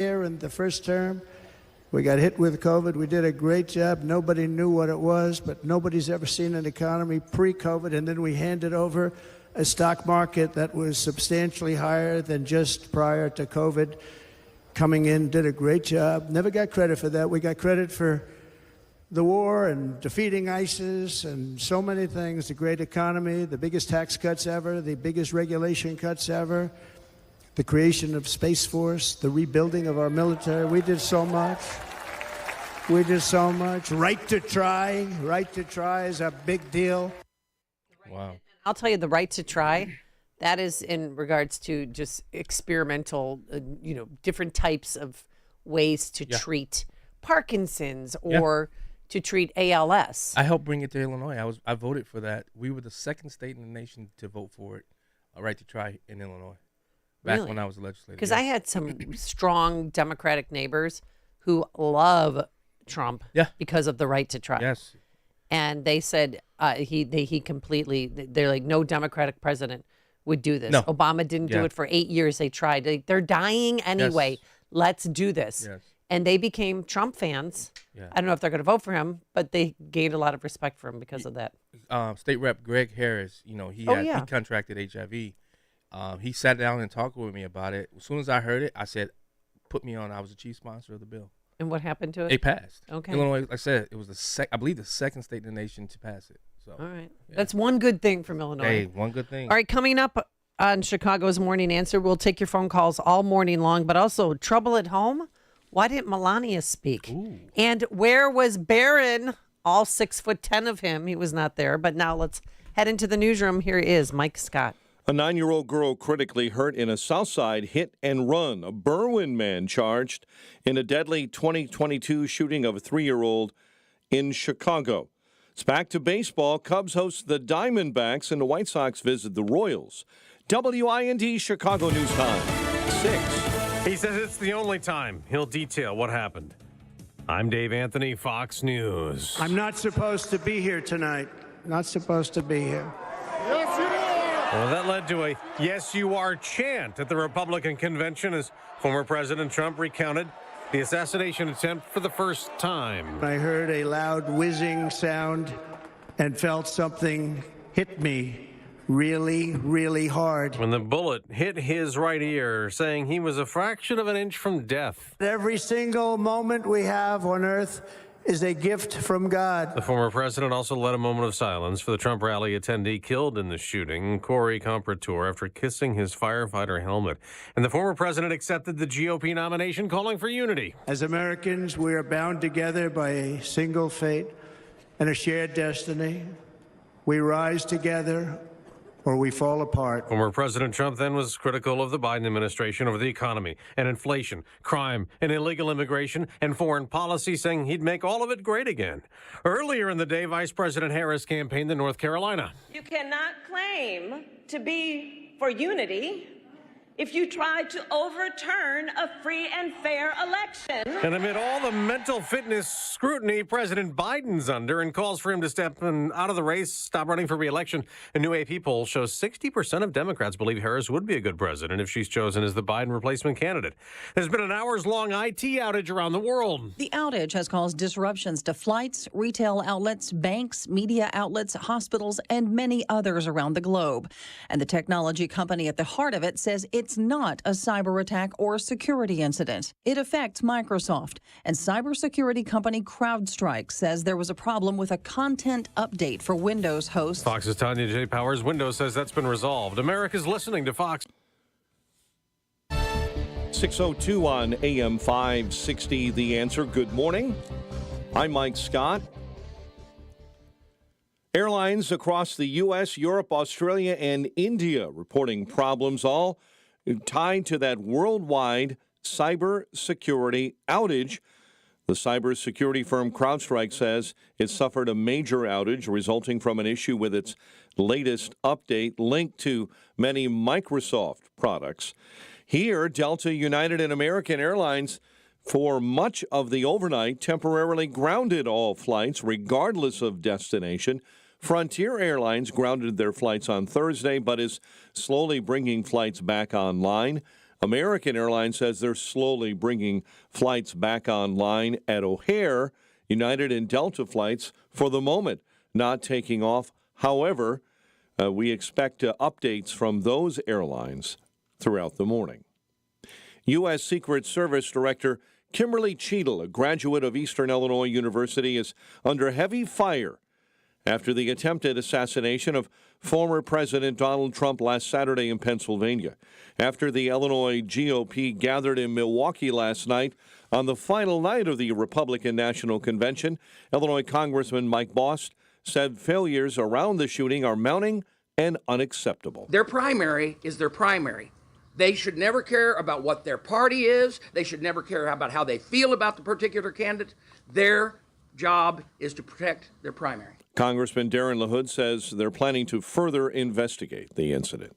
Here in the first term, we got hit with COVID. We did a great job. Nobody knew what it was, but nobody's ever seen an economy pre-COVID. And then we handed over a stock market that was substantially higher than just prior to COVID. Coming in, did a great job. Never got credit for that. We got credit for the war and defeating ISIS and so many things. The great economy, the biggest tax cuts ever, the biggest regulation cuts ever. The creation of Space Force, the rebuilding of our military. We did so much. We did so much. Right to try. Right to try is a big deal. Wow. I'll tell you, the right to try, that is in regards to just experimental, different types of ways to treat Parkinson's or to treat ALS. I helped bring it to Illinois. I voted for that. We were the second state in the nation to vote for it, a right to try in Illinois. Back when I was a legislator. Because I had some strong Democratic neighbors who love Trump because of the right to try. Yes. And they said they're like, no Democratic president would do this. No. Obama didn't do it for 8 years. They tried. They're dying anyway. Yes. Let's do this. Yes. And they became Trump fans. Yeah. I don't know if they're going to vote for him, but they gained a lot of respect for him because of that. State Rep Greg Harris, he contracted HIV. He sat down and talked with me about it. As soon as I heard it, I said, put me on. I was the chief sponsor of the bill. And what happened to it? It passed. Okay. Illinois, like I said, it was I believe the second state in the nation to pass it. So, all right. Yeah. That's one good thing from Illinois. Hey, one good thing. All right, coming up on Chicago's Morning Answer, we'll take your phone calls all morning long, but also trouble at home. Why didn't Melania speak? Ooh. And where was Barron? All 6'10" of him. He was not there. But now let's head into the newsroom. Here is Mike Scott. A 9-year-old girl critically hurt in a Southside hit and run. A Berwyn man charged in a deadly 2022 shooting of a 3-year-old in Chicago. It's back to baseball. Cubs host the Diamondbacks and the White Sox visit the Royals. WIND Chicago News Time, 6. He says it's the only time he'll detail what happened. I'm Dave Anthony, Fox News. I'm not supposed to be here tonight. Not supposed to be here. Yes, you are. Well, that led to a yes, you are chant at the Republican convention as former President Trump recounted the assassination attempt for the first time. I heard a loud whizzing sound and felt something hit me really, really hard. When the bullet hit his right ear, saying he was a fraction of an inch from death. Every single moment we have on earth is a gift from God. The former president also led a moment of silence for the Trump rally attendee killed in the shooting, Corey Comprator, after kissing his firefighter helmet. And the former president accepted the GOP nomination, calling for unity. As Americans, we are bound together by a single fate and a shared destiny. We rise together or we fall apart. Former President Trump then was critical of the Biden administration over the economy and inflation, crime and illegal immigration, and foreign policy, saying he'd make all of it great again. Earlier in the day, Vice President Harris campaigned in North Carolina. You cannot claim to be for unity if you try to overturn a free and fair election. And amid all the mental fitness scrutiny President Biden's under and calls for him to step out of the race, stop running for re-election, a new AP poll shows 60% of Democrats believe Harris would be a good president if she's chosen as the Biden replacement candidate. There's been an hours-long IT outage around the world. The outage has caused disruptions to flights, retail outlets, banks, media outlets, hospitals, and many others around the globe. And the technology company at the heart of it says it's not a cyber attack or security incident. It affects Microsoft. And cybersecurity company CrowdStrike says there was a problem with a content update for Windows hosts. Fox's Tanya J. Powers Windows says that's been resolved. America's listening to Fox. 6:02 on AM 560, The Answer. Good morning. I'm Mike Scott. Airlines across the U.S., Europe, Australia, and India reporting problems, all tied to that worldwide cybersecurity outage. The cybersecurity firm CrowdStrike says it suffered a major outage resulting from an issue with its latest update linked to many Microsoft products. Here, Delta, United, and American Airlines, for much of the overnight, temporarily grounded all flights regardless of destination. Frontier Airlines grounded their flights on Thursday, but is slowly bringing flights back online. American Airlines says they're slowly bringing flights back online at O'Hare. United and Delta flights, for the moment, not taking off. However, we expect updates from those airlines throughout the morning. U.S. Secret Service Director Kimberly Cheadle, a graduate of Eastern Illinois University, is under heavy fire after the attempted assassination of former President Donald Trump last Saturday in Pennsylvania. After the Illinois GOP gathered in Milwaukee last night on the final night of the Republican National Convention, Illinois Congressman Mike Bost said failures around the shooting are mounting and unacceptable. Their primary is their primary. They should never care about what their party is. They should never care about how they feel about the particular candidate. Their job is to protect their primary. Congressman Darren LaHood says they're planning to further investigate the incident.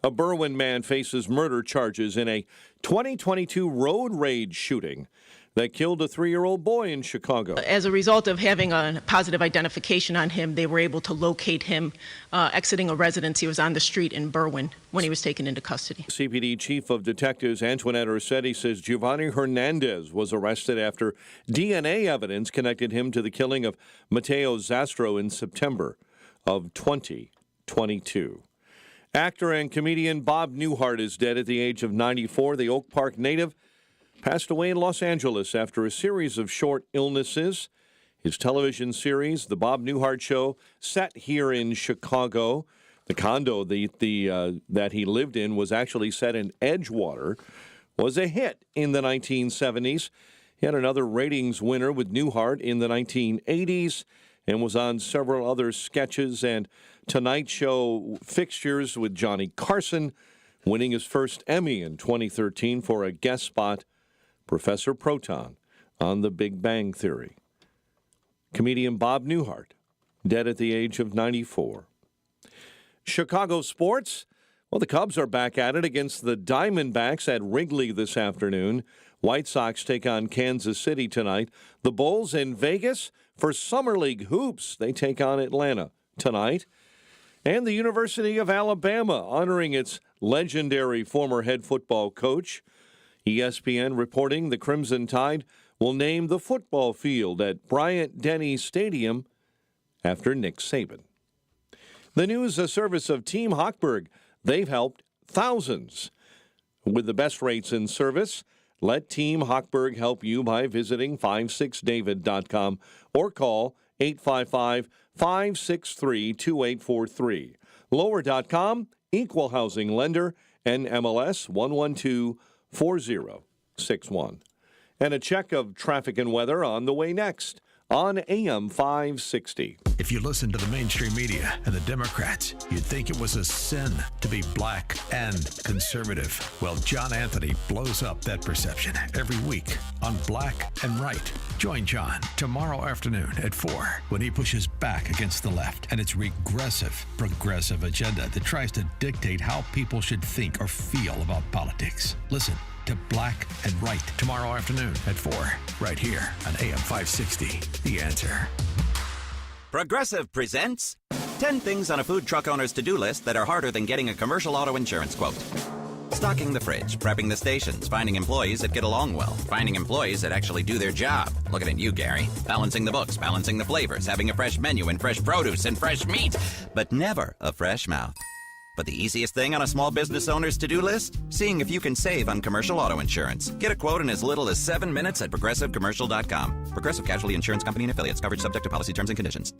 A Berwyn man faces murder charges in a 2022 road rage shooting that killed a 3-year-old boy in Chicago. As a result of having a positive identification on him, they were able to locate him exiting a residence. He was on the street in Berwyn when he was taken into custody. CPD Chief of Detectives Antoinette Ursetti says Giovanni Hernandez was arrested after DNA evidence connected him to the killing of Mateo Zastro in September of 2022. Actor and comedian Bob Newhart is dead at the age of 94. The Oak Park native passed away in Los Angeles after a series of short illnesses. His television series, The Bob Newhart Show, set here in Chicago. The condo that he lived in was actually set in Edgewater, was a hit in the 1970s. He had another ratings winner with Newhart in the 1980s and was on several other sketches and Tonight Show fixtures with Johnny Carson, winning his first Emmy in 2013 for a guest spot, Professor Proton, on The Big Bang Theory. Comedian Bob Newhart, dead at the age of 94. Chicago sports. Well, the Cubs are back at it against the Diamondbacks at Wrigley this afternoon. White Sox take on Kansas City tonight. The Bulls in Vegas for Summer League hoops. They take on Atlanta tonight. And the University of Alabama honoring its legendary former head football coach. ESPN reporting the Crimson Tide will name the football field at Bryant-Denny Stadium after Nick Saban. The news, a service of Team Hochberg. They've helped thousands with the best rates in service. Let Team Hochberg help you by visiting 56david.com or call 855-563-2843. Lower.com, equal housing lender, NMLS 1124061. And a check of traffic and weather on the way next on AM 560. If you listen to the mainstream media and the Democrats, you'd think it was a sin to be black and conservative. Well, John Anthony blows up that perception every week on Black and Right. Join John tomorrow afternoon at 4 when he pushes back against the left and its regressive, progressive agenda that tries to dictate how people should think or feel about politics. Listen to Black and Right tomorrow afternoon at 4, right here on AM 560. The Answer. Progressive presents 10 things on a food truck owner's to-do list that are harder than getting a commercial auto insurance quote. Stocking the fridge, prepping the stations, finding employees that get along well, finding employees that actually do their job. Looking at you, Gary. Balancing the books, balancing the flavors, having a fresh menu and fresh produce and fresh meat, but never a fresh mouth. But the easiest thing on a small business owner's to-do list? Seeing if you can save on commercial auto insurance. Get a quote in as little as 7 minutes at progressivecommercial.com. Progressive Casualty Insurance Company and Affiliates. Coverage subject to policy terms and conditions.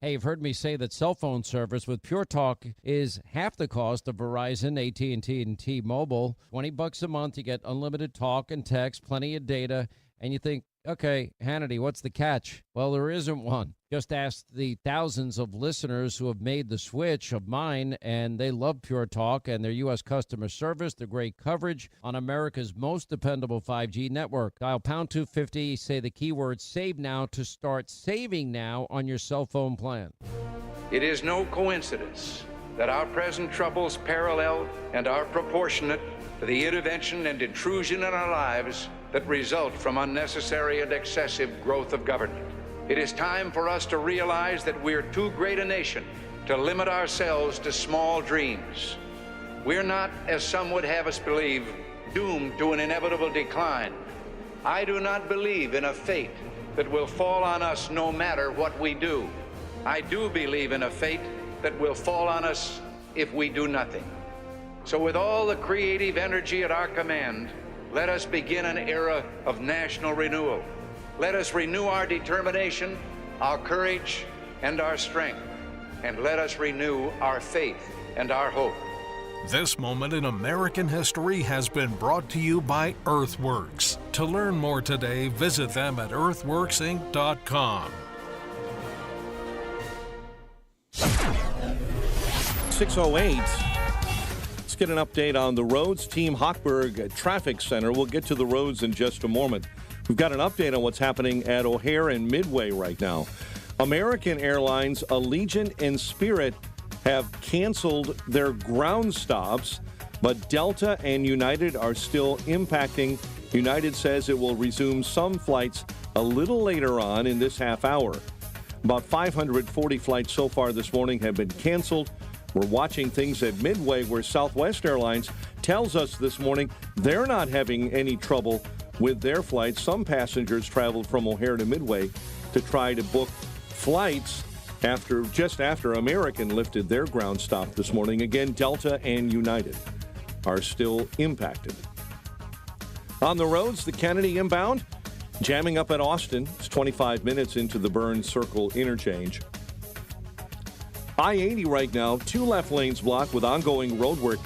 Hey, you've heard me say that cell phone service with Pure Talk is half the cost of Verizon, AT&T, and T-Mobile. $20 a month, you get unlimited talk and text, plenty of data, and you think, okay, Hannity, what's the catch? Well, there isn't one. Just ask the thousands of listeners who have made the switch of mine, and they love Pure Talk and their U.S. customer service, the great coverage on America's most dependable 5G network. Dial pound 250, say the keyword save now to start saving now on your cell phone plan. It is no coincidence that our present troubles parallel and are proportionate to the intervention and intrusion in our lives that result from unnecessary and excessive growth of government. It is time for us to realize that we're too great a nation to limit ourselves to small dreams. We're not, as some would have us believe, doomed to an inevitable decline. I do not believe in a fate that will fall on us no matter what we do. I do believe in a fate that will fall on us if we do nothing. So with all the creative energy at our command, let us begin an era of national renewal. Let us renew our determination, our courage, and our strength. And let us renew our faith and our hope. This moment in American history has been brought to you by Earthworks. To learn more today, visit them at earthworksinc.com. 6:08. Let's get an update on the roads. Team Hochberg Traffic Center. We'll get to the roads in just a moment. We've got an update on what's happening at O'Hare and Midway right now. American Airlines, Allegiant, and Spirit have canceled their ground stops, but Delta and United are still impacting. United says it will resume some flights a little later on in this half hour. About 540 flights so far this morning have been canceled. We're watching things at Midway, where Southwest Airlines tells us this morning they're not having any trouble with their flights. Some passengers traveled from O'Hare to Midway to try to book flights just after American lifted their ground stop this morning. Again, Delta and United are still impacted. On the roads, the Kennedy inbound jamming up at Austin. It's 25 minutes into the Burns Circle interchange. I-80 right now, 2 left lanes blocked with ongoing roadwork.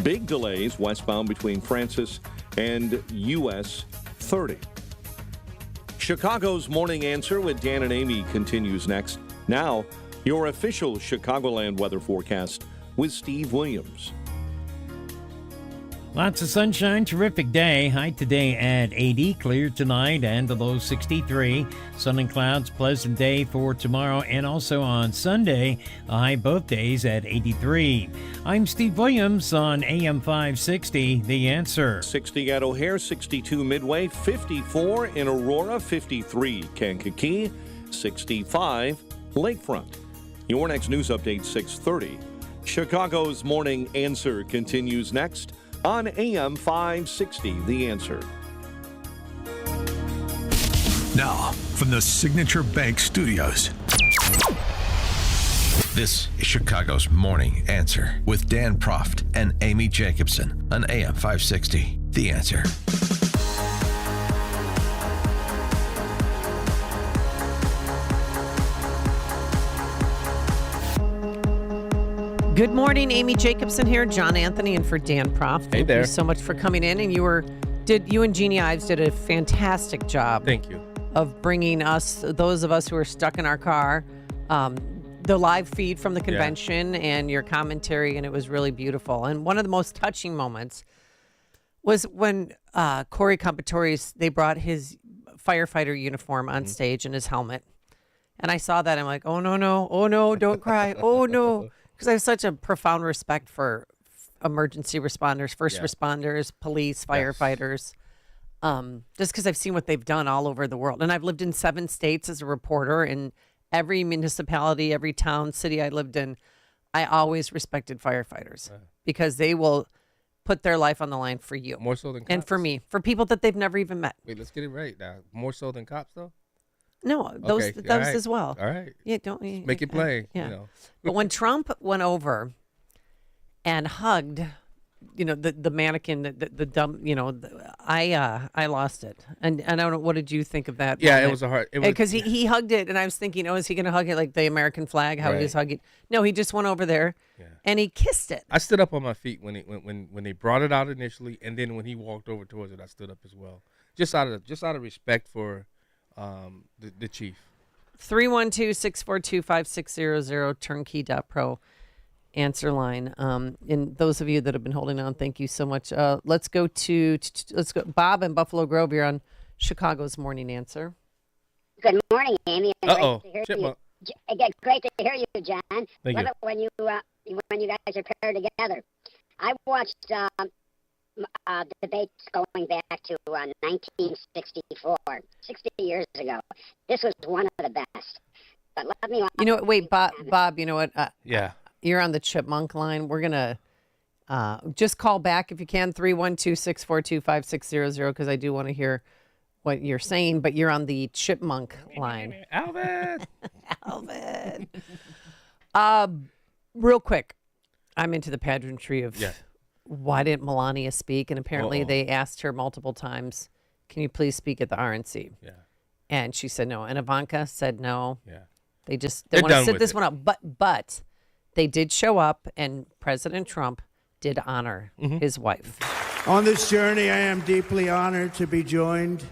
Big delays westbound between Francis and US 30. Chicago's Morning Answer with Dan and Amy continues next. Now, your official Chicagoland weather forecast with Steve Williams. Lots of sunshine, terrific day. High today at 80, clear tonight and the low 63. Sun and clouds, pleasant day for tomorrow and also on Sunday. A high both days at 83. I'm Steve Williams on AM 560, The Answer. 60 at O'Hare, 62 Midway, 54 in Aurora, 53 Kankakee, 65 Lakefront. Your next news update, 6:30. Chicago's Morning Answer continues next on AM 560, The Answer. Now, from the Signature Bank Studios, this is Chicago's Morning Answer with Dan Proft and Amy Jacobson on AM 560, The Answer. Good morning, Amy Jacobson here, John Anthony, and for Dan Proft. Thank you so much for coming in. And you and Jeannie Ives did a fantastic job. Thank you. Of bringing us, those of us who are stuck in our car, the live feed from the convention and your commentary, and it was really beautiful. And one of the most touching moments was when Corey Compatoris, they brought his firefighter uniform on stage and his helmet. And I saw that, I'm like, oh no, don't cry, oh no. Because I have such a profound respect for emergency responders, first responders, police, firefighters, just because I've seen what they've done all over the world. And I've lived in 7 states as a reporter. In every municipality, every town, city I lived in, I always respected firefighters because they will put their life on the line for you. More so than cops? And for me, for people that they've never even met. Wait, let's get it right now. More so than cops, though? No, those as well. All right. Yeah, don't make it plain. Yeah. You know. But when Trump went over and hugged, the mannequin, the dumb, I lost it. And I don't know, what did you think of that? Yeah, moment? it was a hard. Because he hugged it, and I was thinking, is he going to hug it like the American flag? How he was hugging? No, he just went over there and he kissed it. I stood up on my feet when they brought it out initially, and then when he walked over towards it, I stood up as well, just out of respect for the chief. 312-642-5600 turnkey.pro answer line. And those of you that have been holding on, thank you so much. Let's go Bob in Buffalo Grove. You're on Chicago's Morning Answer. Good morning, Amy. Uh-oh. Great to hear you. Great to hear you, John. Thank Love you. it when you guys are paired together. I watched debates going back to 1964, 60 years ago. This was one of the best. But let me. Wait, Bob. You know what? Yeah. You're on the chipmunk line. We're gonna Just call back if you can, 312-642-5600, because I do want to hear what you're saying, but you're on the chipmunk line. Alvin! Alvin! Real quick, I'm into the pageantry of why didn't Melania speak? And apparently they asked her multiple times, can you please speak at the RNC? Yeah. And she said no. And Ivanka said no. Yeah. They They're want to done sit with this it. one out. But they did show up, and President Trump did honor his wife. On this journey, I am deeply honored to be joined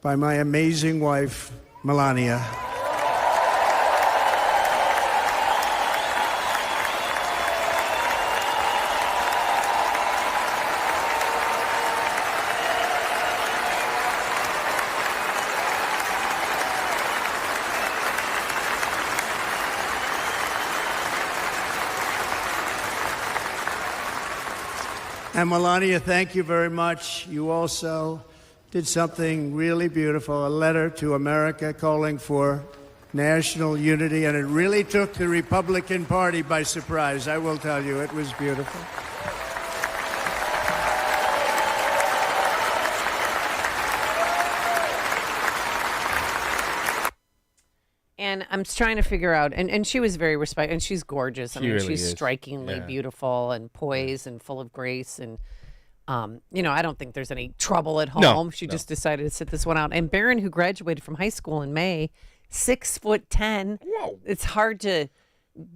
by my amazing wife, Melania. And Melania, thank you very much. You also did something really beautiful, a letter to America calling for national unity, and it really took the Republican Party by surprise. I will tell you, it was beautiful. And I'm trying to figure out, and she was very respectful, and she's gorgeous. I mean, really she's is. strikingly beautiful and poised and full of grace. And, I don't think there's any trouble at home. No, She just decided to sit this one out. And Barron, who graduated from high school in May, 6'10". Whoa. It's hard to,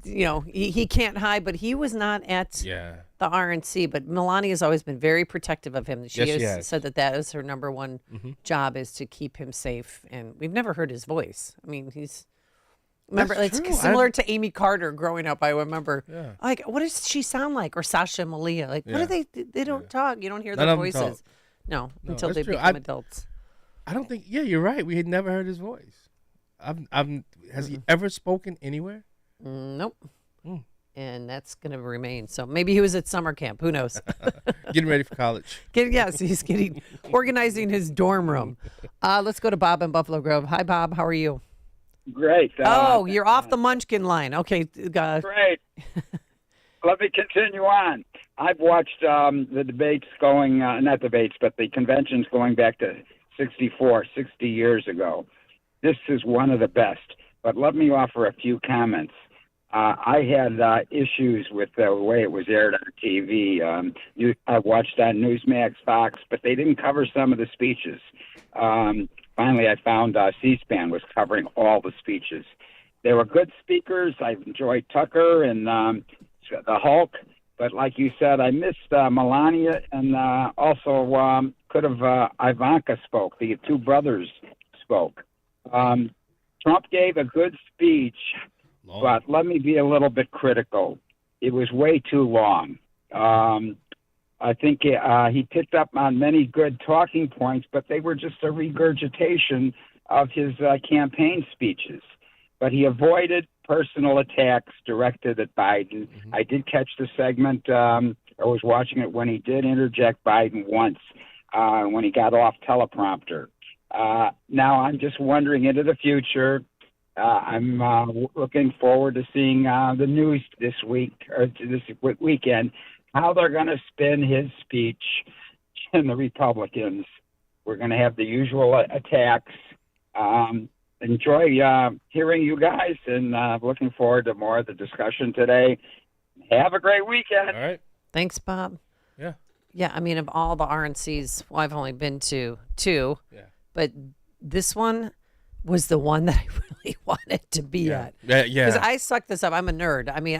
he can't hide, but he was not at the RNC. But Melania has always been very protective of him. She has said that is her number one job, is to keep him safe. And we've never heard his voice. I mean, remember, That's it's true. similar to Amy Carter growing up. I remember, like, what does she sound like? Or Sasha Malia? Like, what do they don't talk. You don't hear their voices. No, until they become adults. I don't think. Yeah, you're right. We had never heard his voice. Has he ever spoken anywhere? Nope. And that's going to remain. So maybe he was at summer camp. Who knows? Getting ready for college. Yes, he's organizing his dorm room. Let's go to Bob in Buffalo Grove. Hi, Bob. How are you? Great. You're off the Munchkin line. Okay. Great. Let me continue on. I've watched the debates going, not debates, but the conventions going back to 60 years ago. This is one of the best. But let me offer a few comments. I had issues with the way it was aired on TV. I watched on Newsmax, Fox, but they didn't cover some of the speeches. Finally, I found C-SPAN was covering all the speeches. They were good speakers. I enjoyed Tucker and the Hulk. But like you said, I missed Melania, and also could have Ivanka spoke. The two brothers spoke. Trump gave a good speech, but let me be a little bit critical. It was way too long. I think he picked up on many good talking points, but they were just a regurgitation of his campaign speeches. But he avoided personal attacks directed at Biden. I did catch the segment. I was watching it when he did interject Biden once when he got off teleprompter. Now I'm just wondering into the future. I'm looking forward to seeing the news this week or this weekend, how they're going to spin his speech and the Republicans. We're going to have the usual attacks. Enjoy hearing you guys, and looking forward to more of the discussion today. Have a great weekend. All right. Thanks, Bob. Yeah. Yeah, I mean, of all the RNCs, well, I've only been to 2. Yeah. But this one was the one that I really wanted to be at. Yeah. Because I sucked this up. I'm a nerd. I mean,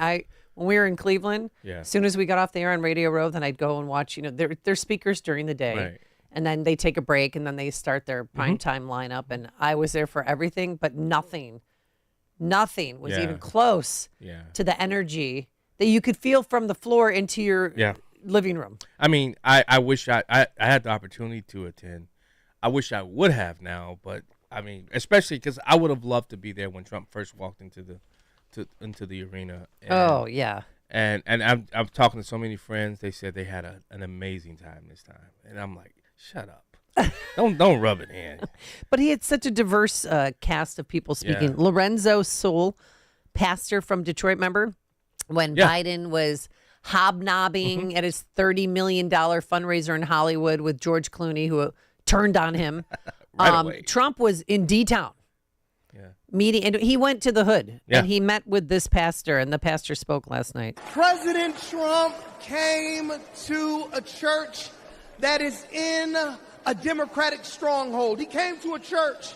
when we were in Cleveland, as soon as we got off the air on Radio Row, then I'd go and watch, they're speakers during the day. Right. And then they take a break, and then they start their primetime lineup. And I was there for everything, but nothing was even close to the energy that you could feel from the floor into your living room. I mean, I wish I had the opportunity to attend. I wish I would have now, but I mean, especially because I would have loved to be there when Trump first walked into the arena. And, And I'm talking to so many friends. They said they had an amazing time this time, and I'm like, shut up. Don't rub it in. But he had such a diverse cast of people speaking. Lorenzo Sewell, pastor from Detroit, remember? When Biden was hobnobbing at his $30 million fundraiser in Hollywood with George Clooney, who turned on him. Away. Trump was in D-Town. Meeting, and he went to the hood and he met with this pastor, and the pastor spoke last night. President Trump came to a church that is in a Democratic stronghold. He came to a church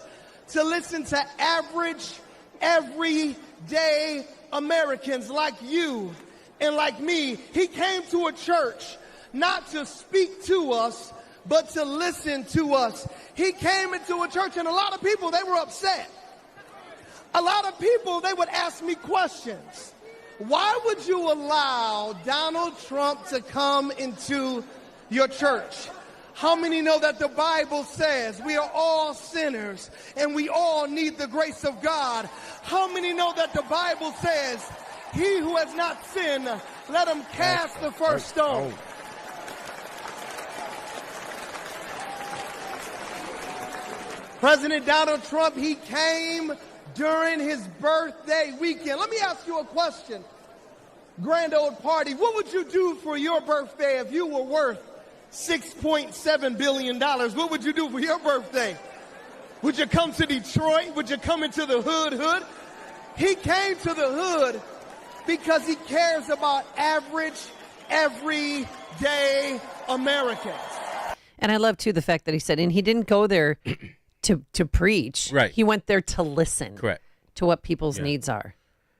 to listen to average, everyday Americans like you and like me. He came to a church not to speak to us, but to listen to us. He came into a church, and a lot of people, they were upset. A lot of people, they would ask me questions. Why would you allow Donald Trump to come into your church? How many know that the Bible says we are all sinners and we all need the grace of God? How many know that the Bible says, he who has not sinned, let him cast the first stone? President Donald Trump, he came during his birthday weekend. Let me ask you a question. Grand old party, what would you do for your birthday if you were worth $6.7 billion? What would you do for your birthday? Would you come to Detroit? Would you come into the hood? He came to the hood because he cares about average, everyday Americans. And I love, too, the fact that he said, and he didn't go there to preach. Right. He went there to listen. Correct. To what people's needs are.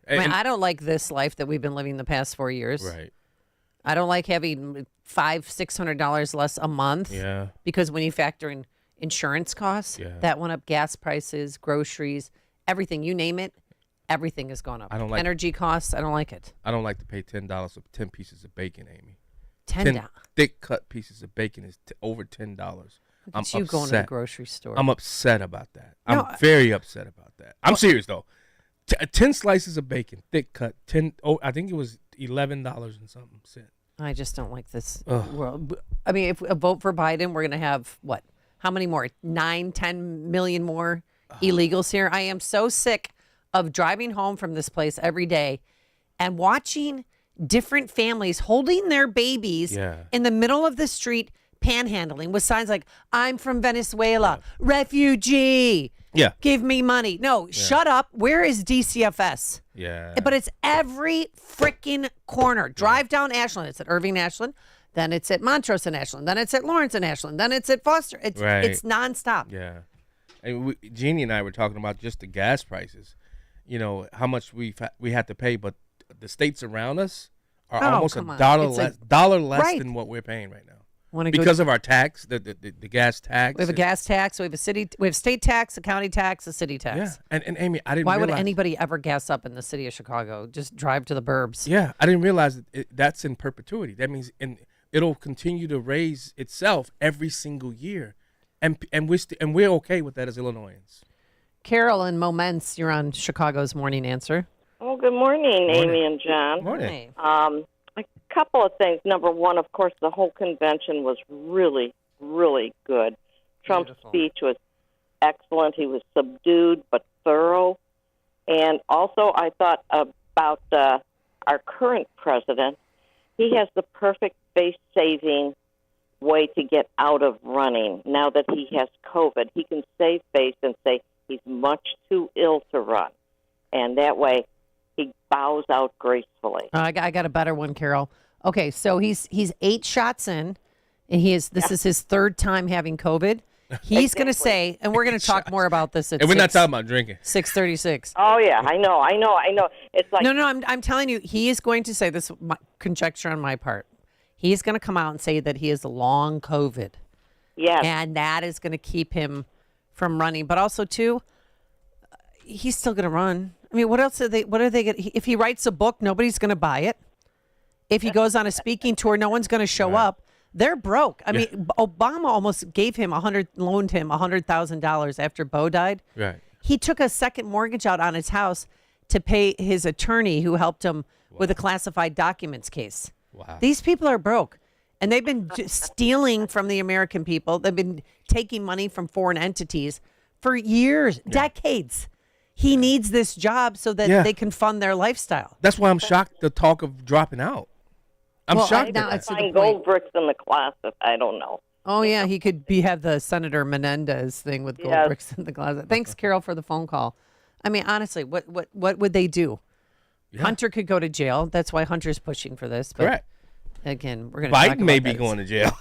I don't like this life that we've been living the past 4 years. Right. I don't like having $500-600 less a month. Yeah. Because when you factor in insurance costs, that went up, gas prices, groceries, everything, you name it, everything has gone up. I don't like energy costs. I don't like it. I don't like to pay $10 for 10 pieces of bacon, Amy. $10. Thick cut pieces of bacon is over $10. I'm you upset. going to the grocery store. I'm upset about that. No, I'm very upset about that. I'm serious though. 10 slices of bacon, thick cut. I think it was $11 and something cent. I just don't like this world. I mean, if a vote for Biden, we're going to have what? How many more? 9-10 million more illegals here. I am so sick of driving home from this place every day and watching different families holding their babies in the middle of the street, panhandling with signs like, I'm from Venezuela, refugee, give me money. No, shut up. Where is DCFS? Yeah. But it's every freaking corner. Drive down Ashland. It's at Irving Ashland. Then it's at Montrose and Ashland. Then it's at Lawrence and Ashland. Then it's at Foster. It's nonstop. Yeah. And Jeannie and I were talking about just the gas prices. You know, how much we had to pay, but the states around us are almost $1 less than what we're paying right now. Because of our tax, the gas tax. We have a gas tax. We have state tax, a county tax, a city tax. Yeah, and Amy, I didn't. Why realize, would anybody ever gas up in the city of Chicago? Just drive to the burbs. Yeah, I didn't realize that's in perpetuity. That means it'll continue to raise itself every single year, and we're okay with that as Illinoisans. Carol and Moments, you're on Chicago's Morning Answer. Oh, good morning, Amy and John. Morning. A couple of things. Number one, of course, the whole convention was really, really good. Trump's speech was excellent. He was subdued but thorough. And also, I thought about our current president. He has the perfect face-saving way to get out of running. Now that he has COVID, he can save face and say he's much too ill to run. And that way, he bows out gracefully. I got a better one, Carol. Okay, so he's 8 shots in, and this is his 3rd time having COVID. He's going to say, and we're going to talk more about this at and we're not talking about drinking. 6:36. Oh yeah, I know. It's like no. I'm telling you, he is going to say this. Conjecture on my part. He's going to come out and say that he has long COVID. Yes. And that is going to keep him from running. But also, too, he's still going to run. I mean, what else are they going to... If he writes a book, nobody's going to buy it. If he goes on a speaking tour, no one's going to show up. They're broke. I mean, Obama almost loaned him $100,000 after Bo died. Right. He took a second mortgage out on his house to pay his attorney who helped him with a classified documents case. Wow. These people are broke. And they've been stealing from the American people. They've been taking money from foreign entities for years, decades. He needs this job so that they can fund their lifestyle. That's why I'm shocked the talk of dropping out. I'm Well, shocked. now at it's that. to the Find point. gold bricks in the closet. I don't know. Oh yeah, he could have the Senator Menendez thing with gold Yes. bricks in the closet. Thanks, Carol, for the phone call. I mean, honestly, what would they do? Yeah. Hunter could go to jail. That's why Hunter's pushing for this. But Correct. Again, we're going to talk Biden about may be that. going to jail.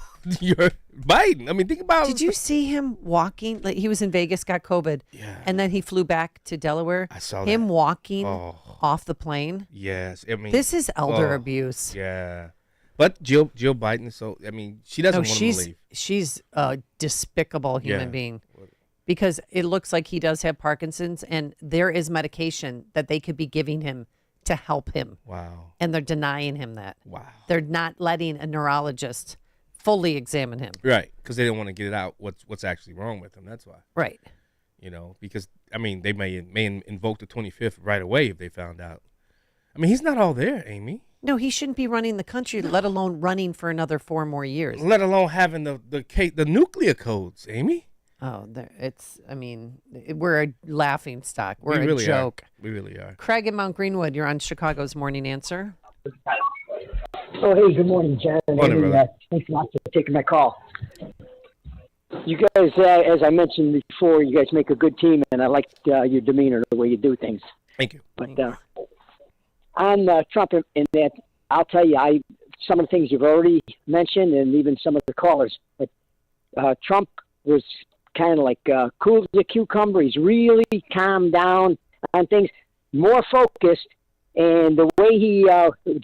You're Biden. I mean, think about. Did you see him walking? Like he was in Vegas, got COVID, and then he flew back to Delaware. I saw him that. walking Oh. off the plane. Yes, I mean This is elder abuse. Yeah, but Jill Biden. So I mean, she doesn't want him to leave. She's a despicable human Yeah. being because it looks like he does have Parkinson's, and there is medication that they could be giving him to help him. Wow. And they're denying him that. Wow. They're not letting a neurologist fully examine him. Right, because they don't want to get it out what's actually wrong with him. That's why. Right. You know, because I mean, they may invoke the 25th right away if they found out. I mean, he's not all there, Amy. No, he shouldn't be running the country, let alone running for another 4 more years. Let alone having the nuclear codes, Amy. Oh, we're a laughing stock. We're We really a joke. Are. We really are. Craig in Mount Greenwood, you're on Chicago's Morning Answer. Oh, hey, good morning, Jen. Morning, brother. Thanks a lot for taking my call. You guys, as I mentioned before, you guys make a good team, and I like your demeanor, the way you do things. Thank you. But on Trump and that, I'll tell you, some of the things you've already mentioned, and even some of the callers. But Trump was kind of like cool as a cucumber. He's really calmed down on things, more focused, and the way he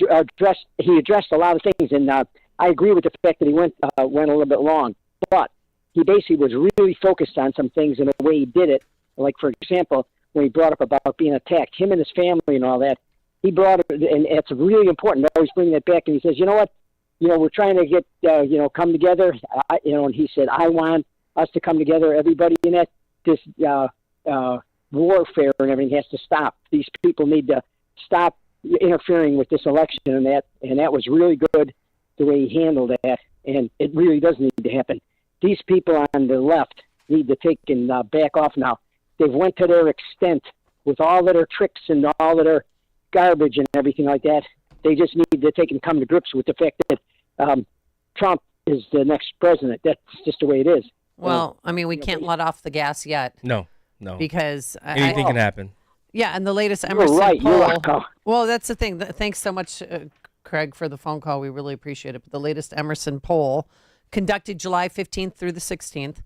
addressed a lot of things. And I agree with the fact that he went a little bit long, but he basically was really focused on some things in the way he did it. Like, for example, when he brought up about being attacked, him and his family and all that, he brought it, and it's really important to always bring that back. And he says, you know what, we're trying to get, come together. And he said, I want us to come together, everybody in that. This warfare and everything has to stop. These people need to stop interfering with this election, and that was really good the way he handled that. And it really does need to happen. These people on the left need to take and back off now. They've went to their extent with all of their tricks and all of their garbage and everything like that. They just need to take and come to grips with the fact that Trump is the next president. That's just the way it is. Well, I mean, we can't let off the gas yet. No. Because anything can happen. Yeah, and the latest Emerson right, poll. Well, that's the thing. Thanks so much, Craig, for the phone call. We really appreciate it. But the latest Emerson poll, conducted July 15th through the 16th,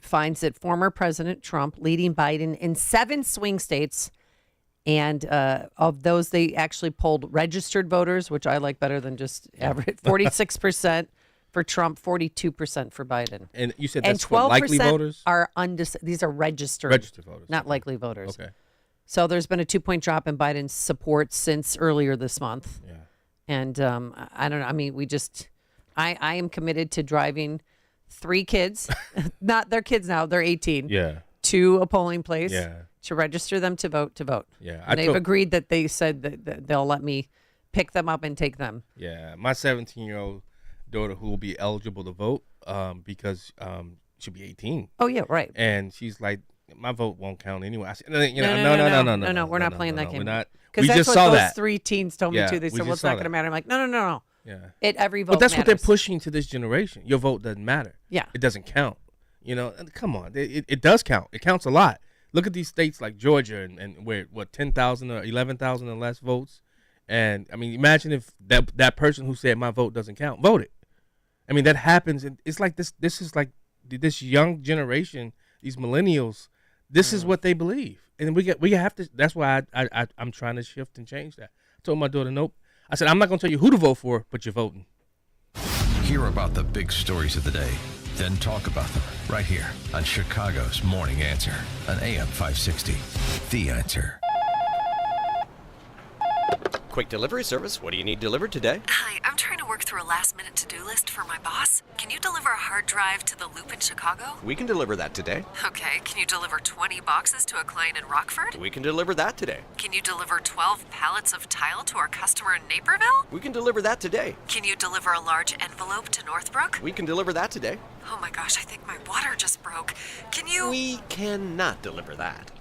finds that former President Trump leading Biden in 7 swing states. And of those, they actually polled registered voters, which I like better than just average. 46% for Trump, 42% for Biden. And you said that's for likely voters? Are these are registered voters, not likely voters. Okay. So there's been a 2-point drop in Biden's support since earlier this month. Yeah. And I don't know. I mean, I am committed to driving 3 kids, not their kids now, they're 18. Yeah. To a polling place. Yeah. To register them to vote. Yeah. And they've agreed that they said that they'll let me pick them up and take them. Yeah. My 17-year-old daughter, who will be eligible to vote because she'll be 18. Oh, yeah, right. And she's like, my vote won't count anyway. I said, no, we're not playing that game. We're not. Because that's what those 3 teens told me too. They said, well, it's not going to matter. I'm like, no. Yeah. Every vote But that's matters. what they're pushing to this generation. Your vote doesn't matter. Yeah. It doesn't count. Come on. It does count. It counts a lot. Look at these states like Georgia and where, 10,000 or 11,000 or less votes. And, I mean, imagine if that person who said my vote doesn't count voted. I mean, that happens. And it's like this is like this young generation, these millennials, this is what they believe. And we have to, that's why I'm trying to shift and change that. I told my daughter, nope. I said, I'm not going to tell you who to vote for, but you're voting. Hear about the big stories of the day, then talk about them right here on Chicago's Morning Answer on AM 560. The Answer. Quick delivery service. What do you need delivered today? Hi, I'm trying to work through a last-minute to-do list for my boss. Can you deliver a hard drive to the Loop in Chicago? We can deliver that today. Okay, can you deliver 20 boxes to a client in Rockford? We can deliver that today. Can you deliver 12 pallets of tile to our customer in Naperville? We can deliver that today. Can you deliver a large envelope to Northbrook? We can deliver that today. Oh my gosh, I think my water just broke. Can you... We cannot deliver that.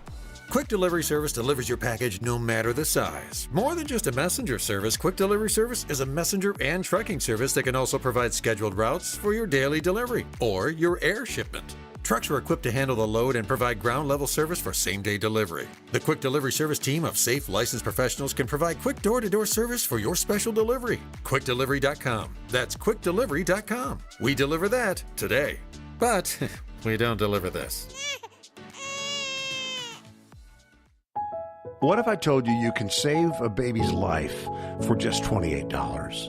Quick Delivery Service delivers your package no matter the size. More than just a messenger service, Quick Delivery Service is a messenger and trucking service that can also provide scheduled routes for your daily delivery or your air shipment. Trucks are equipped to handle the load and provide ground-level service for same-day delivery. The Quick Delivery Service team of safe, licensed professionals can provide quick door-to-door service for your special delivery. QuickDelivery.com. That's QuickDelivery.com. We deliver that today. But we don't deliver this. What if I told you you can save a baby's life for just $28?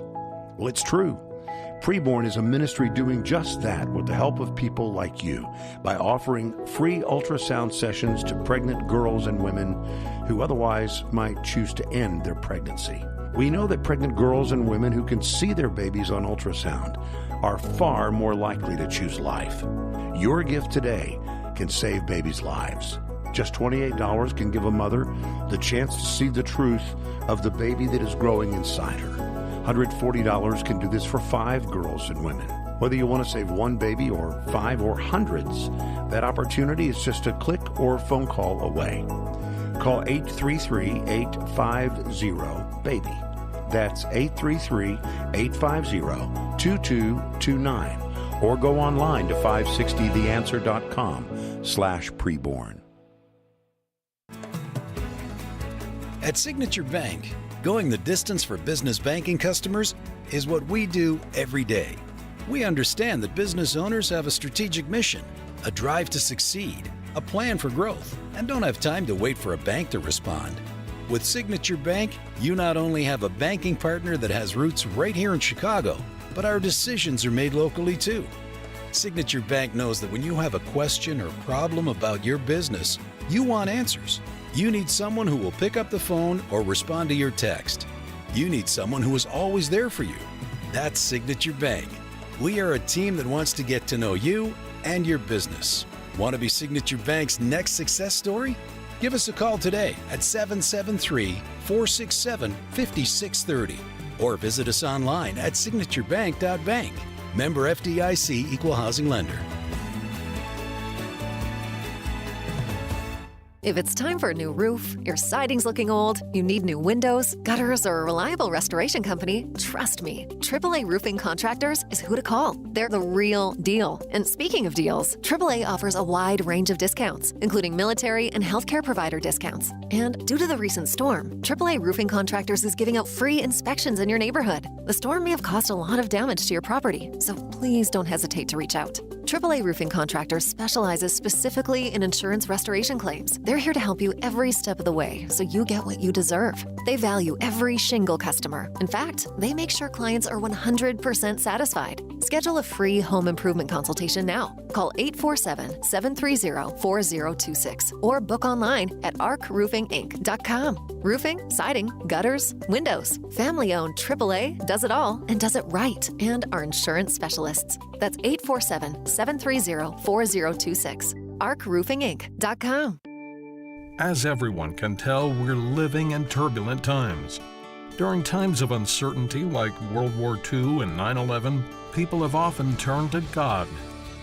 Well, it's true. Preborn is a ministry doing just that with the help of people like you by offering free ultrasound sessions to pregnant girls and women who otherwise might choose to end their pregnancy. We know that pregnant girls and women who can see their babies on ultrasound are far more likely to choose life. Your gift today can save babies' lives. Just $28 can give a mother the chance to see the truth of the baby that is growing inside her. $140 can do this for 5 girls and women. Whether you want to save one baby or 5 or hundreds, that opportunity is just a click or phone call away. Call 833-850-BABY. That's 833-850-2229. Or go online to 560theanswer.com/preborn. At Signature Bank, going the distance for business banking customers is what we do every day. We understand that business owners have a strategic mission, a drive to succeed, a plan for growth, and don't have time to wait for a bank to respond. With Signature Bank, you not only have a banking partner that has roots right here in Chicago, but our decisions are made locally too. Signature Bank knows that when you have a question or problem about your business, you want answers. You need someone who will pick up the phone or respond to your text. You need someone who is always there for you. That's Signature Bank. We are a team that wants to get to know you and your business. Want to be Signature Bank's next success story? Give us a call today at 773-467-5630 or visit us online at signaturebank.bank. Member FDIC Equal Housing Lender. If it's time for a new roof, your siding's looking old, you need new windows, gutters, or a reliable restoration company, trust me, AAA Roofing Contractors is who to call. They're the real deal. And speaking of deals, AAA offers a wide range of discounts, including military and healthcare provider discounts. And due to the recent storm, AAA Roofing Contractors is giving out free inspections in your neighborhood. The storm may have caused a lot of damage to your property, so please don't hesitate to reach out. AAA Roofing Contractors specializes specifically in insurance restoration claims. They're here to help you every step of the way so you get what you deserve. They value every shingle customer. In fact, they make sure clients are 100% satisfied. Schedule a free home improvement consultation now. Call 847-730-4026 or book online at arcroofinginc.com. Roofing, siding, gutters, windows. Family-owned AAA does it all and does it right, and are insurance specialists. That's 847-730-4026. arcroofinginc.com. As everyone can tell, we're living in turbulent times. During times of uncertainty like World War II and 9/11, people have often turned to God.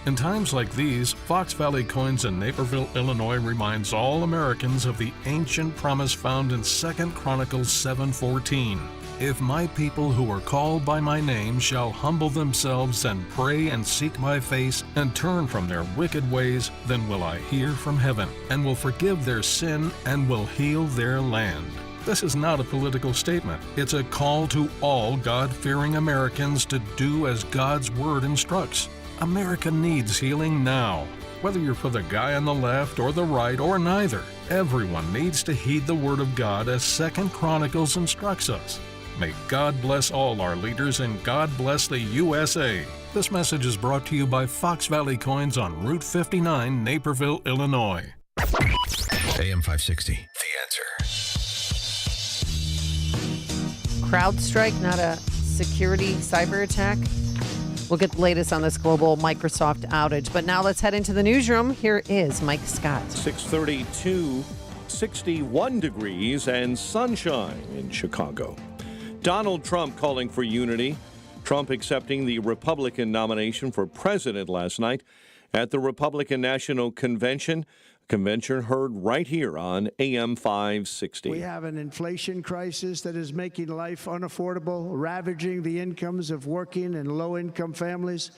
In times like these, Fox Valley Coins in Naperville, Illinois reminds all Americans of the ancient promise found in 2 Chronicles 7:14. If my people who are called by my name shall humble themselves and pray and seek my face and turn from their wicked ways, then will I hear from heaven and will forgive their sin and will heal their land. This is not a political statement. It's a call to all God-fearing Americans to do as God's word instructs. America needs healing now. Whether you're for the guy on the left or the right or neither, everyone needs to heed the word of God as 2 Chronicles instructs us. May God bless all our leaders and God bless the USA. This message is brought to you by Fox Valley Coins on Route 59, Naperville, Illinois. AM 560, The Answer. CrowdStrike, not a security cyber attack. We'll get the latest on this global Microsoft outage. But now let's head into the newsroom. Here is Mike Scott. 6:32, 61 degrees and sunshine in Chicago. Donald Trump calling for unity. Trump accepting the Republican nomination for president last night at the Republican National Convention. Convention heard right here on AM 560. We have an inflation crisis that is making life unaffordable, ravaging the incomes of working and low-income families,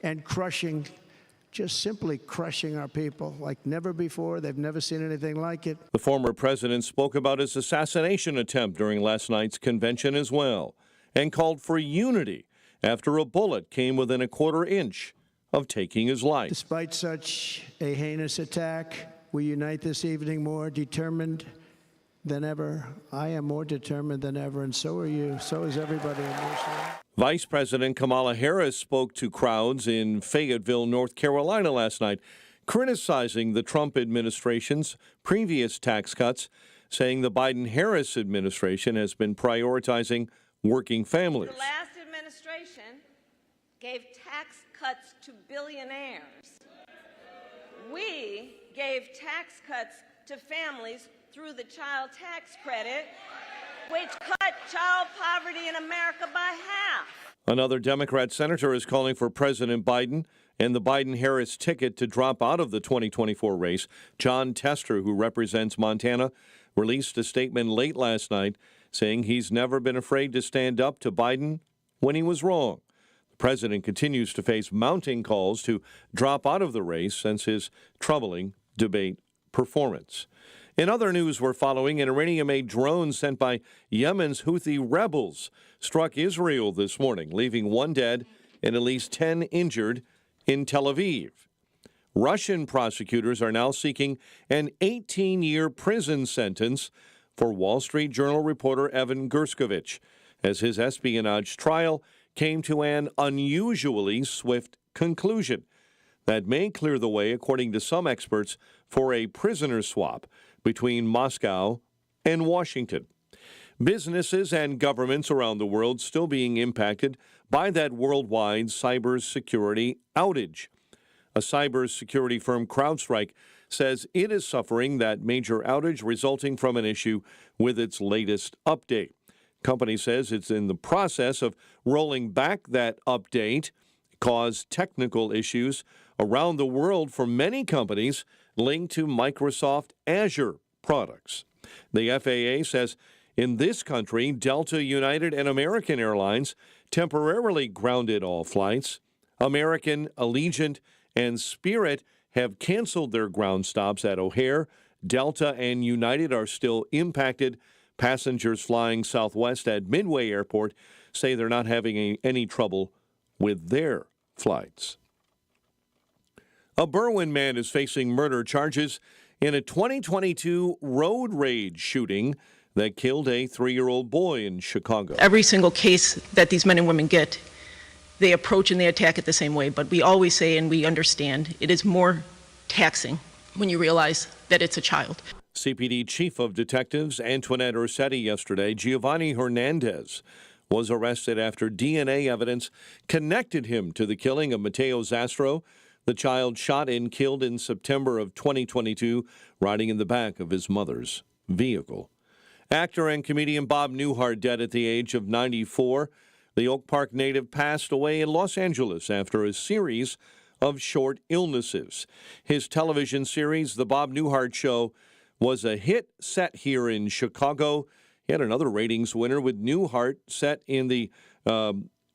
and just simply crushing our people like never before. They've never seen anything like it. The former president spoke about his assassination attempt during last night's convention as well, and called for unity after a bullet came within a quarter inch of taking his life. Despite such a heinous attack, we unite this evening more determined than ever. I am more determined than ever, and so are you. So is everybody in this room. Vice President Kamala Harris spoke to crowds in Fayetteville, North Carolina last night, criticizing the Trump administration's previous tax cuts, saying the Biden-Harris administration has been prioritizing working families. The last administration gave tax cuts to billionaires. We gave tax cuts to families through the child tax credit, which cut child poverty in America by half. Another Democrat senator is calling for President Biden and the Biden-Harris ticket to drop out of the 2024 race. John Tester, who represents Montana, released a statement late last night saying he's never been afraid to stand up to Biden when he was wrong. The president continues to face mounting calls to drop out of the race since his troubling debate performance. In other news we're following, an Iranian-made drone sent by Yemen's Houthi rebels struck Israel this morning, leaving 1 dead and at least 10 injured in Tel Aviv. Russian prosecutors are now seeking an 18-year prison sentence for Wall Street Journal reporter Evan Gershkovich, as his espionage trial came to an unusually swift conclusion that may clear the way, according to some experts, for a prisoner swap between Moscow and Washington. Businesses and governments around the world still being impacted by that worldwide cybersecurity outage. A cybersecurity firm, CrowdStrike, says it is suffering that major outage resulting from an issue with its latest update. Company says it's in the process of rolling back that update, caused technical issues around the world for many companies linked to Microsoft Azure products. The FAA says in this country, Delta, United, and American Airlines temporarily grounded all flights. American, Allegiant, and Spirit have canceled their ground stops at O'Hare. Delta and United are still impacted. Passengers flying Southwest at Midway Airport say they're not having any trouble with their flights. A Berwyn man is facing murder charges in a 2022 road rage shooting that killed a 3-year-old boy in Chicago. Every single case that these men and women get, they approach and they attack it the same way. But we always say, and we understand, it is more taxing when you realize that it's a child. CPD Chief of Detectives Antoinette Ursetti yesterday, Giovanni Hernandez, was arrested after DNA evidence connected him to the killing of Mateo Zastro, the child shot and killed in September of 2022, riding in the back of his mother's vehicle. Actor and comedian Bob Newhart dead at the age of 94. The Oak Park native passed away in Los Angeles after a series of short illnesses. His television series, The Bob Newhart Show, was a hit set here in Chicago. He had another ratings winner with Newhart set in the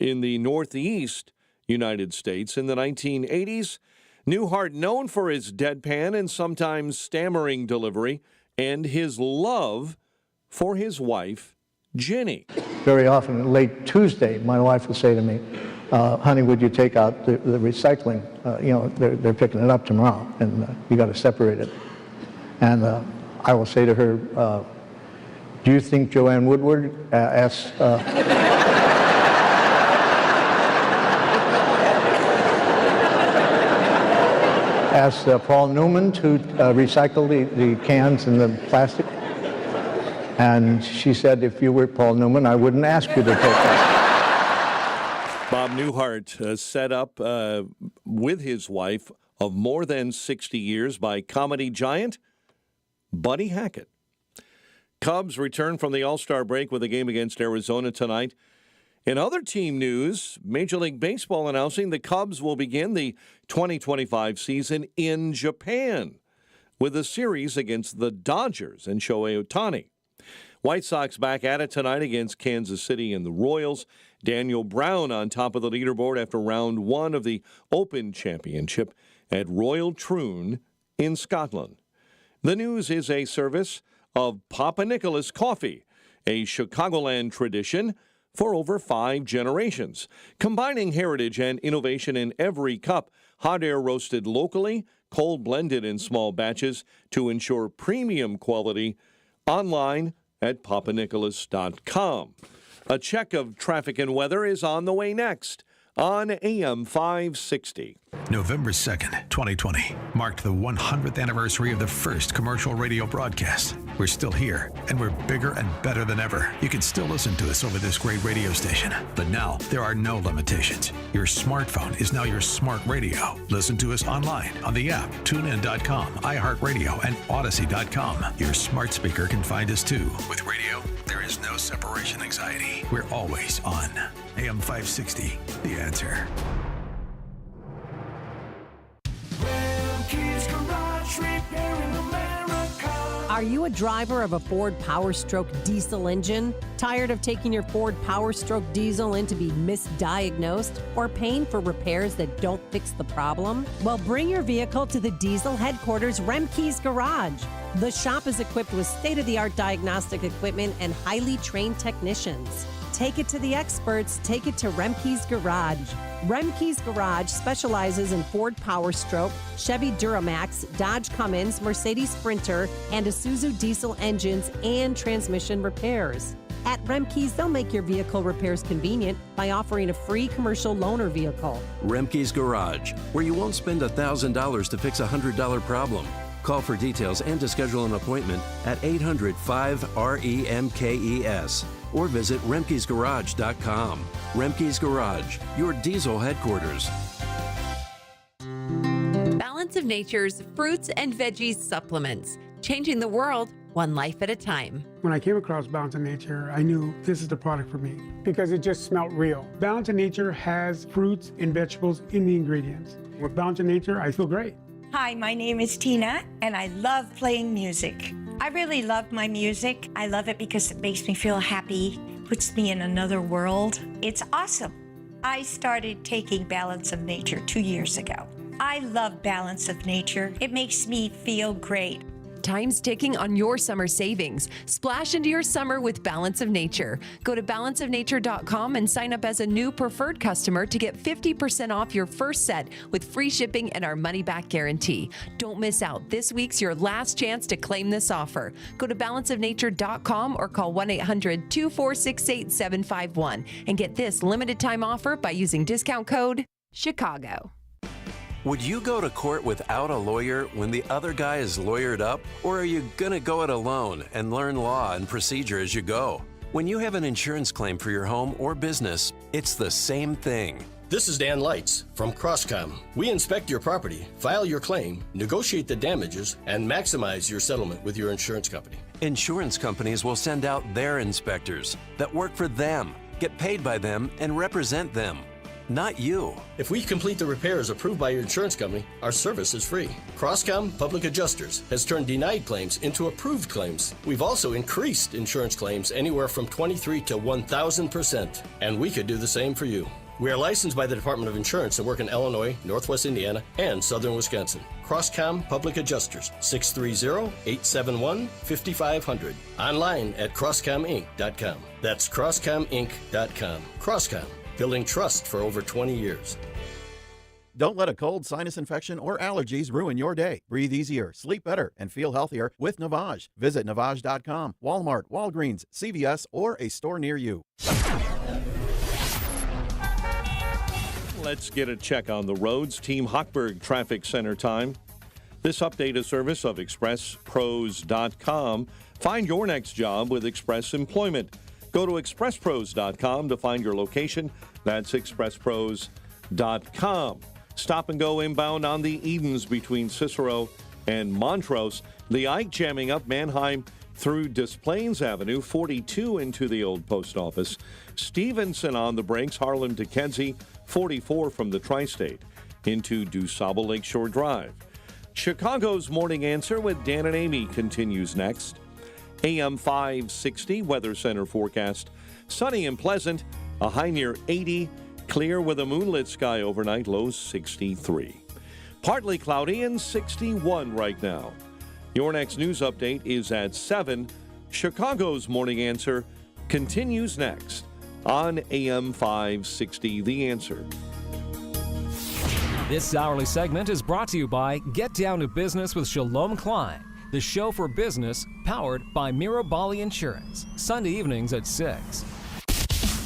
Northeast United States in the 1980s. Newhart, known for his deadpan and sometimes stammering delivery, and his love for his wife, Jenny. Very often, late Tuesday, my wife would say to me, honey, would you take out the recycling? They're picking it up tomorrow, and you got to separate it. And I will say to her, do you think Joanne Woodward asked... asked Paul Newman to recycle the cans and the plastic? And she said, if you were Paul Newman, I wouldn't ask you to take that. Bob Newhart set up with his wife of more than 60 years by comedy giant Buddy Hackett. Cubs return from the All-Star break with a game against Arizona tonight. In other team news, Major League Baseball announcing the Cubs will begin the 2025 season in Japan with a series against the Dodgers and Shohei Ohtani. White Sox back at it tonight against Kansas City and the Royals. Daniel Brown on top of the leaderboard after round one of the Open Championship at Royal Troon in Scotland. The news is a service of Papa Nicholas Coffee, a Chicagoland tradition for over 5 generations, combining heritage and innovation in every cup, hot air roasted locally, cold blended in small batches to ensure premium quality. Online at papanicholas.com. A check of traffic and weather is on the way next on AM 560. November 2nd, 2020, marked the 100th anniversary of the first commercial radio broadcast. We're still here, and we're bigger and better than ever. You can still listen to us over this great radio station. But now, there are no limitations. Your smartphone is now your smart radio. Listen to us online on the app, tunein.com, iHeartRadio, and Odyssey.com. Your smart speaker can find us too. With radio, there is no separation anxiety. We're always on. AM 560, The Answer. Are you a driver of a Ford Power Stroke diesel engine? Tired of taking your Ford Power Stroke diesel in to be misdiagnosed or paying for repairs that don't fix the problem? Well, bring your vehicle to the diesel headquarters, Remke's Garage. The shop is equipped with state-of-the-art diagnostic equipment and highly trained technicians. Take it to the experts. Take it to Remke's Garage. Remke's Garage specializes in Ford Power Stroke, Chevy Duramax, Dodge Cummins, Mercedes Sprinter, and Isuzu diesel engines and transmission repairs. At Remke's, they'll make your vehicle repairs convenient by offering a free commercial loaner vehicle. Remke's Garage, where you won't spend $1,000 to fix a $100 problem. Call for details and to schedule an appointment at 800-5-REMKES or visit remkesgarage.com. Remke's Garage, your diesel headquarters. Balance of Nature's fruits and veggies supplements, changing the world one life at a time. When I came across Balance of Nature, I knew this is the product for me because it just smelled real. Balance of Nature has fruits and vegetables in the ingredients. With Balance of Nature, I feel great. Hi, my name is Tina, and I love playing music. I really love my music. I love it because it makes me feel happy, puts me in another world. It's awesome. I started taking Balance of Nature 2 years ago. I love Balance of Nature. It makes me feel great. Time's ticking on your summer savings. Splash into your summer with Balance of Nature. Go to balanceofnature.com and sign up as a new preferred customer to get 50% off your first set with free shipping and our money-back guarantee. Don't miss out. This week's your last chance to claim this offer. Go to balanceofnature.com or call 1-800-246-8751 and get this limited time offer by using discount code CHICAGO. Would you go to court without a lawyer when the other guy is lawyered up? Or are you going to go it alone and learn law and procedure as you go? When you have an insurance claim for your home or business, it's the same thing. This is Dan Lights from Crosscom. We inspect your property, file your claim, negotiate the damages, and maximize your settlement with your insurance company. Insurance companies will send out their inspectors that work for them, get paid by them, and represent them. Not you. If we complete the repairs approved by your insurance company, our service is free. Crosscom Public Adjusters has turned denied claims into approved claims. We've also increased insurance claims anywhere from 23 to 1,000%, and we could do the same for you. We are licensed by the Department of Insurance and work in Illinois, Northwest Indiana, and Southern Wisconsin. Crosscom Public Adjusters, 630-871-5500. Online at crosscominc.com. That's crosscominc.com. Crosscom. Building trust for over 20 years. Don't let a cold, sinus infection, or allergies ruin your day. Breathe easier, sleep better, and feel healthier with Navage. Visit Navage.com, Walmart, Walgreens, CVS, or a store near you. Let's get a check on the roads. Team Hochberg Traffic Center time. This update is service of ExpressPros.com. Find your next job with Express Employment. Go to expresspros.com to find your location. That's expresspros.com. Stop and go inbound on the Edens between Cicero and Montrose. The Ike jamming up Mannheim through Des Plaines Avenue, 42 into the old post office. Stevenson on the brakes, Harlem to Kedzie, 44 from the Tri-State into DuSable Lakeshore Drive. Chicago's Morning Answer with Dan and Amy continues next. AM 560 Weather Center forecast. Sunny and pleasant, a high near 80. Clear with a moonlit sky overnight, low 63. Partly cloudy and 61 right now. Your next news update is at 7. Chicago's Morning Answer continues next on AM 560, The Answer. This hourly segment is brought to you by Get Down to Business with Shalom Klein, the show for business powered by Mirabali Insurance. Sunday evenings at 6.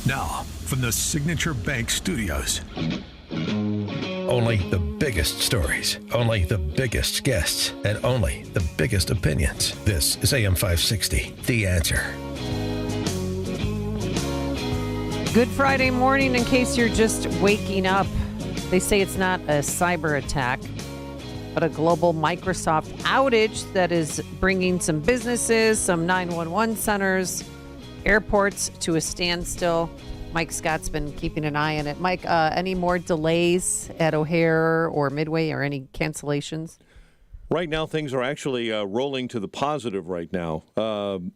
Now, from the Signature Bank Studios. Only the biggest stories, only the biggest guests, and only the biggest opinions. This is AM 560, The Answer. Good Friday morning. In case you're just waking up, they say it's not a cyber attack, but a global Microsoft outage that is bringing some businesses, some 911 centers, airports to a standstill. Mike Scott's been keeping an eye on it. Mike, any more delays at O'Hare or Midway or any cancellations? Right now, things are actually rolling to the positive right now.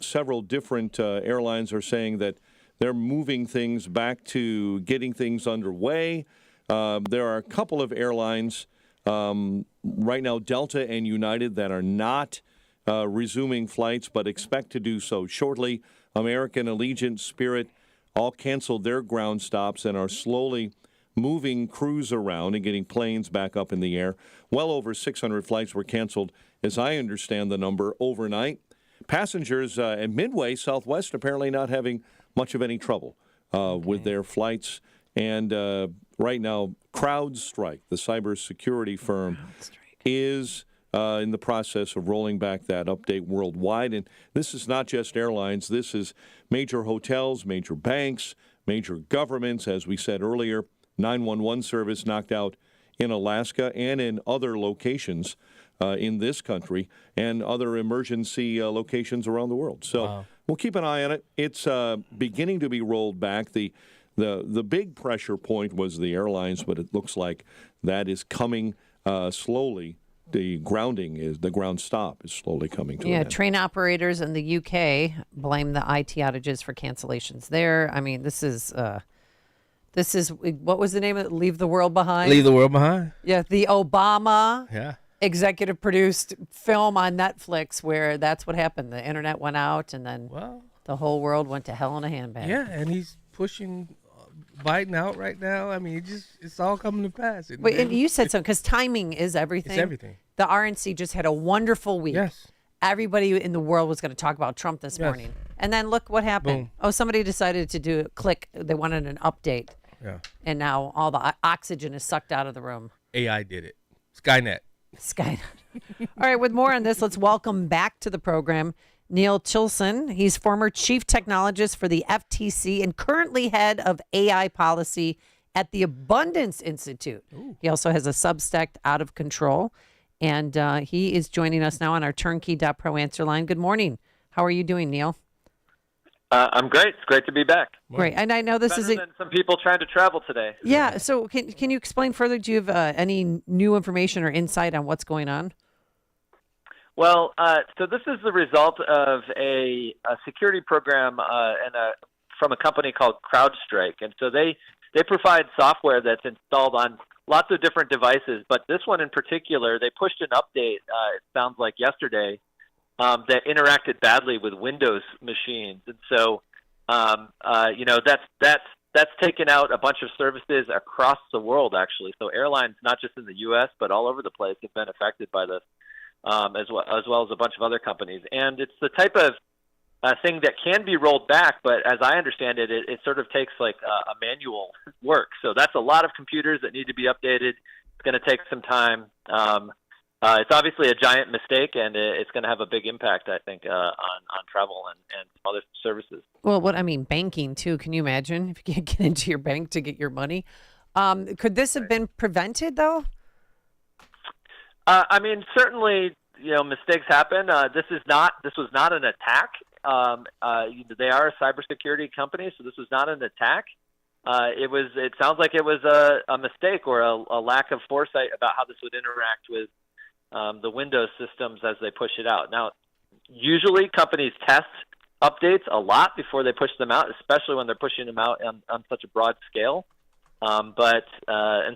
Several different airlines are saying that they're moving things back to getting things underway. There are a couple of airlines right now, Delta and United, that are not resuming flights but expect to do so shortly. American, Allegiant, Spirit all canceled their ground stops and are slowly moving crews around and getting planes back up in the air. Well over 600 flights were canceled, as I understand the number, overnight. Passengers at Midway, Southwest, apparently not having much of any trouble with their flights. And right now, CrowdStrike, the cybersecurity firm, is in the process of rolling back that update worldwide. And this is not just airlines. This is major hotels, major banks, major governments. As we said earlier, 911 service knocked out in Alaska and in other locations in this country and other emergency locations around the world. So we'll keep an eye on it. It's beginning to be rolled back. The big pressure point was the airlines, but it looks like that is coming slowly. The ground stop is slowly coming to an end. Train operators in the UK blame the IT outages for cancellations there. I mean, this is what was the name of it? Leave the World Behind? Leave the World Behind? Yeah, the Obama executive produced film on Netflix where that's what happened. The internet went out and then the whole world went to hell in a handbag. Yeah, and he's pushing Biden out right now. I mean, it's all coming to pass. Wait, and you said something, because timing is everything. It's everything. The RNC just had a wonderful week. Yes. Everybody in the world was going to talk about Trump this morning. And then look what happened. Boom. Oh, somebody decided to do click. They wanted an update. Yeah. And now all the oxygen is sucked out of the room. AI did it. Skynet. All right, with more on this, let's welcome back to the program Neil Chilson. He's former chief technologist for the FTC and currently head of AI policy at the Abundance Institute. Ooh. He also has a Substack, Out of Control, and he is joining us now on our Turnkey.pro answer line. Good morning. How are you doing, Neil? I'm great. It's great to be back. Great. And I know this is better than some people trying to travel today. Yeah. So can you explain further? Do you have any new information or insight on what's going on? Well, so this is the result of a security program from a company called CrowdStrike. And so they provide software that's installed on lots of different devices. But this one in particular, they pushed an update, it sounds like yesterday, that interacted badly with Windows machines. And so, that's taken out a bunch of services across the world, actually. So airlines, not just in the U.S., but all over the place, have been affected by this. As well as a bunch of other companies. And it's the type of thing that can be rolled back, but as I understand it, it sort of takes like a manual work. So that's a lot of computers that need to be updated. It's going to take some time. It's obviously a giant mistake, and it's going to have a big impact, I think, on travel and other services. Well, banking, too. Can you imagine if you can't get into your bank to get your money? Could this have been prevented, though? Certainly, mistakes happen. This was not an attack. They are a cybersecurity company, so this was not an attack. It sounds like it was a mistake or a lack of foresight about how this would interact with the Windows systems as they push it out. Now, usually companies test updates a lot before they push them out, especially when they're pushing them out on such a broad scale. And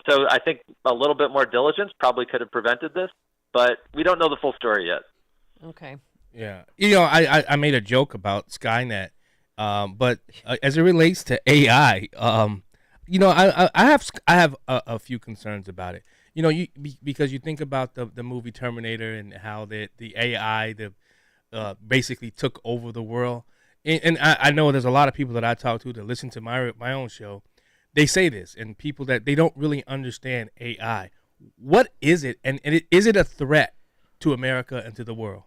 so I think a little bit more diligence probably could have prevented this, but we don't know the full story yet. Okay. Yeah. I made a joke about Skynet, but as it relates to AI, I have a few concerns about it. Because you think about the movie Terminator and how the AI basically took over the world. And I know there's a lot of people that I talk to that listen to my own show. They say this, and people that they don't really understand AI. What is it, and is it a threat to America and to the world?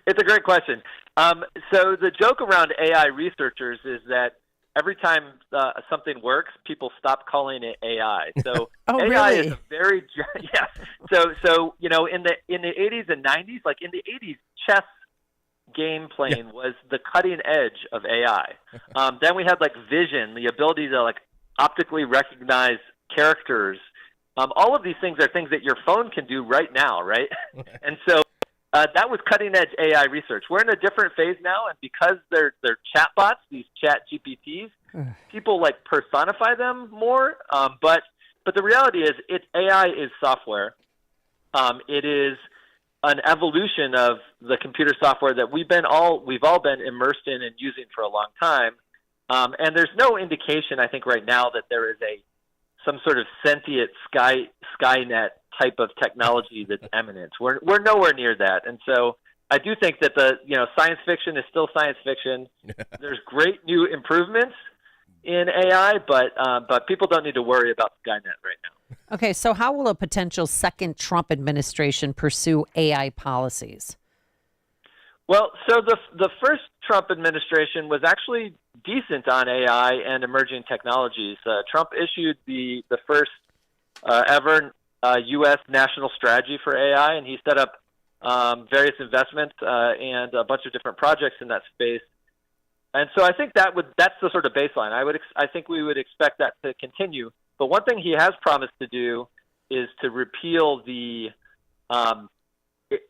It's a great question. So the joke around AI researchers is that every time something works, people stop calling it AI. So Oh, AI really? is a very So in the 80s and 90s, like in the 80s, chess game playing was the cutting edge of AI. Then we had like vision, the ability to like optically recognize characters. All of these things are things that your phone can do right now, right? And so that was cutting edge AI research. We're in a different phase now, and because they're chatbots, these chat GPTs, people like personify them more. But the reality is, AI is software. It is an evolution of the computer software that we've all been immersed in and using for a long time. And there's no indication, I think, right now that there is some sort of sentient Skynet type of technology that's imminent. We're nowhere near that. And so I do think that science fiction is still science fiction. There's great new improvements in AI, but people don't need to worry about Skynet right now. Okay, so how will a potential second Trump administration pursue AI policies? Well, so the first Trump administration was actually decent on AI and emerging technologies. Trump issued the first ever U.S. national strategy for AI, and he set up various investments and a bunch of different projects in that space. And so I think that's the sort of baseline. I think we would expect that to continue. But one thing he has promised to do is to repeal the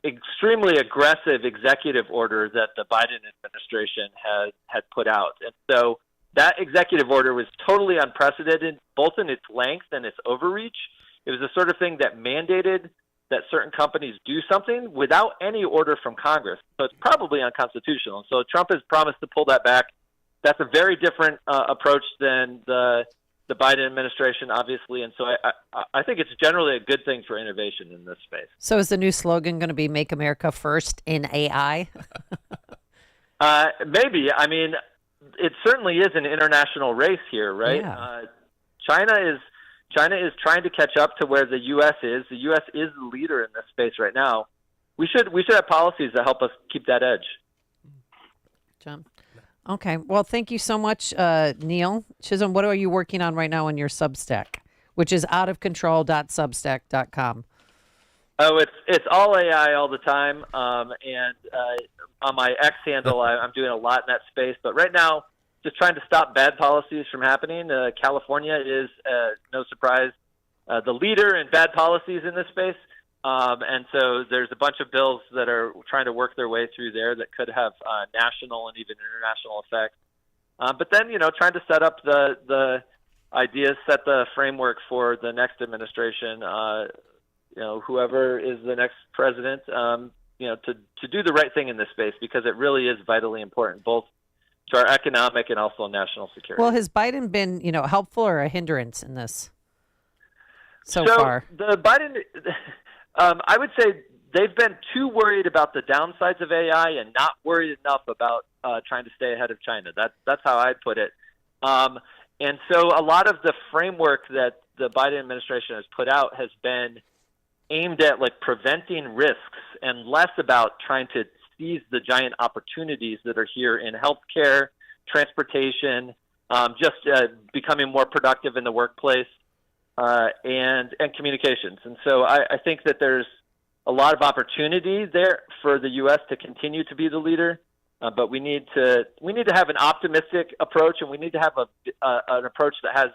extremely aggressive executive order that the Biden administration had put out. And so that executive order was totally unprecedented, both in its length and its overreach. It was the sort of thing that mandated that certain companies do something without any order from Congress. So it's probably unconstitutional. So Trump has promised to pull that back. That's a very different approach than the Biden administration, obviously. And so I think it's generally a good thing for innovation in this space. So is the new slogan going to be "Make America First in AI"? Maybe. I mean, it certainly is an international race here, right? Yeah. China is trying to catch up to where the U.S. is. The U.S. is the leader in this space right now. We should have policies that help us keep that edge. John. Okay. Well, thank you so much, Neil Chisholm. What are you working on right now on your Substack, which is outofcontrol.substack.com? Oh, it's all AI all the time. And on my X handle, I'm doing a lot in that space. But right now, just trying to stop bad policies from happening. California is, no surprise, the leader in bad policies in this space. And so there's a bunch of bills that are trying to work their way through there that could have national and even international effects. But then, trying to set up the ideas, set the framework for the next administration, whoever is the next president, to do the right thing in this space, because it really is vitally important, both to our economic and also national security. Well, has Biden been, helpful or a hindrance in this so far? The Biden, I would say they've been too worried about the downsides of AI and not worried enough about trying to stay ahead of China. That's how I'd put it. And so a lot of the framework that the Biden administration has put out has been aimed at preventing risks and less about trying to seize the giant opportunities that are here in healthcare, transportation, just becoming more productive in the workplace, and communications. And so I think that there's a lot of opportunity there for the U.S. to continue to be the leader, but we need to have an optimistic approach, and we need to have an approach that has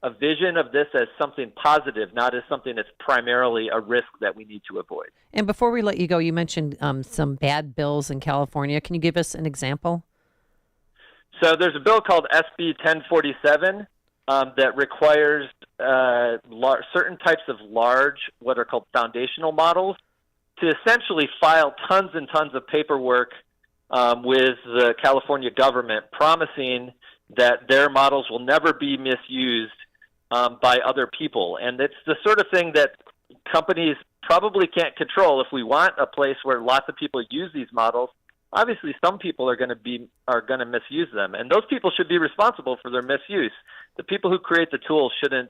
a vision of this as something positive, not as something that's primarily a risk that we need to avoid. And before we let you go, you mentioned some bad bills in California. Can you give us an example? So there's a bill called SB 1047 that requires certain types of large, what are called foundational models, to essentially file tons and tons of paperwork with the California government, promising that their models will never be misused by other people. And it's the sort of thing that companies probably can't control. If we want a place where lots of people use these models, obviously some people are going to misuse them, and those people should be responsible for their misuse. The people who create the tools shouldn't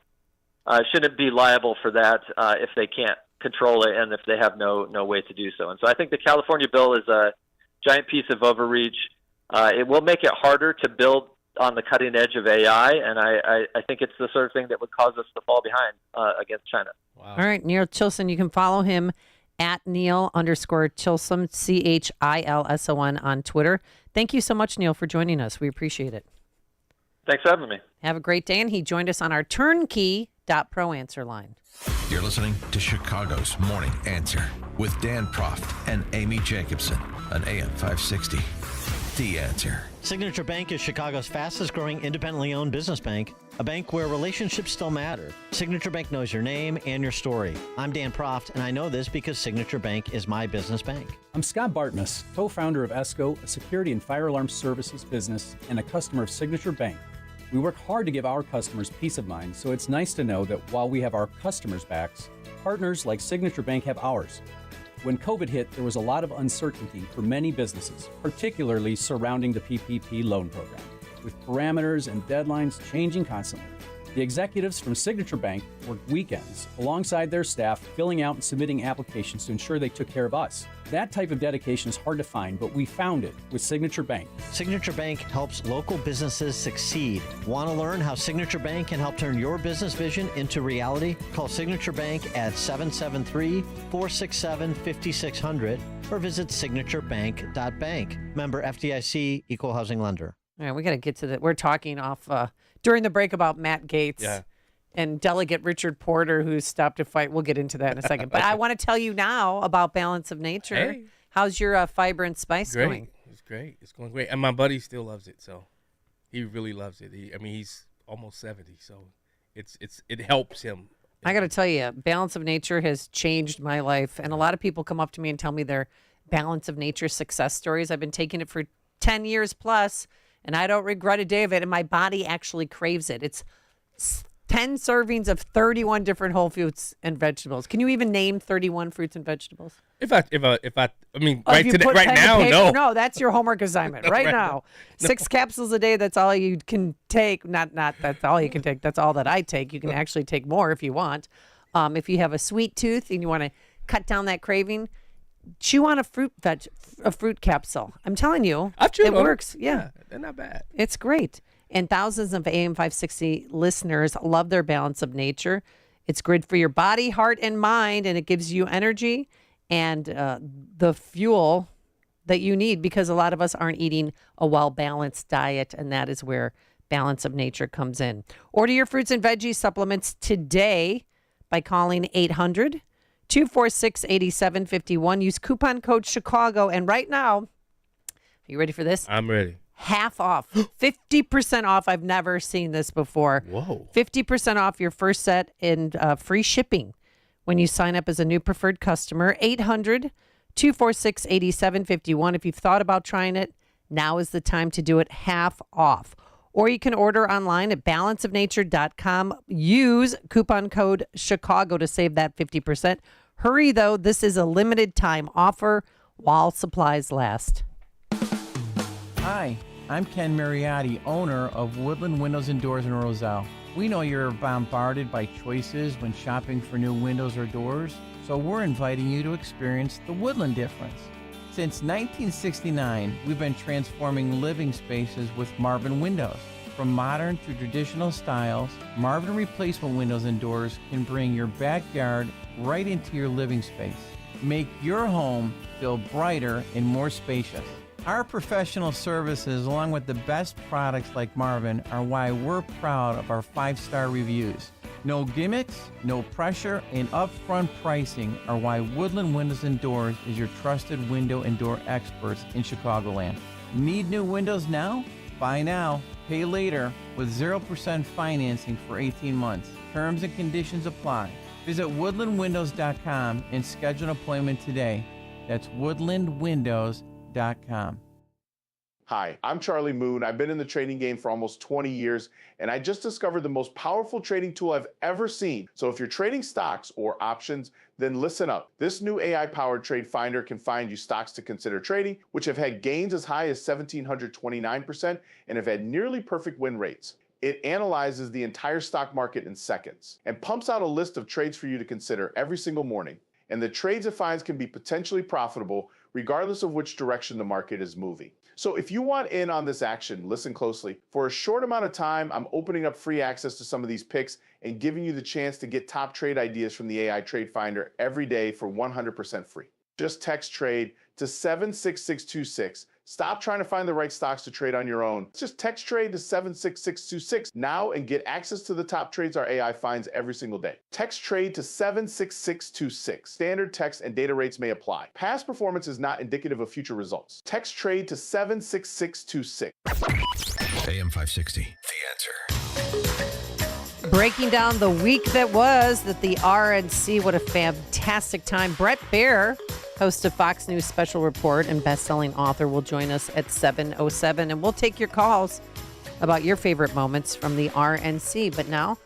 be liable for that if they can't control it and if they have no way to do so. And so I think the California bill is a giant piece of overreach. It will make it harder to build on the cutting edge of AI, and I think it's the sort of thing that would cause us to fall behind against China. Wow. All right, Neil Chilson, you can follow him at Neil_Chilson, CHILSON on Twitter. Thank you so much, Neil, for joining us. We appreciate it. Thanks for having me. Have a great day. And he joined us on our turnkey.pro answer line. You're listening to Chicago's Morning Answer with Dan Proft and Amy Jacobson on AM 560. The Answer. Signature Bank is Chicago's fastest growing independently owned business bank, a bank where relationships still matter. Signature Bank knows your name and your story. I'm Dan Proft, and I know this because Signature Bank is my business bank. I'm Scott Bartmus, co-founder of ESCO, a security and fire alarm services business and a customer of Signature Bank. We work hard to give our customers peace of mind, so it's nice to know that while we have our customers' backs, partners like Signature Bank have ours. When COVID hit, there was a lot of uncertainty for many businesses, particularly surrounding the PPP loan program, with parameters and deadlines changing constantly. The executives from Signature Bank worked weekends alongside their staff, filling out and submitting applications to ensure they took care of us. That type of dedication is hard to find, but we found it with Signature Bank. Signature Bank helps local businesses succeed. Want to learn how Signature Bank can help turn your business vision into reality? Call Signature Bank at 773-467-5600 or visit signaturebank.bank. Member FDIC, Equal Housing Lender. All right, we got to get to that. We're talking off during the break about Matt Gaetz and Delegate Richard Porter, who stopped a fight. We'll get into that in a second. But I want to tell you now about Balance of Nature. Hey. How's your fiber and spice Great. going? It's great. It's going great. And my buddy still loves it, so he really loves it. He's almost 70, so it helps him. I got to tell you, Balance of Nature has changed my life. And a lot of people come up to me and tell me their Balance of Nature success stories. I've been taking it for 10 years plus, and I don't regret a day of it. And my body actually craves it. It's 10 servings of 31 different whole fruits and vegetables. Can you even name 31 fruits and vegetables? Right now, no. No, that's your homework assignment right now. No. 6 capsules a day. That's all you can take. Not that's all you can take. That's all that I take. You can actually take more if you want. If you have a sweet tooth and you want to cut down that craving, chew on a fruit capsule. I'm telling you, it works. Yeah, they're not bad. It's great. And thousands of AM 560 listeners love their Balance of Nature. It's good for your body, heart, and mind, and it gives you energy and the fuel that you need, because a lot of us aren't eating a well-balanced diet, and that is where Balance of Nature comes in. Order your fruits and veggie supplements today by calling 800-246-8751. Use coupon code Chicago, and right now, are you ready for this? I'm ready. Half off, 50% off. I've never seen this before. Whoa. 50% off your first set and free shipping when you sign up as a new preferred customer. 800-246-8751. If you've thought about trying it, now is the time to do it half off. Or you can order online at balanceofnature.com. Use coupon code Chicago to save that 50%. Hurry, though. This is a limited time offer while supplies last. Hi, I'm Ken Mariotti, owner of Woodland Windows and Doors in Roselle. We know you're bombarded by choices when shopping for new windows or doors, so we're inviting you to experience the Woodland difference. Since 1969, we've been transforming living spaces with Marvin Windows. From modern to traditional styles, Marvin replacement windows and doors can bring your backyard right into your living space. Make your home feel brighter and more spacious. Our professional services, along with the best products like Marvin, are why we're proud of our 5-star reviews. No gimmicks, no pressure, and upfront pricing are why Woodland Windows and Doors is your trusted window and door experts in Chicagoland. Need new windows now? Buy now, pay later with 0% financing for 18 months. Terms and conditions apply. Visit woodlandwindows.com and schedule an appointment today. That's woodlandwindows.com. Hi, I'm Charlie Moon. I've been in the trading game for almost 20 years, and I just discovered the most powerful trading tool I've ever seen. So if you're trading stocks or options, then listen up. This new AI-powered trade finder can find you stocks to consider trading, which have had gains as high as 1,729% and have had nearly perfect win rates. It analyzes the entire stock market in seconds and pumps out a list of trades for you to consider every single morning. And the trades it finds can be potentially profitable regardless of which direction the market is moving. So if you want in on this action, listen closely. For a short amount of time, I'm opening up free access to some of these picks and giving you the chance to get top trade ideas from the AI Trade Finder every day for 100% free. Just text TRADE to 76626. Stop trying to find the right stocks to trade on your own. Just text TRADE to 76626 now and get access to the top trades our AI finds every single day. Text TRADE to 76626. Standard text and data rates may apply. Past performance is not indicative of future results. Text TRADE to 76626. AM 560, The Answer. Breaking down the week that was at the RNC. What a fantastic time. Brett Baier, host of Fox News Special Report and best-selling author, will join us at 7:07, and we'll take your calls about your favorite moments from the RNC. But now,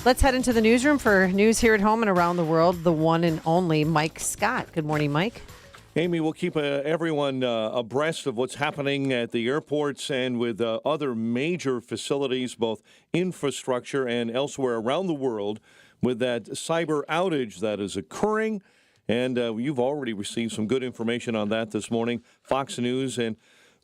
let's head into the newsroom for news here at home and around the world. The one and only Mike Scott. Good morning, Mike. Amy, we'll keep everyone abreast of what's happening at the airports and with other major facilities, both infrastructure and elsewhere around the world, with that cyber outage that is occurring. And you've already received some good information on that this morning, Fox News, and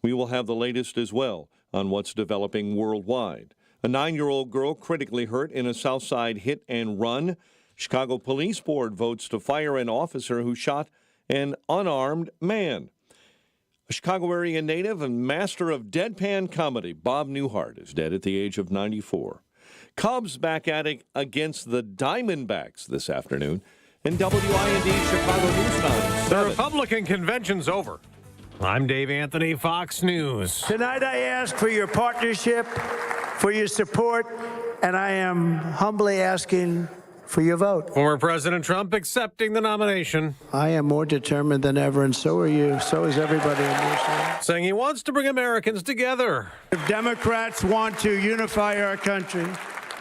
we will have the latest as well on what's developing worldwide. A 9-year-old girl critically hurt in a Southside hit and run. Chicago Police Board votes to fire an officer who shot an unarmed man. A Chicago area native and master of deadpan comedy, Bob Newhart, is dead at the age of 94. Cubs back at it against the Diamondbacks this afternoon. And WIND Chicago News Time. The Republican convention's over. I'm Dave Anthony, Fox News. Tonight I ask for your partnership, for your support, and I am humbly asking for your vote. Former President Trump accepting the nomination. I am more determined than ever, and so are you. So is everybody in this room. Saying he wants to bring Americans together. If Democrats want to unify our country,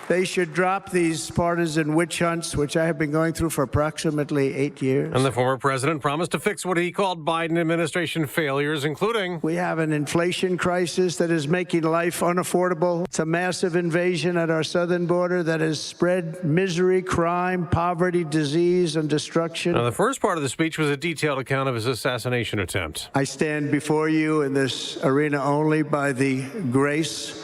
they should drop these partisan witch hunts, which I have been going through for approximately 8 years. And the former president promised to fix what he called Biden administration failures, including... We have an inflation crisis that is making life unaffordable. It's a massive invasion at our southern border that has spread misery, crime, poverty, disease, and destruction. Now, the first part of the speech was a detailed account of his assassination attempt. I stand before you in this arena only by the grace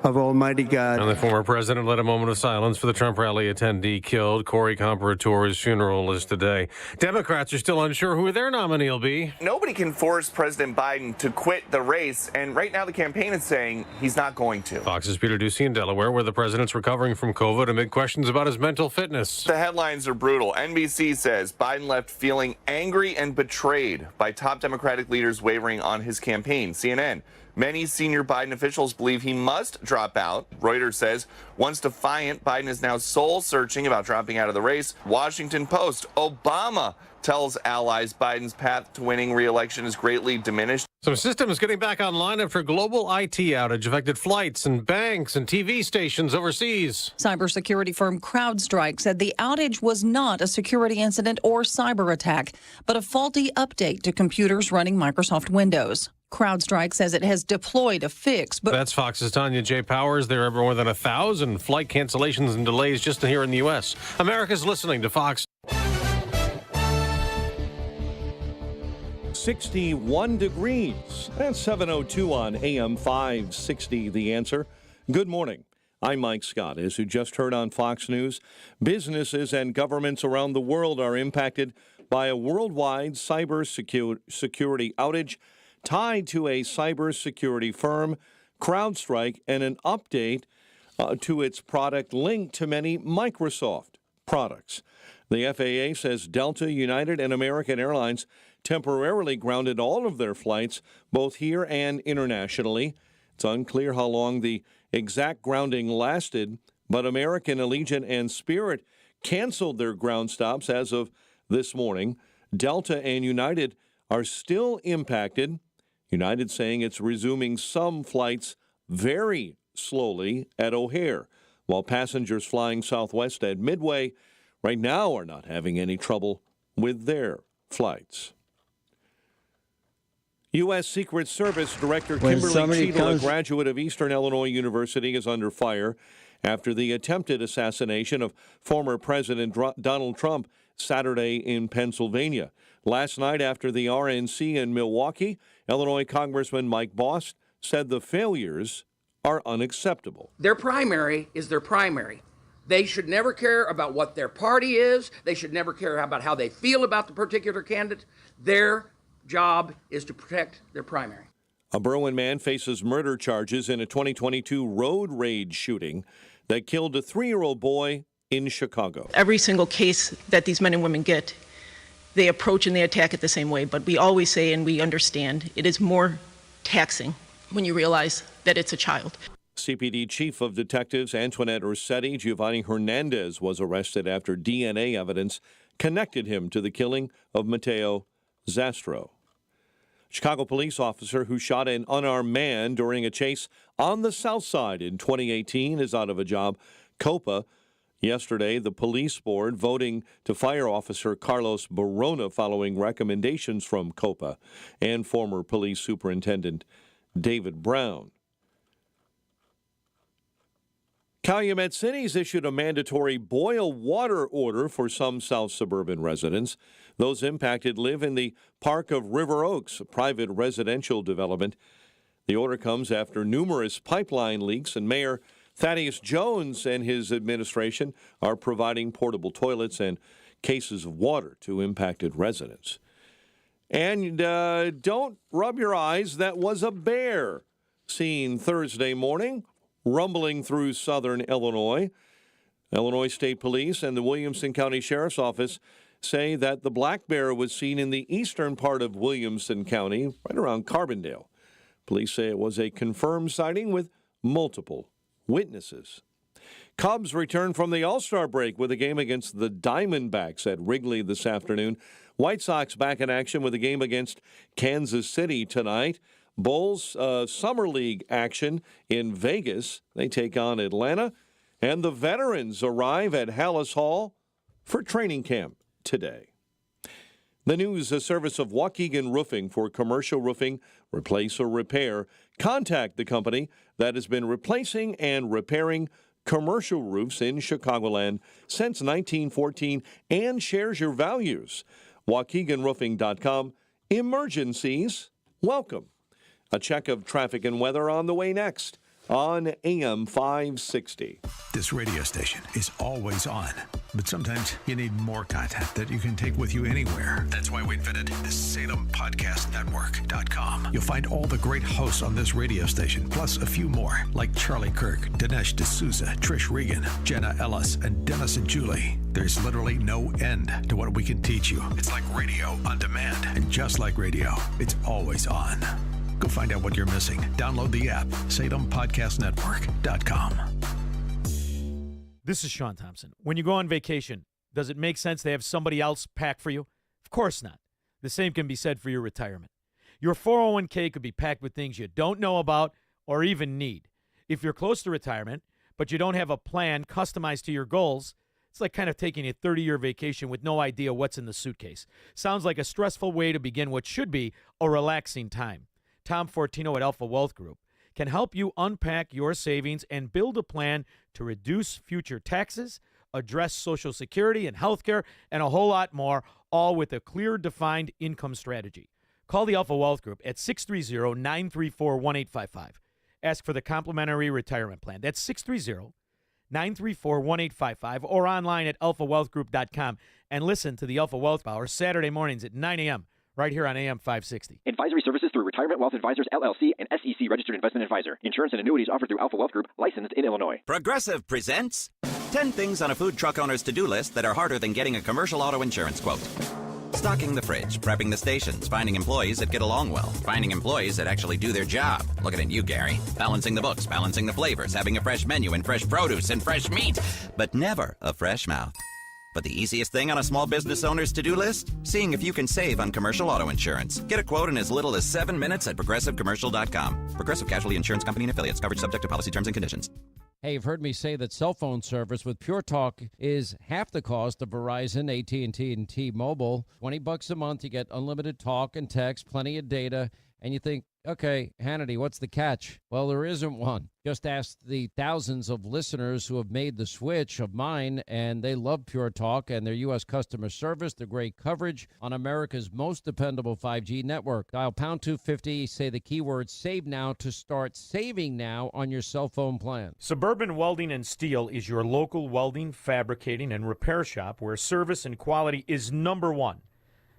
of Almighty God. And the former president led a moment of silence for the Trump rally attendee killed. Corey Comparatore's funeral is today. Democrats are still unsure who their nominee will be. Nobody can force President Biden to quit the race, and right now the campaign is saying he's not going to. Fox's Peter Ducey in Delaware, where the president's recovering from COVID amid questions about his mental fitness. The headlines are brutal. NBC says Biden left feeling angry and betrayed by top Democratic leaders wavering on his campaign. CNN: many senior Biden officials believe he must drop out. Reuters says once defiant, Biden is now soul searching about dropping out of the race. Washington Post: Obama tells allies Biden's path to winning re-election is greatly diminished. Some systems getting back online after a global IT outage affected flights and banks and TV stations overseas. Cybersecurity firm CrowdStrike said the outage was not a security incident or cyber attack, but a faulty update to computers running Microsoft Windows. CrowdStrike says it has deployed a fix, but... That's Fox's Tanya J. Powers. There are more than 1,000 flight cancellations and delays just here in the U.S. America's listening to Fox. 61 degrees. That's 7:02 on AM 560, The Answer. Good morning. I'm Mike Scott. As you just heard on Fox News, businesses and governments around the world are impacted by a worldwide cybersecurity outage. tied to a cybersecurity firm, CrowdStrike, and an update to its product linked to many Microsoft products. The FAA says Delta, United, and American Airlines temporarily grounded all of their flights, both here and internationally. It's unclear how long the exact grounding lasted, but American, Allegiant, and Spirit canceled their ground stops as of this morning. Delta and United are still impacted. United saying it's resuming some flights very slowly at O'Hare, while passengers flying Southwest at Midway right now are not having any trouble with their flights. U.S. Secret Service Director Kimberly Cheadle, a graduate of Eastern Illinois University, is under fire after the attempted assassination of former President Donald Trump Saturday in Pennsylvania. Last night, after the RNC in Milwaukee, Illinois Congressman Mike Bost said the failures are unacceptable. Their primary is their primary. They should never care about what their party is. They should never care about how they feel about the particular candidate. Their job is to protect their primary. A Berwyn man faces murder charges in a 2022 road rage shooting that killed a 3-year-old boy in Chicago. Every single case that these men and women get, they approach and they attack it the same way. But we always say, and we understand, it is more taxing when you realize that it's a child. CPD Chief of Detectives Antoinette Ursetti, Giovanni Hernandez, was arrested after DNA evidence connected him to the killing of Mateo Zastro. Chicago police officer who shot an unarmed man during a chase on the South Side in 2018 is out of a job. COPA. Yesterday, the police board voting to fire Officer Carlos Barona following recommendations from COPA and former police superintendent David Brown. Calumet City's issued a mandatory boil water order for some South suburban residents. Those impacted live in the Park of River Oaks, a private residential development. The order comes after numerous pipeline leaks, and Mayor Thaddeus Jones and his administration are providing portable toilets and cases of water to impacted residents. And don't rub your eyes, that was a bear seen Thursday morning rumbling through southern Illinois. Illinois State Police and the Williamson County Sheriff's Office say that the black bear was seen in the eastern part of Williamson County, right around Carbondale. Police say it was a confirmed sighting with multiple witnesses. Cubs return from the All-Star break with a game against the Diamondbacks at Wrigley this afternoon. White Sox back in action with a game against Kansas City tonight. Bulls Summer League action in Vegas. They take on Atlanta. And the veterans arrive at Hallis Hall for training camp today. The news, a service of Waukegan Roofing for commercial roofing, replace or repair. Contact the company that has been replacing and repairing commercial roofs in Chicagoland since 1914 and shares your values. WaukeganRoofing.com. Emergencies, welcome. A check of traffic and weather on the way next on AM 560. This radio station is always on, but sometimes you need more content that you can take with you anywhere. That's why we invented the SalemPodcastNetwork.com. You'll find all the great hosts on this radio station, plus a few more, like Charlie Kirk, Dinesh D'Souza, Trish Regan, Jenna Ellis, and Dennis and Julie. There's literally no end to what we can teach you. It's like radio on demand, and just like radio, it's always on. Go find out what you're missing. Download the app, SalemPodcastNetwork.com. This is Sean Thompson. When you go on vacation, does it make sense to have somebody else pack for you? Of course not. The same can be said for your retirement. Your 401k could be packed with things you don't know about or even need. If you're close to retirement, but you don't have a plan customized to your goals, it's like kind of taking a 30-year vacation with no idea what's in the suitcase. Sounds like a stressful way to begin what should be a relaxing time. Tom Fortino at Alpha Wealth Group can help you unpack your savings and build a plan to reduce future taxes, address Social Security and health care, and a whole lot more, all with a clear, defined income strategy. Call the Alpha Wealth Group at 630-934-1855. Ask for the complimentary retirement plan. That's 630-934-1855 or online at alphawealthgroup.com. And listen to the Alpha Wealth Hour Saturday mornings at 9 a.m. right here on AM 560. Advisory services through Retirement Wealth Advisors, LLC, and SEC Registered Investment Advisor. Insurance and annuities offered through Alpha Wealth Group, licensed in Illinois. Progressive presents 10 things on a food truck owner's to-do list that are harder than getting a commercial auto insurance quote. Stocking the fridge, prepping the stations, finding employees that get along well, finding employees that actually do their job. Looking at you, Gary. Balancing the books, balancing the flavors, having a fresh menu and fresh produce and fresh meat, but never a fresh mouth. But the easiest thing on a small business owner's to-do list? Seeing if you can save on commercial auto insurance. Get a quote in as little as 7 minutes at progressivecommercial.com. Progressive Casualty Insurance Company and Affiliates. Coverage subject to policy terms and conditions. Hey, you've heard me say that cell phone service with Pure Talk is half the cost of Verizon, AT&T, and T-Mobile. $20 a month, you get unlimited talk and text, plenty of data, and you think, okay, Hannity, what's the catch? Well, there isn't one. Just ask the thousands of listeners who have made the switch of mine, and they love Pure Talk and their U.S. customer service, the great coverage on America's most dependable 5G network. Dial pound 250, say the keyword save now to start saving now on your cell phone plan. Suburban Welding and Steel is your local welding, fabricating, and repair shop where service and quality is number one.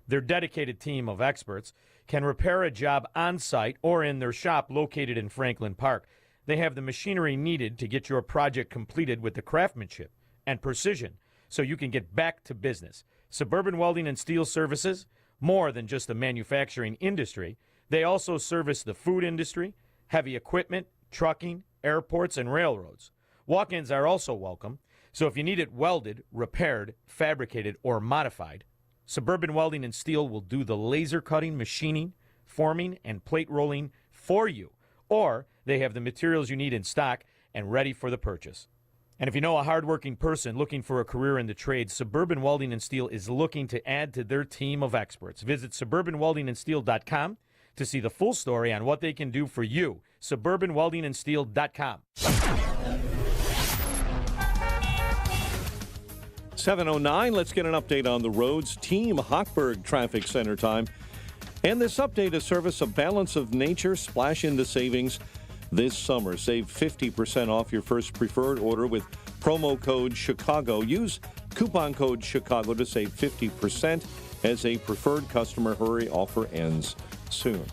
Their dedicated team of experts can repair a job on site or in their shop located in Franklin Park. They have the machinery needed to get your project completed with the craftsmanship and precision so you can get back to business. Suburban Welding and Steel Services, more than just the manufacturing industry. They also service the food industry, heavy equipment, trucking, airports, and railroads. Walk-ins are also welcome, so if you need it welded, repaired, fabricated, or modified, Suburban Welding and Steel will do the laser cutting, machining, forming, and plate rolling for you. Or they have the materials you need in stock and ready for the purchase. And if you know a hardworking person looking for a career in the trade, Suburban Welding and Steel is looking to add to their team of experts. Visit suburbanweldingandsteel.com to see the full story on what they can do for you. Suburbanweldingandsteel.com. 7:09, let's get an update on the roads. Team Hochberg Traffic Center time. And this update is service of Balance of Nature. Splash into savings this summer. Save 50% off your first preferred order with promo code Chicago. Use coupon code Chicago to save 50% as a preferred customer. Hurry, offer ends soon.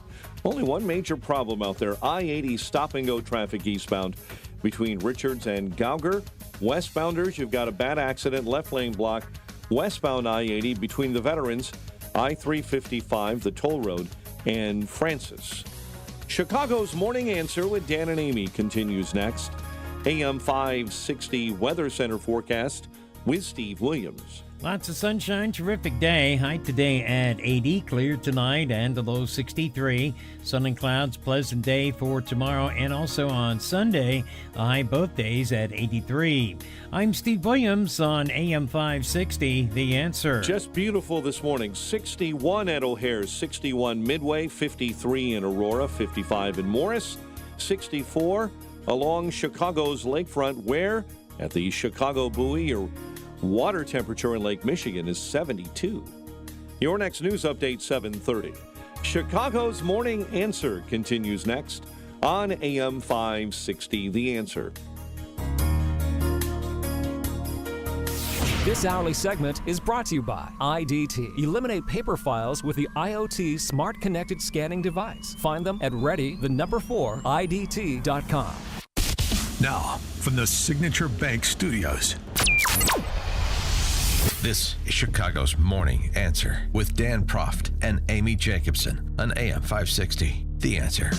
Only one major problem out there. I-80 stop-and-go traffic eastbound between Richards and Gauger. Westbounders, you've got a bad accident, left lane block. Westbound I-80 between the Veterans, I-355, the toll road, and Francis. Chicago's Morning Answer with Dan and Amy continues next. AM 560 Weather Center forecast with Steve Williams. Lots of sunshine, terrific day. High today at 80, clear tonight and a low 63. Sun and clouds, pleasant day for tomorrow and also on Sunday. A high both days at 83. I'm Steve Williams on AM 560, The Answer. Just beautiful this morning. 61 at O'Hare, 61 Midway, 53 in Aurora, 55 in Morris, 64 along Chicago's lakefront, where at the Chicago Buoy, your water temperature in Lake Michigan is 72. Your next news update, 7:30. Chicago's Morning Answer continues next on AM 560, The Answer. This hourly segment is brought to you by IDT. Eliminate paper files with the IoT Smart Connected Scanning Device. Find them at ready4IDT.com. Now, from the Signature Bank Studios, this is Chicago's Morning Answer with Dan Proft and Amy Jacobson on AM 560. The Answer.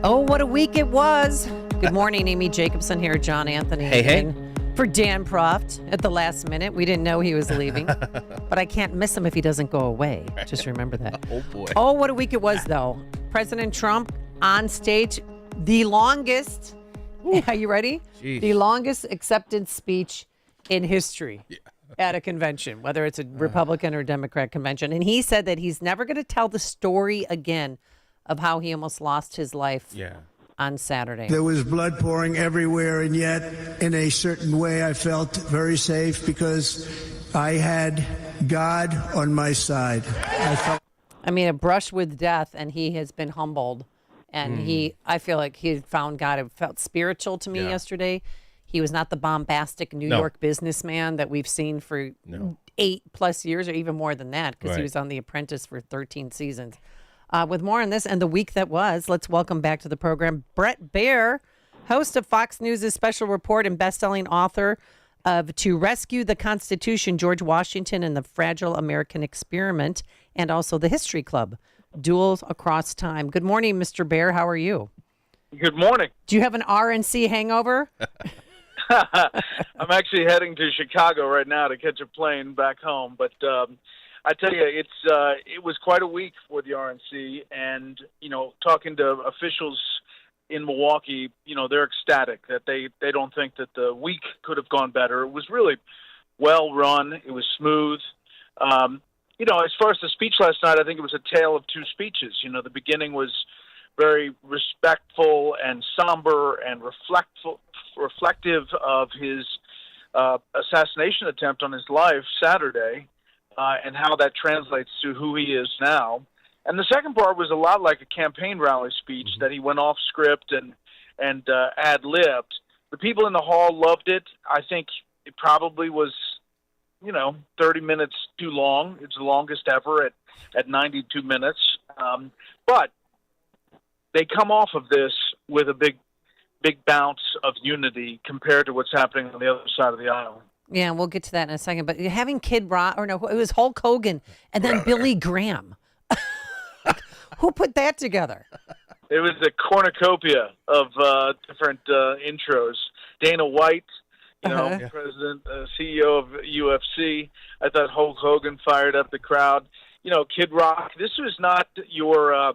Oh, what a week it was. Good morning, Amy Jacobson here, John Anthony. Hey. For Dan Proft at the last minute. We didn't know he was leaving, but I can't miss him if he doesn't go away. Just remember that. Oh, boy. Oh, what a week it was, though. President Trump on stage, the longest, are you ready? Jeez. The longest acceptance speech in history at a convention, whether it's a Republican or Democrat convention. And he said that he's never going to tell the story again of how he almost lost his life on Saturday. There was blood pouring everywhere, and yet in a certain way I felt very safe because I had God on my side. I mean, a brush with death, and he has been humbled And I feel like he had found God. It felt spiritual to me yesterday. He was not the bombastic New York businessman that we've seen for 8+ years or even more than that, because he was on The Apprentice for 13 seasons. With more on this and the week that was, let's welcome back to the program Brett Baier, host of Fox News' special report and best-selling author of To Rescue the Constitution, George Washington and the Fragile American Experiment, and also The History Club, Duels Across Time. Good morning, Mr. Baier. How are you? Good morning. Do you have an RNC hangover? I'm actually heading to Chicago right now to catch a plane back home. But I tell you, it was quite a week for the RNC. And, talking to officials in Milwaukee, they're ecstatic that they don't think that the week could have gone better. It was really well run. It was smooth. As far as the speech last night, I think it was a tale of two speeches. The beginning was very respectful and somber and reflective of his assassination attempt on his life Saturday, and how that translates to who he is now. And the second part was a lot like a campaign rally speech that he went off script and ad-libbed. The people in the hall loved it. I think it probably was, 30 minutes too long. It's the longest ever at 92 minutes. But they come off of this with a big bounce of unity compared to what's happening on the other side of the aisle. Yeah, we'll get to that in a second. But having Kid Rock, it was Hulk Hogan and then Billy Graham. Who put that together? It was a cornucopia of different intros. Dana White, president, CEO of UFC. I thought Hulk Hogan fired up the crowd. Kid Rock. This was not your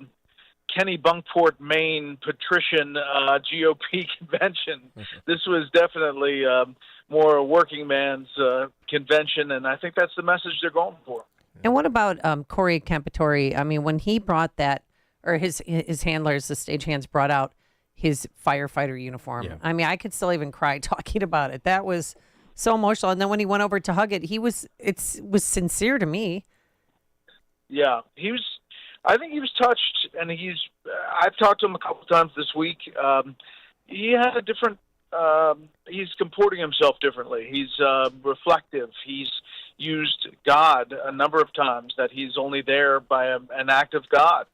Kenny Bunkport, Maine patrician GOP convention. This was definitely more a working man's convention, and I think that's the message they're going for. And what about Corey Campitori? I mean, when he brought that, or his handlers, the stagehands, brought out his firefighter uniform. Yeah. I mean, I could still even cry talking about it. That was so emotional. And then when he went over to hug it, it was sincere to me. Yeah, I think he was touched, and I've talked to him a couple times this week. He had a different, he's comporting himself differently. He's reflective. He's used God a number of times, that he's only there by an act of God.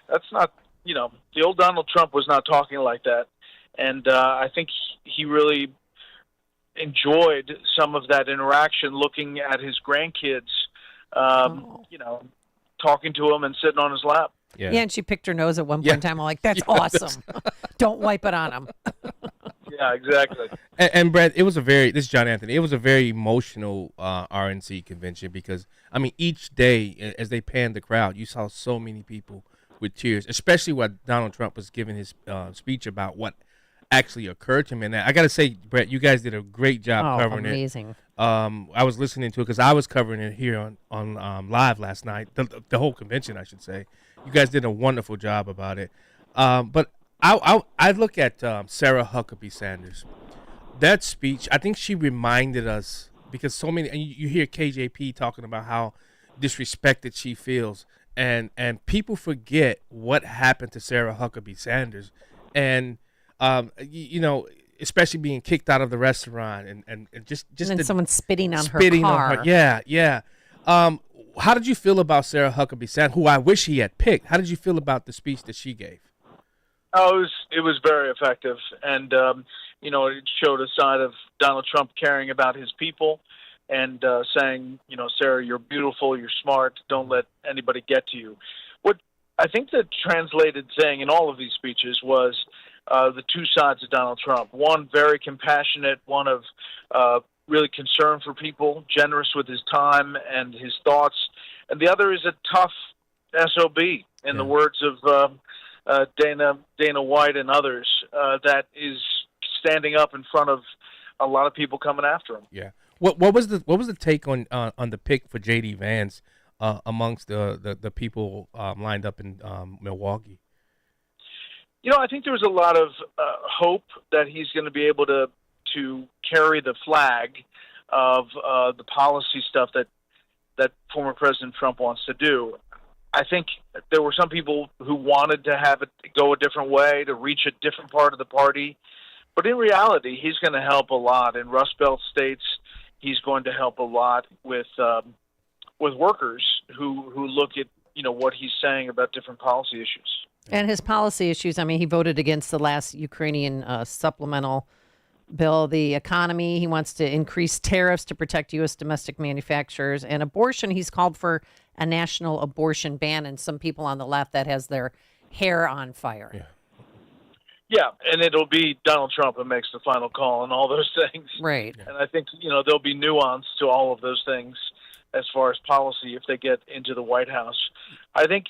That's not, the old Donald Trump was not talking like that. And I think he really enjoyed some of that interaction, looking at his grandkids, talking to him and sitting on his lap. Yeah, and she picked her nose at one point in time. I'm like, that's awesome. Don't wipe it on him. Yeah, exactly. And Brett, this is John Anthony. It was a very emotional RNC convention because, each day as they panned the crowd, you saw so many people with tears, especially when Donald Trump was giving his speech about what actually occurred to him. And I got to say, Brett, you guys did a great job covering amazing. It. I was listening to it because I was covering it here on live last night, the whole convention, I should say. You guys did a wonderful job about it. But I look at Sarah Huckabee Sanders. That speech, I think she reminded us, because so many, and you hear KJP talking about how disrespected she feels, and people forget what happened to Sarah Huckabee Sanders, and especially being kicked out of the restaurant and just and then someone spitting on her car. Yeah. How did you feel about Sarah Huckabee Sanders, who I wish he had picked? How did you feel about the speech that she gave? Oh, it was very effective, and it showed a side of Donald Trump caring about his people, and saying, Sarah, you're beautiful, you're smart, don't let anybody get to you. What I think the translated thing in all of these speeches was the two sides of Donald Trump. One, very compassionate, one of really concern for people, generous with his time and his thoughts, and the other is a tough SOB, in the words of Dana White and others, that is standing up in front of a lot of people coming after him. Yeah. What was the take on the pick for J.D. Vance amongst the people lined up in Milwaukee? I think there was a lot of hope that he's going to be able to carry the flag of the policy stuff that former President Trump wants to do. I think there were some people who wanted to have it go a different way, to reach a different part of the party. But in reality, he's going to help a lot. In Rust Belt states, he's going to help a lot with workers who look at what he's saying about different policy issues. And his policy issues, I mean, he voted against the last Ukrainian supplemental bill. The economy, he wants to increase tariffs to protect U.S. domestic manufacturers. And abortion, he's called for a national abortion ban. And some people on the left, that has their hair on fire. Yeah, and it'll be Donald Trump who makes the final call on all those things. Right. And I think, there'll be nuance to all of those things as far as policy if they get into the White House. I think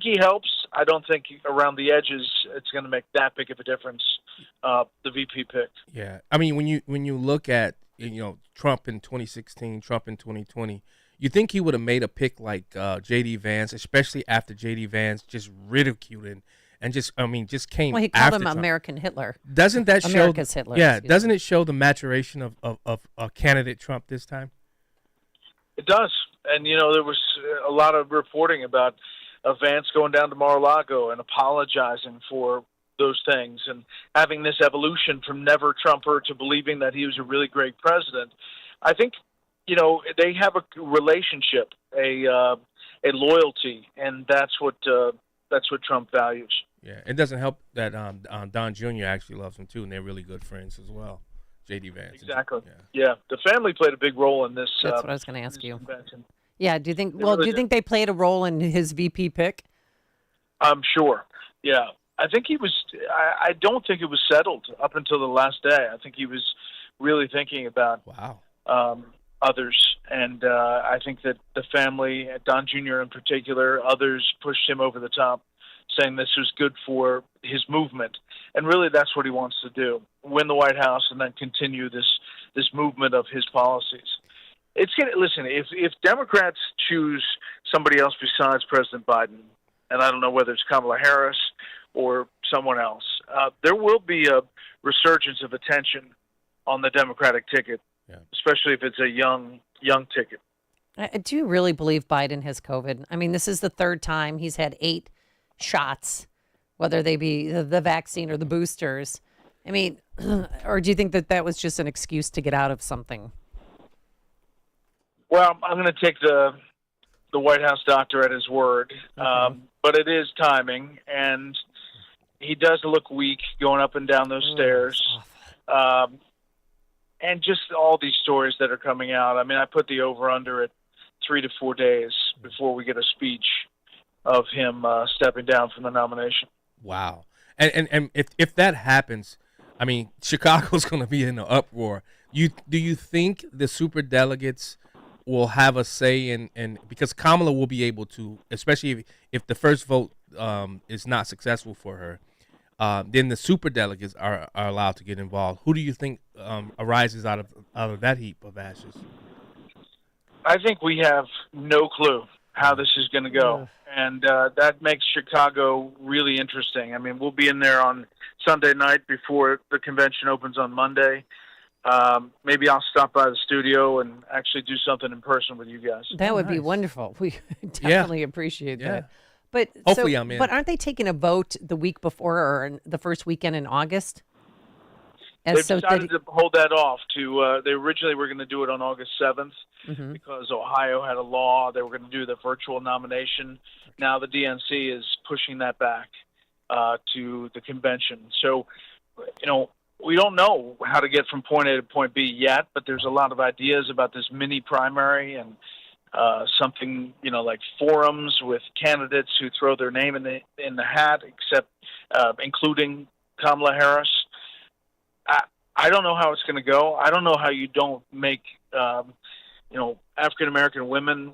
he helps. I don't think around the edges it's going to make that big of a difference, the VP pick. Yeah. I mean, when you look at, Trump in 2016, Trump in 2020, you think he would have made a pick like J.D. Vance, especially after J.D. Vance just ridiculed and just came. Well, he called after him Trump. American Hitler. Doesn't that show America's Hitler? Yeah, doesn't it show the maturation of candidate Trump this time? It does. And, there was a lot of reporting about Vance going down to Mar-a-Lago and apologizing for those things and having this evolution from never Trumper to believing that he was a really great president. I think, they have a relationship, a loyalty, and that's what Trump values. Yeah, it doesn't help that Don Jr. actually loves him too, and they're really good friends as well. J.D. Vance. Exactly. Yeah, the family played a big role in this. That's what I was going to ask you. Convention. Yeah, do you think? Well, do you think they played a role in his VP pick? I'm sure. Yeah, I think he was. I don't think it was settled up until the last day. I think he was really thinking about others, and I think that the family, Don Jr. in particular, others pushed him over the top, saying this was good for his movement. And really that's what he wants to do, win the White House and then continue this movement of his policies. Listen, if Democrats choose somebody else besides President Biden, and I don't know whether it's Kamala Harris or someone else, there will be a resurgence of attention on the Democratic ticket, especially if it's a young ticket. Do you really believe Biden has COVID? I mean, this is the third time he's had 8 shots, whether they be the vaccine or the boosters. I mean, or do you think that was just an excuse to get out of something? Well, I'm going to take the White House doctor at his word, but it is timing, and he does look weak going up and down those stairs. And just all these stories that are coming out. I mean, I put the over-under at 3 to 4 days before we get a speech of him stepping down from the nomination. Wow. And if that happens, I mean, Chicago's going to be in an uproar. Do you think the superdelegates will have a say in because Kamala will be able to, especially if the first vote is not successful for her, then the superdelegates are allowed to get involved. Who do you think arises out of that heap of ashes? I think we have no clue how this is going to go. And that makes Chicago really interesting. I mean, we'll be in there on Sunday night before the convention opens on Monday. Maybe I'll stop by the studio and actually do something in person with you guys. That would be wonderful. We definitely appreciate that. But hopefully I'm in. But aren't they taking a vote the week before or the first weekend in August? They've decided to hold that off. They originally were going to do it on August 7th because Ohio had a law. They were going to do the virtual nomination. Now the DNC is pushing that back to the convention. So, we don't know how to get from point A to point B yet, but there's a lot of ideas about this mini primary and something, like forums with candidates who throw their name in the hat, including Kamala Harris. I don't know how it's going to go. I don't know how you don't make, African American women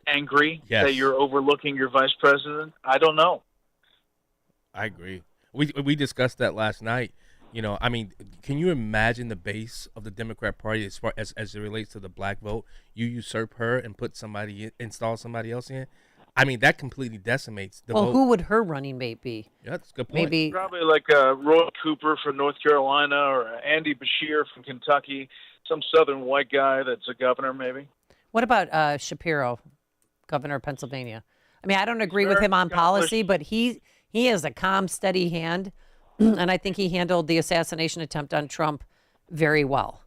angry that you're overlooking your vice president. I don't know. I agree. We discussed that last night. I mean, can you imagine the base of the Democrat Party as far as it relates to the black vote? You usurp her and install somebody else in. I mean, that completely decimates the vote. Well, who would her running mate be? Yeah, that's a good point. Maybe probably like Roy Cooper from North Carolina or Andy Beshear from Kentucky, some southern white guy that's a governor maybe. What about Shapiro, governor of Pennsylvania? I mean, I don't agree with him on policy, but he is a calm, steady hand, and I think he handled the assassination attempt on Trump very well.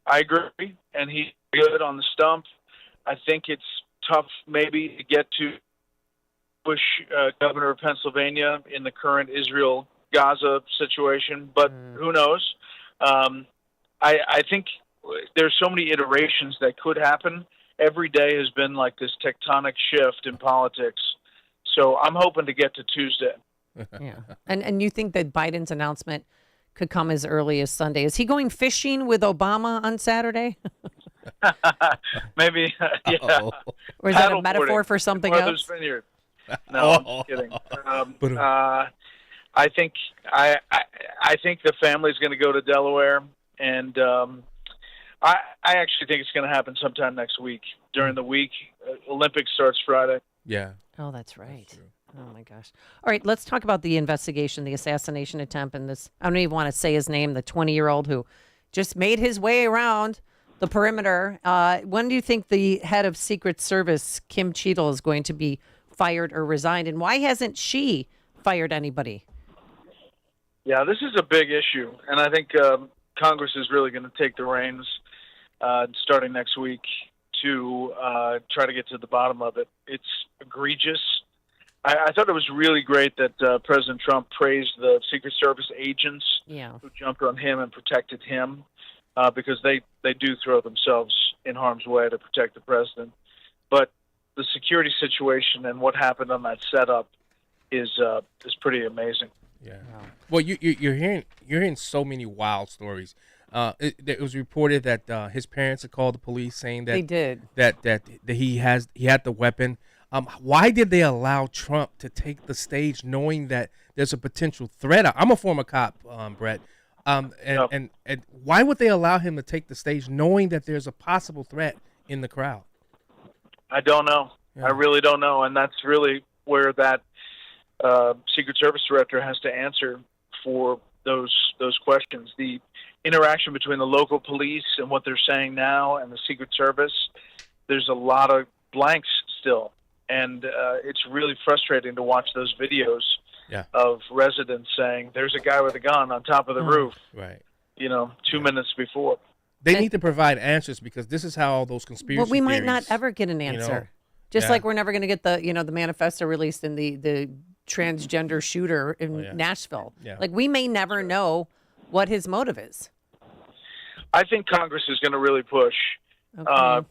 I agree, and he's good on the stump. I think it's tough maybe to get to Bush, governor of Pennsylvania, in the current Israel-Gaza situation, but who knows? I think there's so many iterations that could happen. Every day has been like this tectonic shift in politics. So I'm hoping to get to Tuesday. Yeah. And you think that Biden's announcement could come as early as Sunday? Is he going fishing with Obama on Saturday? Maybe, yeah. Or is that a metaphor for something Martha's else? Vineyard. No, I'm kidding. I think the family's going to go to Delaware, and I actually think it's going to happen sometime next week. During the week, Olympics starts Friday. Yeah. Oh, that's right. Oh my gosh. All right, let's talk about the investigation, the assassination attempt, and this. I don't even want to say his name. The 20-year-old who just made his way around the perimeter. When do you think the head of Secret Service, Kim Cheadle, is going to be fired or resigned, and why hasn't she fired anybody? Yeah, this is a big issue, and I think Congress is really going to take the reins starting next week to try to get to the bottom of it. It's egregious. I thought it was really great that President Trump praised the Secret Service agents who jumped on him and protected him because they do throw themselves in harm's way to protect the president. But the security situation and what happened on that setup is pretty amazing. Yeah. Well, you're hearing so many wild stories. It was reported that his parents had called the police saying that they did that he had the weapon. Why did they allow Trump to take the stage knowing that there's a potential threat? I'm a former cop, Brett. And why would they allow him to take the stage knowing that there's a possible threat in the crowd? I don't know. Yeah. I really don't know. And that's really where that Secret Service director has to answer for those questions. The interaction between the local police and what they're saying now and the Secret Service, there's a lot of blanks still. And it's really frustrating to watch those videos of residents saying, there's a guy with a gun on top of the roof. Right. 2 minutes before. They need to provide answers because this is how all those conspiracy But we might theories, not ever get an answer. Just like we're never going to get the manifesto released in the transgender shooter in Nashville. Yeah. Like, we may never know what his motive is. I think Congress is going to really push to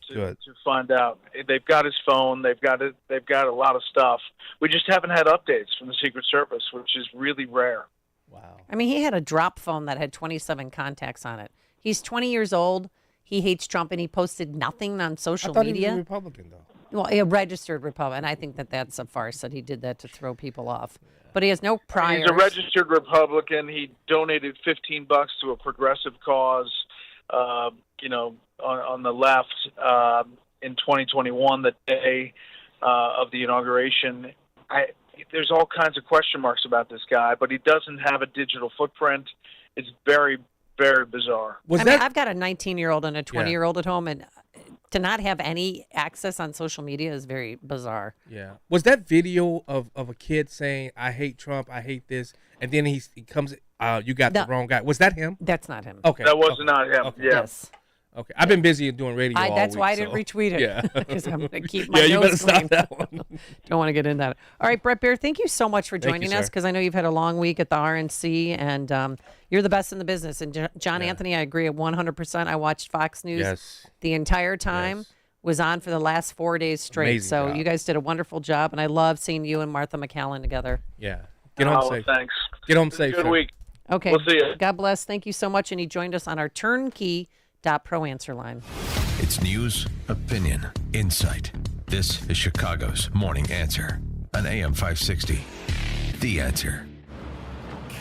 find out. They've got his phone. They've got a lot of stuff. We just haven't had updates from the Secret Service, which is really rare. Wow. I mean, he had a drop phone that had 27 contacts on it. He's 20 years old. He hates Trump, and he posted nothing on social media. He was a Republican, though. Well, a registered Republican. I think that's a farce that he did that to throw people off. But he has no priors. He's a registered Republican. He donated $15 to a progressive cause, on the left in 2021, the day of the inauguration. There's all kinds of question marks about this guy, but he doesn't have a digital footprint. It's very, very bizarre. I've got a 19-year-old and a 20-year-old at home, and to not have any access on social media is very bizarre. Yeah. Was that video of a kid saying, I hate Trump, I hate this, and then he comes, you got the wrong guy. Was that him? That's not him. Okay. That was not him. Okay. Yeah. Yes. Okay. I've been busy doing radio all That's week, why I didn't retweet it. Yeah. Because I'm going to keep my you better nose stop clean. that one. Don't want to get into that. All right, Brett Baier, thank you so much for Thank joining you, us, sir. because I know you've had a long week at the RNC, and you're the best in the business. And John Anthony, I agree 100%. I watched Fox News the entire time. Was on for the last 4 days straight. Amazing so job. you guys did a wonderful job, and I love seeing you and Martha McCallan together. Yeah. Get home safe. Thanks. Get home safe. Good sir. week. Okay. We'll see you. God bless. Thank you so much. And he joined us on our turnkey.pro answer line. It's news, opinion, insight. This is Chicago's Morning Answer on AM 560. The Answer.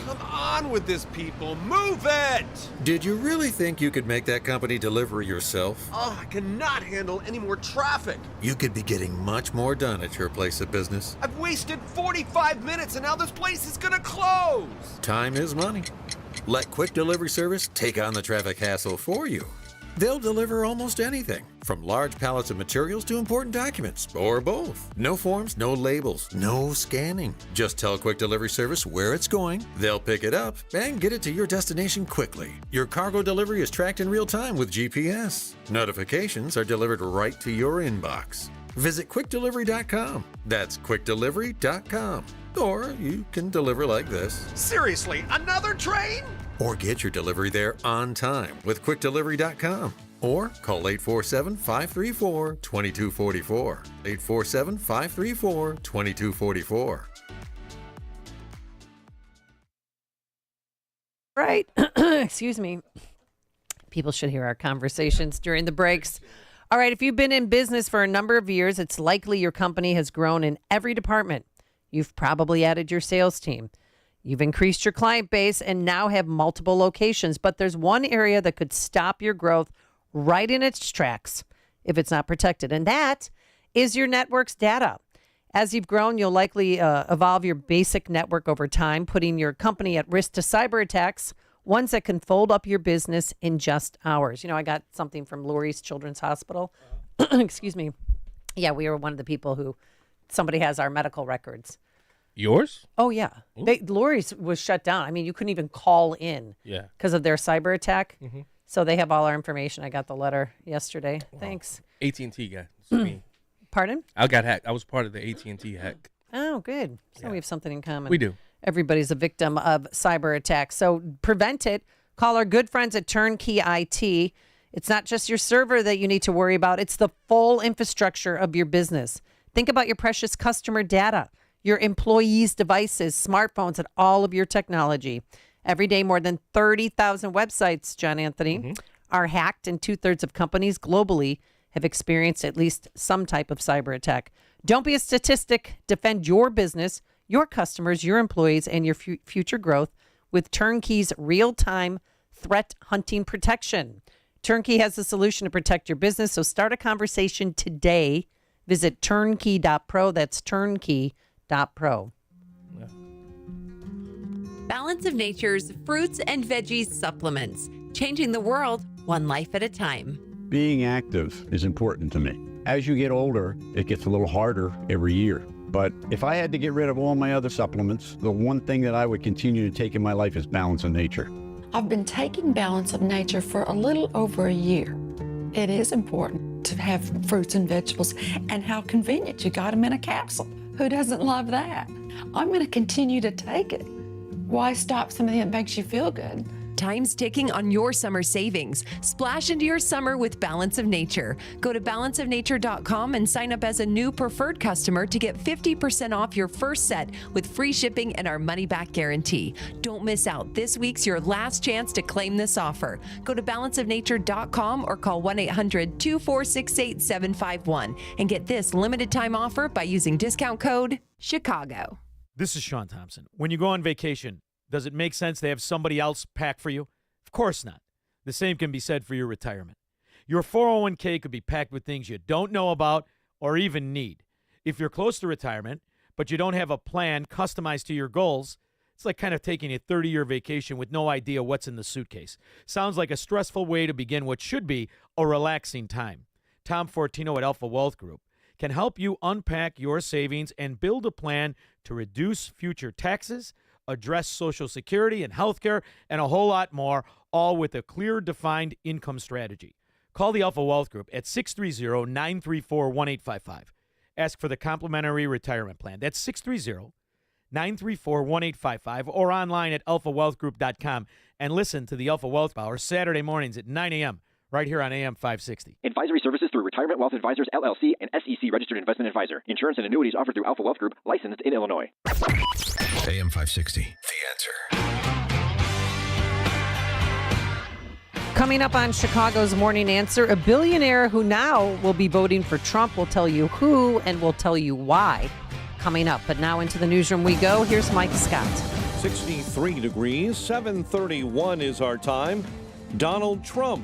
Come on with this, people. Move it! Did you really think you could make that company deliver yourself? Oh, I cannot handle any more traffic. You could be getting much more done at your place of business. I've wasted 45 minutes and now this place is gonna close. Time is money. Let Quick Delivery Service take on the traffic hassle for you. They'll deliver almost anything, from large pallets of materials to important documents, or both. No forms, no labels, no scanning. Just tell Quick Delivery Service where it's going, they'll pick it up, and get it to your destination quickly. Your cargo delivery is tracked in real time with GPS. Notifications are delivered right to your inbox. Visit quickdelivery.com. That's quickdelivery.com. Or you can deliver like this. Seriously, another train? Or get your delivery there on time with quickdelivery.com. Or call 847-534-2244. 847-534-2244. Right. Excuse me. People should hear our conversations during the breaks. All right. If you've been in business for a number of years, it's likely your company has grown in every department. You've probably added your sales team. You've increased your client base and now have multiple locations. But there's one area that could stop your growth right in its tracks if it's not protected. And that is your network's data. As you've grown, you'll likely evolve your basic network over time, putting your company at risk to cyber attacks, ones that can fold up your business in just hours. You know, I got something from Lurie's Children's Hospital. Excuse me. Yeah, we were one of the people who somebody has our medical records. Yours? Oh, yeah. Lurie's was shut down. I mean, you couldn't even call in because of their cyber attack. Mm-hmm. So they have all our information. I got the letter yesterday. Wow. Thanks. AT&T guy. It's me. Pardon? I got hacked. I was part of the AT&T hack. Oh, good. So we have something in common. We do. Everybody's a victim of cyber attacks. So prevent it. Call our good friends at Turnkey IT. It's not just your server that you need to worry about. It's the full infrastructure of your business. Think about your precious customer data, your employees' devices, smartphones, and all of your technology. Every day, more than 30,000 websites, John Anthony, are hacked, and 2/3 of companies globally have experienced at least some type of cyber attack. Don't be a statistic. Defend your business, your customers, your employees, and your future growth with Turnkey's real-time threat hunting protection. Turnkey has the solution to protect your business, so start a conversation today. Visit turnkey.pro. That's turnkey.pro. Balance of Nature's fruits and veggies supplements, changing the world one life at a time. Being active is important to me. As you get older, it gets a little harder every year. But if I had to get rid of all my other supplements, the one thing that I would continue to take in my life is Balance of Nature. I've been taking Balance of Nature for a little over a year. It is important to have fruits and vegetables, and how convenient you got them in a capsule. Who doesn't love that? I'm going to continue to take it. Why stop something that makes you feel good? Time's ticking on your summer savings. Splash into your summer with Balance of Nature. Go to balanceofnature.com and sign up as a new preferred customer to get 50% off your first set with free shipping and our money-back guarantee. Don't miss out. This week's your last chance to claim this offer. Go to balanceofnature.com or call 1-800-246-8751 and get this limited time offer by using discount code CHICAGO. This is Sean Thompson. When you go on vacation, does it make sense to have somebody else pack for you? Of course not. The same can be said for your retirement. Your 401k could be packed with things you don't know about or even need. If you're close to retirement, but you don't have a plan customized to your goals, it's like kind of taking a 30-year vacation with no idea what's in the suitcase. Sounds like a stressful way to begin what should be a relaxing time. Tom Fortino at Alpha Wealth Group can help you unpack your savings and build a plan to reduce future taxes, address Social Security and healthcare, and a whole lot more, all with a clear, defined income strategy. Call the Alpha Wealth Group at 630-934-1855. Ask for the complimentary retirement plan. That's 630-934-1855 or online at alphawealthgroup.com. And listen to the Alpha Wealth Hour Saturday mornings at 9 a.m. right here on AM 560. Advisory services through Retirement Wealth Advisors, LLC, and SEC Registered Investment Advisor. Insurance and annuities offered through Alpha Wealth Group, licensed in Illinois. AM 560, The Answer. Coming up on Chicago's Morning Answer, a billionaire who now will be voting for Trump will tell you who and will tell you why. Coming up, but now into the newsroom we go. Here's Mike Scott. 63 degrees, 7:31 is our time. Donald Trump,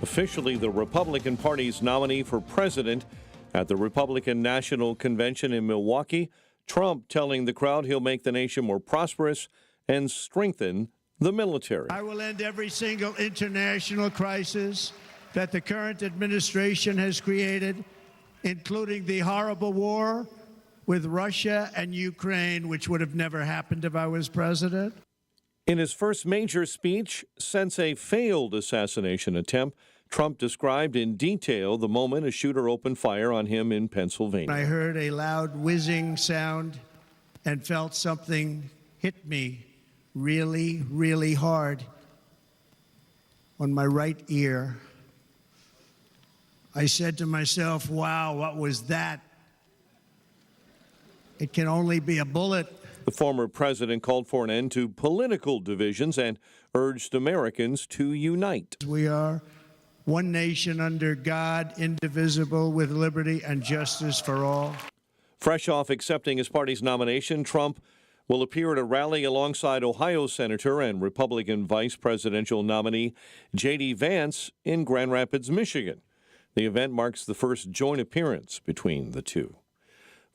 officially the Republican Party's nominee for president at the Republican National Convention in Milwaukee. Trump telling the crowd he'll make the nation more prosperous and strengthen the military. I will end every single international crisis that the current administration has created, including the horrible war with Russia and Ukraine, which would have never happened if I was president. In his first major speech since a failed assassination attempt, Trump described in detail the moment a shooter opened fire on him in Pennsylvania. I heard a loud whizzing sound and felt something hit me really, really hard on my right ear. I said to myself, wow, what was that? It can only be a bullet. The former president called for an end to political divisions and urged Americans to unite. We are one nation under God, indivisible, with liberty and justice for all. Fresh off accepting his party's nomination, Trump will appear at a rally alongside Ohio Senator and Republican vice presidential nominee J.D. Vance in Grand Rapids, Michigan. The event marks the first joint appearance between the two.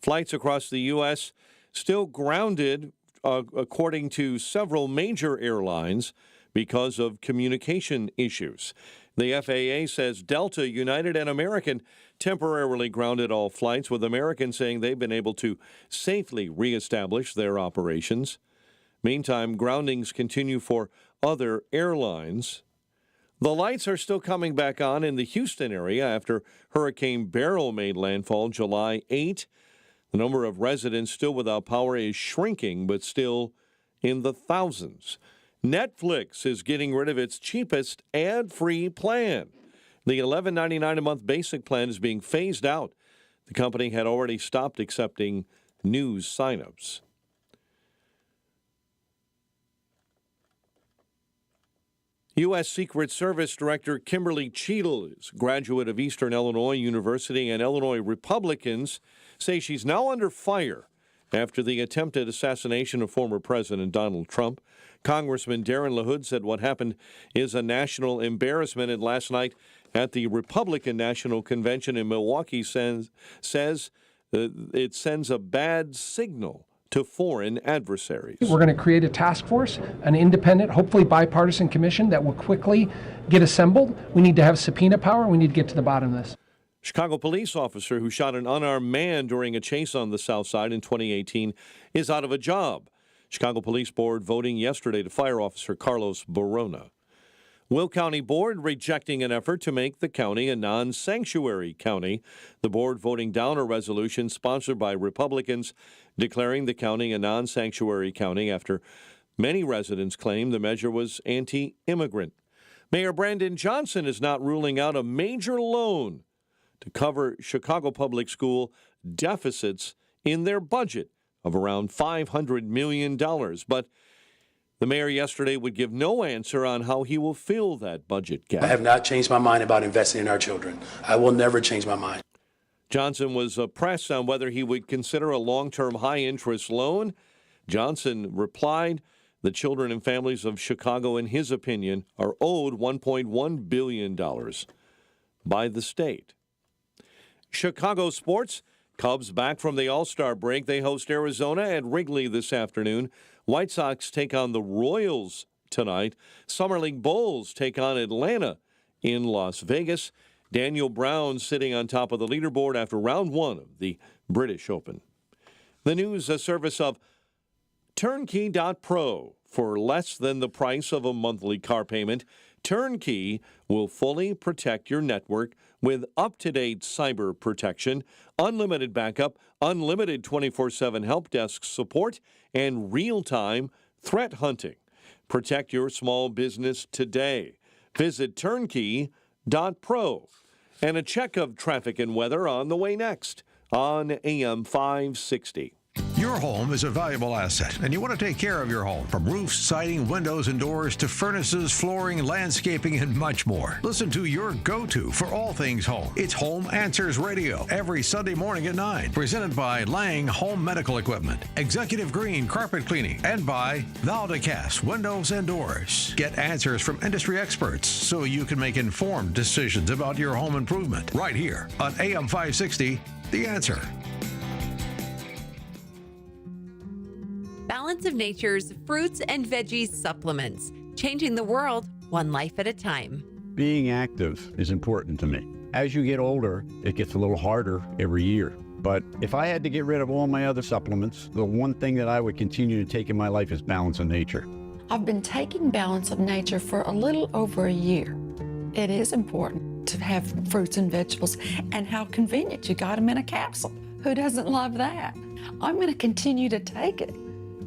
Flights across the U.S. still grounded, according to several major airlines, because of communication issues. The FAA says Delta, United, and American temporarily grounded all flights, with American saying they've been able to safely reestablish their operations. Meantime, groundings continue for other airlines. The lights are still coming back on in the Houston area after Hurricane Beryl made landfall July 8. The number of residents still without power is shrinking, but still in the thousands. Netflix is getting rid of its cheapest ad-free plan. The $11.99 a month basic plan is being phased out. The company had already stopped accepting news signups. U.S. Secret Service Director Kimberly Cheadle is a graduate of Eastern Illinois University, and Illinois Republicans say she's now under fire after the attempted assassination of former President Donald Trump. Congressman Darren LaHood said what happened is a national embarrassment, and last night at the Republican National Convention in Milwaukee says it sends a bad signal to foreign adversaries. We're going to create a task force, an independent, hopefully bipartisan commission that will quickly get assembled. We need to have subpoena power. We need to get to the bottom of this. Chicago police officer who shot an unarmed man during a chase on the South Side in 2018 is out of a job. Chicago Police Board voting yesterday to fire Officer Carlos Barona. Will County Board rejecting an effort to make the county a non-sanctuary county. The board voting down a resolution sponsored by Republicans declaring the county a non-sanctuary county after many residents claim the measure was anti-immigrant. Mayor Brandon Johnson is not ruling out a major loan to cover Chicago Public School deficits in their budget of around $500 million. But the mayor yesterday would give no answer on how he will fill that budget gap. I have not changed my mind about investing in our children. I will never change my mind. Johnson was pressed on whether he would consider a long-term high-interest loan. Johnson replied, the children and families of Chicago, in his opinion, are owed $1.1 billion by the state. Chicago sports. Cubs back from the All-Star break. They host Arizona at Wrigley this afternoon. White Sox take on the Royals tonight. Summer League Bulls take on Atlanta in Las Vegas. Daniel Brown sitting on top of the leaderboard after round one of the British Open. The news, a service of Turnkey.pro. For less than the price of a monthly car payment, Turnkey will fully protect your network with up-to-date cyber protection, unlimited backup, unlimited 24/7 help desk support, and real-time threat hunting. Protect your small business today. Visit turnkey.pro. And a check of traffic and weather on the way next on AM 560. Your home is a valuable asset, and you want to take care of your home. From roofs, siding, windows, and doors to furnaces, flooring, landscaping, and much more. Listen to your go-to for all things home. It's Home Answers Radio every Sunday morning at 9. Presented by Lang Home Medical Equipment, Executive Green Carpet Cleaning, and by Valdecast Windows and Doors. Get answers from industry experts so you can make informed decisions about your home improvement. Right here on AM 560, The Answer. Balance of Nature's fruits and veggies supplements, changing the world one life at a time. Being active is important to me. As you get older, it gets a little harder every year. But if I had to get rid of all my other supplements, the one thing that I would continue to take in my life is Balance of Nature. I've been taking Balance of Nature for a little over a year. It is important to have fruits and vegetables, and how convenient you got them in a capsule. Who doesn't love that? I'm going to continue to take it.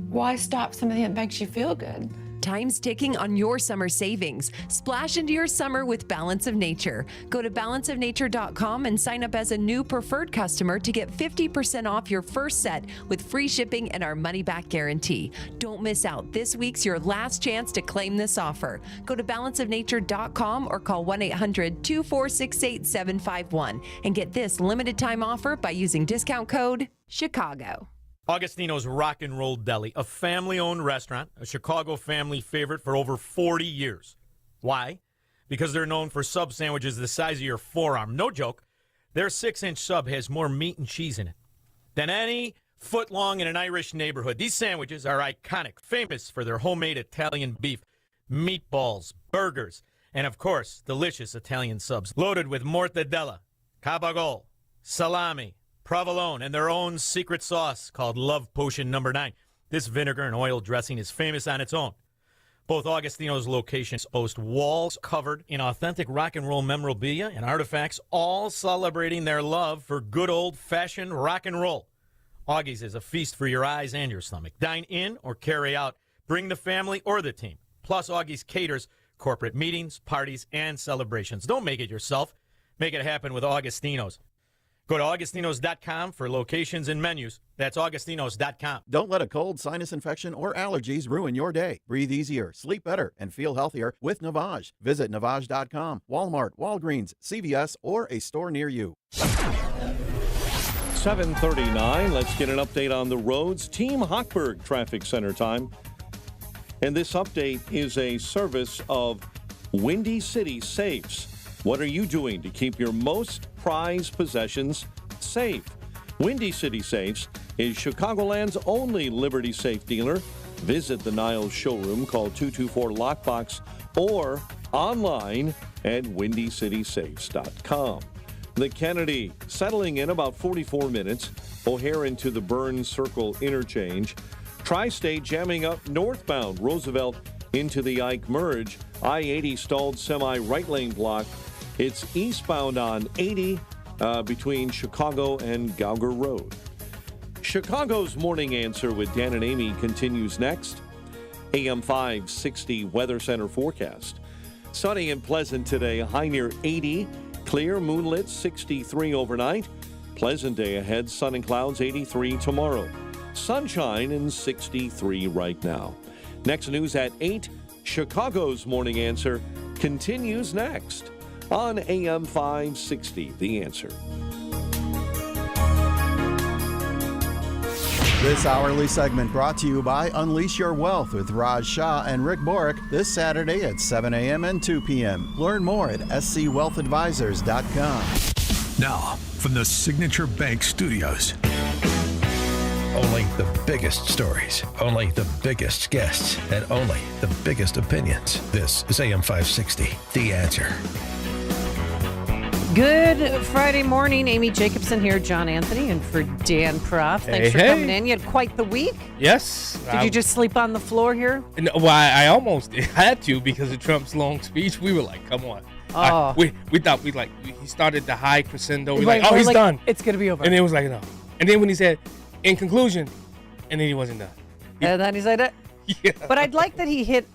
Why stop something that makes you feel good? Time's ticking on your summer savings. Splash into your summer with Balance of Nature. Go to balanceofnature.com and sign up as a new preferred customer to get 50% off your first set with free shipping and our money-back guarantee. Don't miss out. This week's your last chance to claim this offer. Go to balanceofnature.com or call 1-800-246-8751 and get this limited time offer by using discount code Chicago. Augustino's Rock and Roll Deli, a family-owned restaurant, a Chicago family favorite for over 40 years. Why? Because they're known for sub sandwiches the size of your forearm. No joke. Their 6-inch sub has more meat and cheese in it than any foot-long in an Irish neighborhood. These sandwiches are iconic, famous for their homemade Italian beef, meatballs, burgers, and, of course, delicious Italian subs loaded with mortadella, cabagol, salami, provolone, and their own secret sauce called Love Potion No. 9. This vinegar and oil dressing is famous on its own. Both Augustino's locations boast walls covered in authentic rock and roll memorabilia and artifacts, all celebrating their love for good old-fashioned rock and roll. Augie's is a feast for your eyes and your stomach. Dine in or carry out. Bring the family or the team. Plus, Augie's caters corporate meetings, parties, and celebrations. Don't make it yourself. Make it happen with Augustino's. Go to Augustinos.com for locations and menus. That's Augustinos.com. Don't let a cold, sinus infection, or allergies ruin your day. Breathe easier, sleep better, and feel healthier with Navage. Visit Navage.com, Walmart, Walgreens, CVS, or a store near you. 7:39. Let's get an update on the roads. Team Hochberg Traffic Center time. And this update is a service of Windy City Safes. What are you doing to keep your most prized possessions safe? Windy City Safes is Chicagoland's only Liberty Safe dealer. Visit the Niles showroom, call 224-LOCKBOX, or online at windycitysafes.com. The Kennedy settling in about 44 minutes. O'Hare into the Burns Circle interchange. Tri-State jamming up northbound Roosevelt into the Ike merge. I-80 stalled semi-right lane block. It's eastbound on 80 between Chicago and Gauger Road. Chicago's Morning Answer with Dan and Amy continues next. AM 560 Weather Center forecast. Sunny and pleasant today, high near 80. Clear, moonlit, 63 overnight. Pleasant day ahead, sun and clouds, 83 tomorrow. Sunshine and 63 right now. Next news at 8. Chicago's Morning Answer continues next on AM 560, The Answer. This hourly segment brought to you by Unleash Your Wealth with Raj Shah and Rick Borick this Saturday at 7 a.m. and 2 p.m. Learn more at scwealthadvisors.com. Now, from the Signature Bank Studios. Only the biggest stories, only the biggest guests, and only the biggest opinions. This is AM 560, The Answer. Good Friday morning. Amy Jacobson here, John Anthony, and for Dan Prof. Thanks for coming in. You had quite the week. Yes. Did you just sleep on the floor here? No, well, I almost had to because of Trump's long speech. We were like, come on. Oh. We thought he started the high crescendo. We were like, oh, he's done. It's going to be over. And it was like, no. And then when he said, in conclusion, and then he wasn't done. And then he said it? Yeah. But I'd like that he hit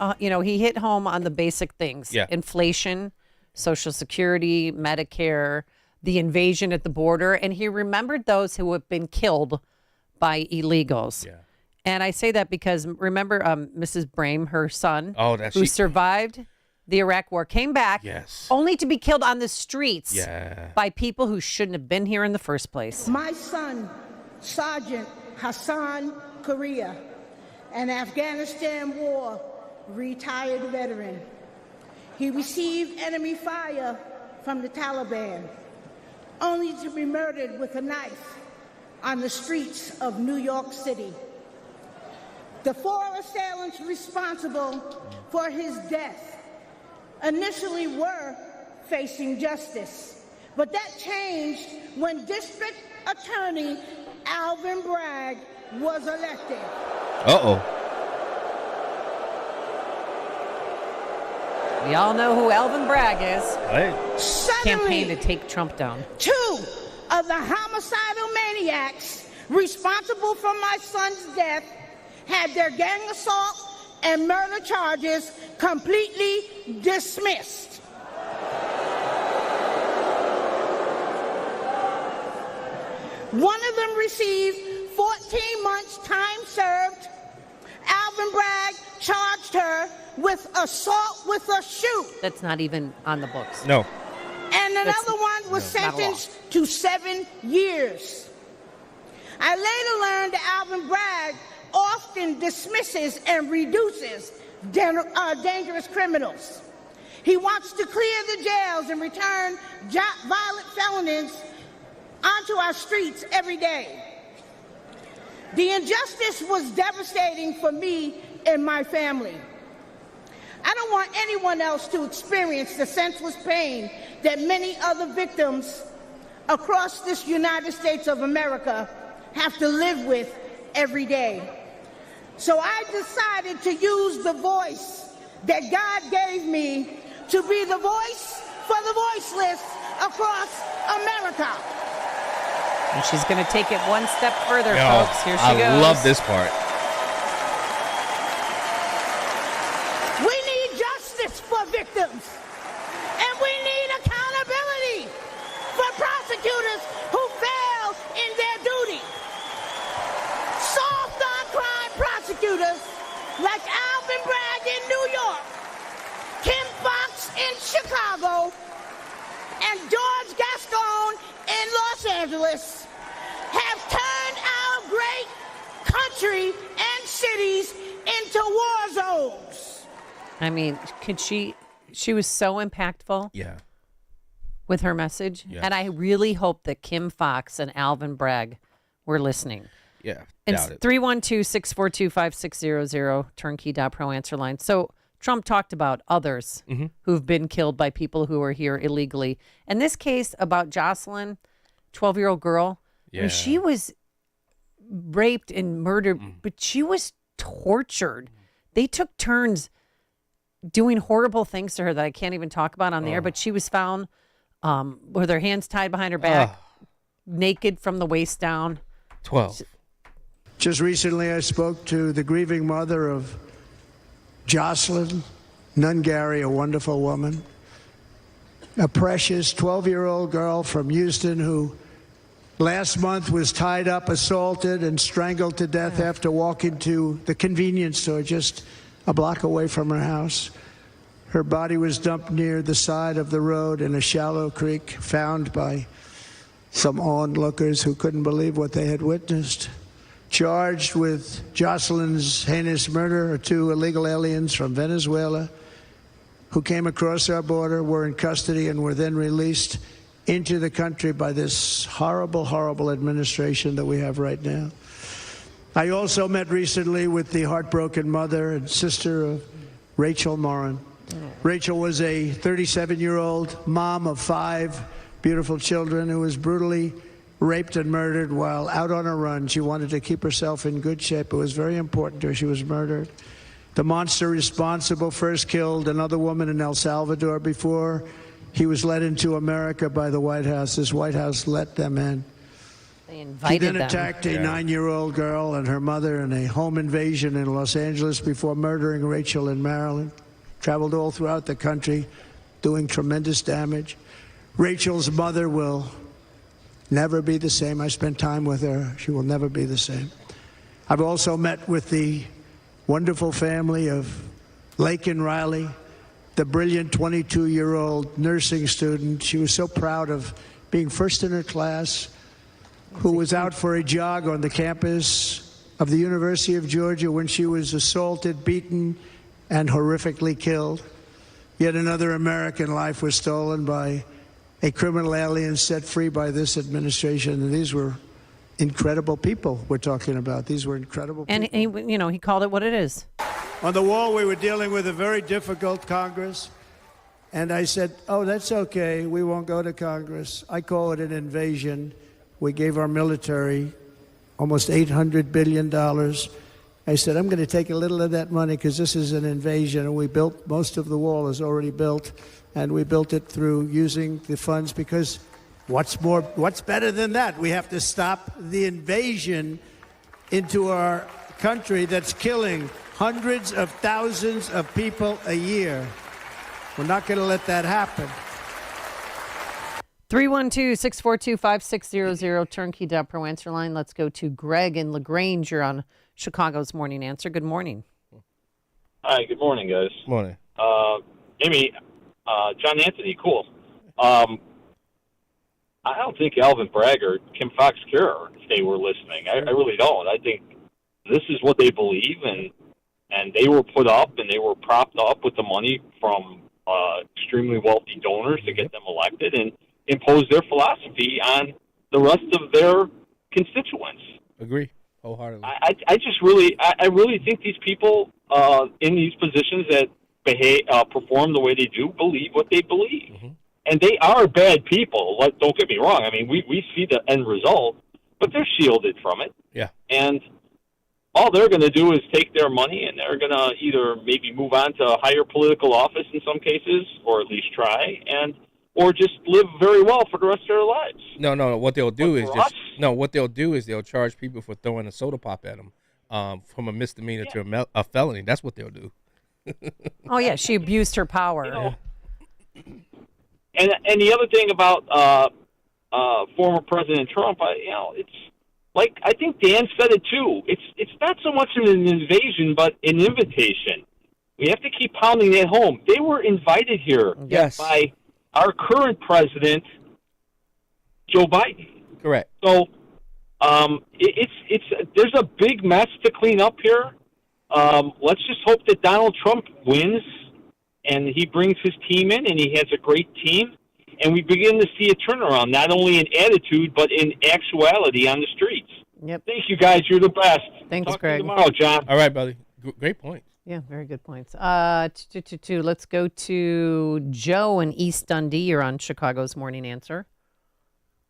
home on the basic things. Yeah. Inflation, Social Security, Medicare, the invasion at the border. And he remembered those who have been killed by illegals. Yeah. And I say that because, remember Mrs. Brame, her son, who survived the Iraq War, came back only to be killed on the streets by people who shouldn't have been here in the first place. My son, Sergeant Hassan Korea, an Afghanistan War retired veteran. He received enemy fire from the Taliban, only to be murdered with a knife on the streets of New York City. The four assailants responsible for his death initially were facing justice. But that changed when District Attorney Alvin Bragg was elected. Uh-oh. We all know who Alvin Bragg is. Right. Campaign to take Trump down. 2 of the homicidal maniacs responsible for my son's death had their gang assault and murder charges completely dismissed. One of them received 14 months time served. Alvin Bragg charged her with assault with a shoe. That's not even on the books. No. And another one was sentenced to 7 years. I later learned that Alvin Bragg often dismisses and reduces dangerous criminals. He wants to clear the jails and return violent felons onto our streets every day. The injustice was devastating for me and my family. I don't want anyone else to experience the senseless pain that many other victims across this United States of America have to live with every day. So I decided to use the voice that God gave me to be the voice for the voiceless across America. And she's going to take it one step further, folks. Here she goes. I love this part. We need justice for victims. And we need accountability for prosecutors who fail in their duty. Soft on crime prosecutors like Alvin Bragg in New York, Kim Foxx in Chicago, and George Gascon in Los Angeles have turned our great country and cities into war zones. I mean, she was so impactful. Yeah. With her message. Yeah. And I really hope that Kim Foxx and Alvin Bragg were listening. Yeah. And Doubt it. 312-642-5600, turnkey.pro answer line. So Trump talked about others who've been killed by people who are here illegally. In this case about Jocelyn, 12-year-old girl, I mean, she was raped and murdered, but she was tortured. They took turns doing horrible things to her that I can't even talk about on the air, but she was found with her hands tied behind her back, naked from the waist down. 12. Just recently, I spoke to the grieving mother of Jocelyn Nungary, a wonderful woman, a precious 12-year-old girl from Houston who last month was tied up, assaulted, and strangled to death after walking to the convenience store just a block away from her house. Her body was dumped near the side of the road in a shallow creek, found by some onlookers who couldn't believe what they had witnessed. Charged with Jocelyn's heinous murder are 2 illegal aliens from Venezuela who came across our border, were in custody, and were then released into the country by this horrible, horrible administration that we have right now. I also met recently with the heartbroken mother and sister of Rachel Morin. Rachel was a 37-year-old mom of 5 beautiful children who was brutally raped and murdered while out on a run. She wanted to keep herself in good shape. It was very important to her. She was murdered. The monster responsible first killed another woman in El Salvador before he was led into America by the White House. This White House let them in. They He invited then them. attacked a 9-year-old girl and her mother in a home invasion in Los Angeles before murdering Rachel in Maryland. Traveled all throughout the country, doing tremendous damage. Rachel's mother will never be the same. I spent time with her. She will never be the same. I've also met with the wonderful family of Laken Riley, the brilliant 22-year-old nursing student. She was so proud of being first in her class, who was out for a jog on the campus of the University of Georgia when she was assaulted, beaten, and horrifically killed. Yet another American life was stolen by a criminal alien set free by this administration. And these were incredible people we're talking about. These were incredible people. And he called it what it is. On the wall, we were dealing with a very difficult Congress. And I said, oh, that's okay. We won't go to Congress. I call it an invasion. We gave our military almost $800 billion. I said, I'm going to take a little of that money because this is an invasion. And we built, most of the wall is already built. And we built it through using the funds because what's better than that? We have to stop the invasion into our country that's killing hundreds of thousands of people a year. We're not going to let that happen. 312-642-5600, turnkey.pro answer line. Let's go to Greg in LaGrange. You're on Chicago's Morning Answer. Good morning. Hi, good morning, guys. Morning. Amy, John Anthony, cool. I don't think Alvin Bragg or Kim Fox care if they were listening. I really don't. I think this is what they believe, and they were put up and they were propped up with the money from extremely wealthy donors to get them elected and impose their philosophy on the rest of their constituents. Agree wholeheartedly. I really think these people in these positions that perform the way they do believe what they believe. Mm-hmm. And they are bad people. Don't get me wrong. I mean, we see the end result, but they're shielded from it. Yeah. And all they're going to do is take their money and they're going to either maybe move on to a higher political office in some cases, or at least try, or just live very well for the rest of their lives. No. What they'll do is they'll charge people for throwing a soda pop at them from a misdemeanor to a felony. That's what they'll do. Oh, yeah. She abused her power. And the other thing about former President Trump, it's like I think Dan said it too. It's not so much an Mm-hmm. invasion, but an invitation. We have to keep pounding that home. They were invited here by our current president, Joe Biden. Correct. So there's a big mess to clean up here. Let's just hope that Donald Trump wins and he brings his team in and he has a great team. And we begin to see a turnaround, not only in attitude, but in actuality on the streets. Yep. Thank you, guys. You're the best. Thanks, Talk Greg. to you tomorrow, John. All right, buddy. Great point. Yeah, very good points. Let's go to Joe in East Dundee. You're on Chicago's Morning Answer.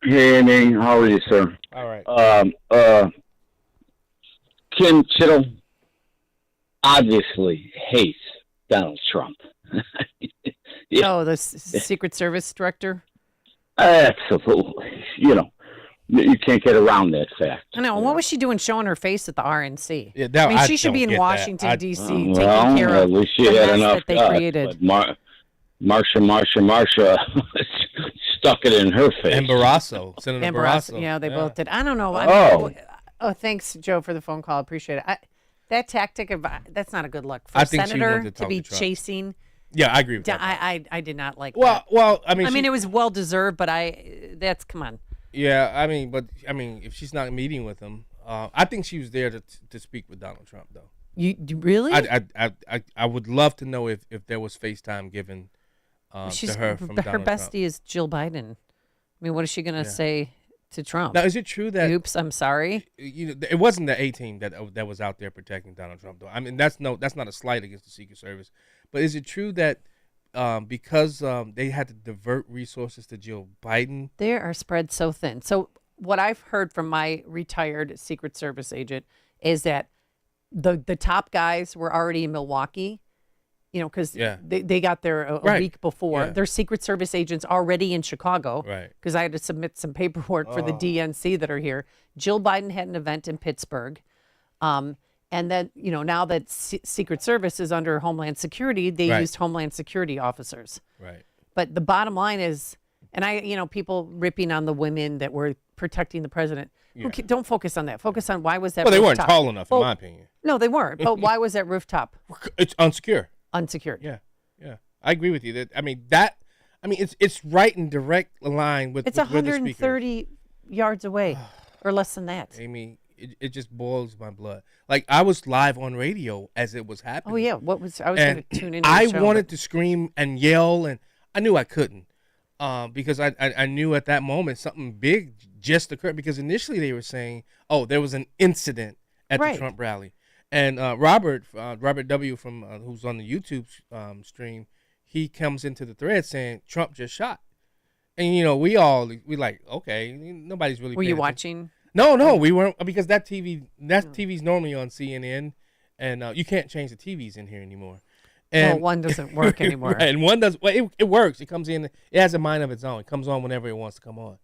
Hey, Amy. How are you, sir? All right. Kim Chittle obviously hates Donald Trump. Yeah. Oh, the Secret Service director? Absolutely. You can't get around that fact. I know. What was she doing showing her face at the RNC? Yeah, she should be in Washington, D.C. taking Well, care at of least she the had mess enough that they created. But Marsha stuck it in her face. And Senator Barrasso. Yeah, they both did. I don't know. Oh, thanks, Joe, for the phone call. Appreciate it. That tactic that's not a good look for a senator to be chasing. Yeah, I agree with that. I did not like that. Well, I mean, it was well deserved, but come on. Yeah, I mean, if she's not meeting with him, I think she was there to speak with Donald Trump, though. You really? I would love to know if there was FaceTime given to her from Donald Trump. Her bestie is Jill Biden. I mean, what is she going to say to Trump? Now, is it true that? Oops, I'm sorry. It wasn't the A-team that was out there protecting Donald Trump, though. I mean, that's not a slight against the Secret Service, but is it true that because they had to divert resources to Jill Biden? They are spread so thin. So what I've heard from my retired Secret Service agent is that the top guys were already in Milwaukee, because they got there a week before. Yeah. Their Secret Service agents already in Chicago. Right. Because I had to submit some paperwork for the DNC that are here. Jill Biden had an event in Pittsburgh. And then, now that Secret Service is under Homeland Security, they used Homeland Security officers. Right. But the bottom line is, and people ripping on the women that were protecting the president. Yeah. Don't focus on that. Focus on why was that Well, they rooftop? weren't tall enough, in my opinion. No, they weren't. But why was that rooftop? It's unsecure. Unsecured. Yeah. I agree with you. It's right in direct line with. It's with 130 yards away, or less than that. Amy, it just boils my blood. Like, I was live on radio as it was happening. Oh yeah, I was going to tune in. I wanted to scream and yell, and I knew I couldn't, because I knew at that moment something big just occurred. Because initially they were saying, "Oh, there was an incident at the Trump rally," and Robert W. from who's on the YouTube stream, he comes into the thread saying Trump just shot. And, we like, okay, nobody's really Were you paying watching? No, we weren't, because that TV's normally on CNN, and you can't change the TVs in here anymore. And one doesn't work anymore. Right, and one does. Well, it works. It comes in. It has a mind of its own. It comes on whenever it wants to come on.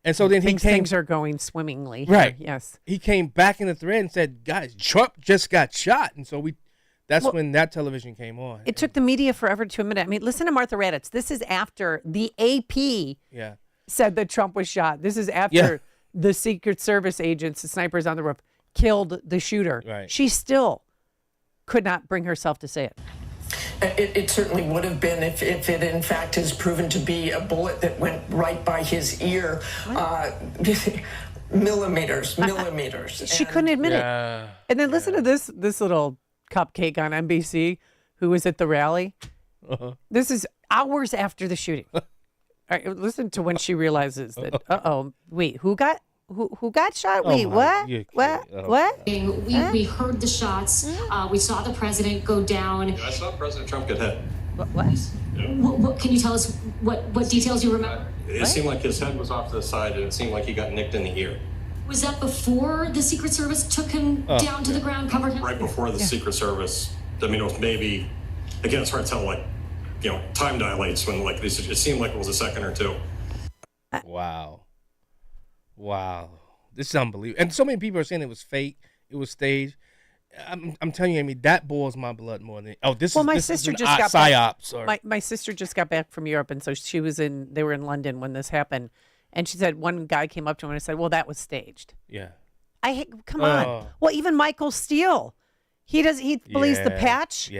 And so then things are going swimmingly. Right. Here. Yes. He came back in the thread and said, "Guys, Trump just got shot." And so that's when that television came on. It took the media forever to admit it. I mean, listen to Martha Raddatz. This is after the AP said that Trump was shot. This is after the Secret Service agents, the snipers on the roof, killed the shooter. Right. She still could not bring herself to say it. It certainly would have been if it in fact is proven to be a bullet that went right by his ear. Millimeters. She couldn't admit it. And then listen to this little cupcake on NBC who was at the rally. Uh-huh. This is hours after the shooting. All right, listen to when she realizes that, wait, who got shot? Wait, what? What? We heard the shots. We saw the president go down. I saw President Trump get hit. What? What can you tell us what details you remember? It seemed like his head was off to the side, and it seemed like he got nicked in the ear. Was that before the Secret Service took him down to the ground, covered him? Right before the Secret Service. I mean, it was maybe, again, it's hard to tell, time dilates when, it seemed like it was a second or two. Wow. This is unbelievable. And so many people are saying it was fake, it was staged. I'm telling you, Amy, that boils my blood more than my sister just got psyops. My sister just got back from Europe, and so they were in London when this happened, and she said one guy came up to him and said, "Well, that was staged." Yeah. Come on. Well, even Michael Steele, he believes the patch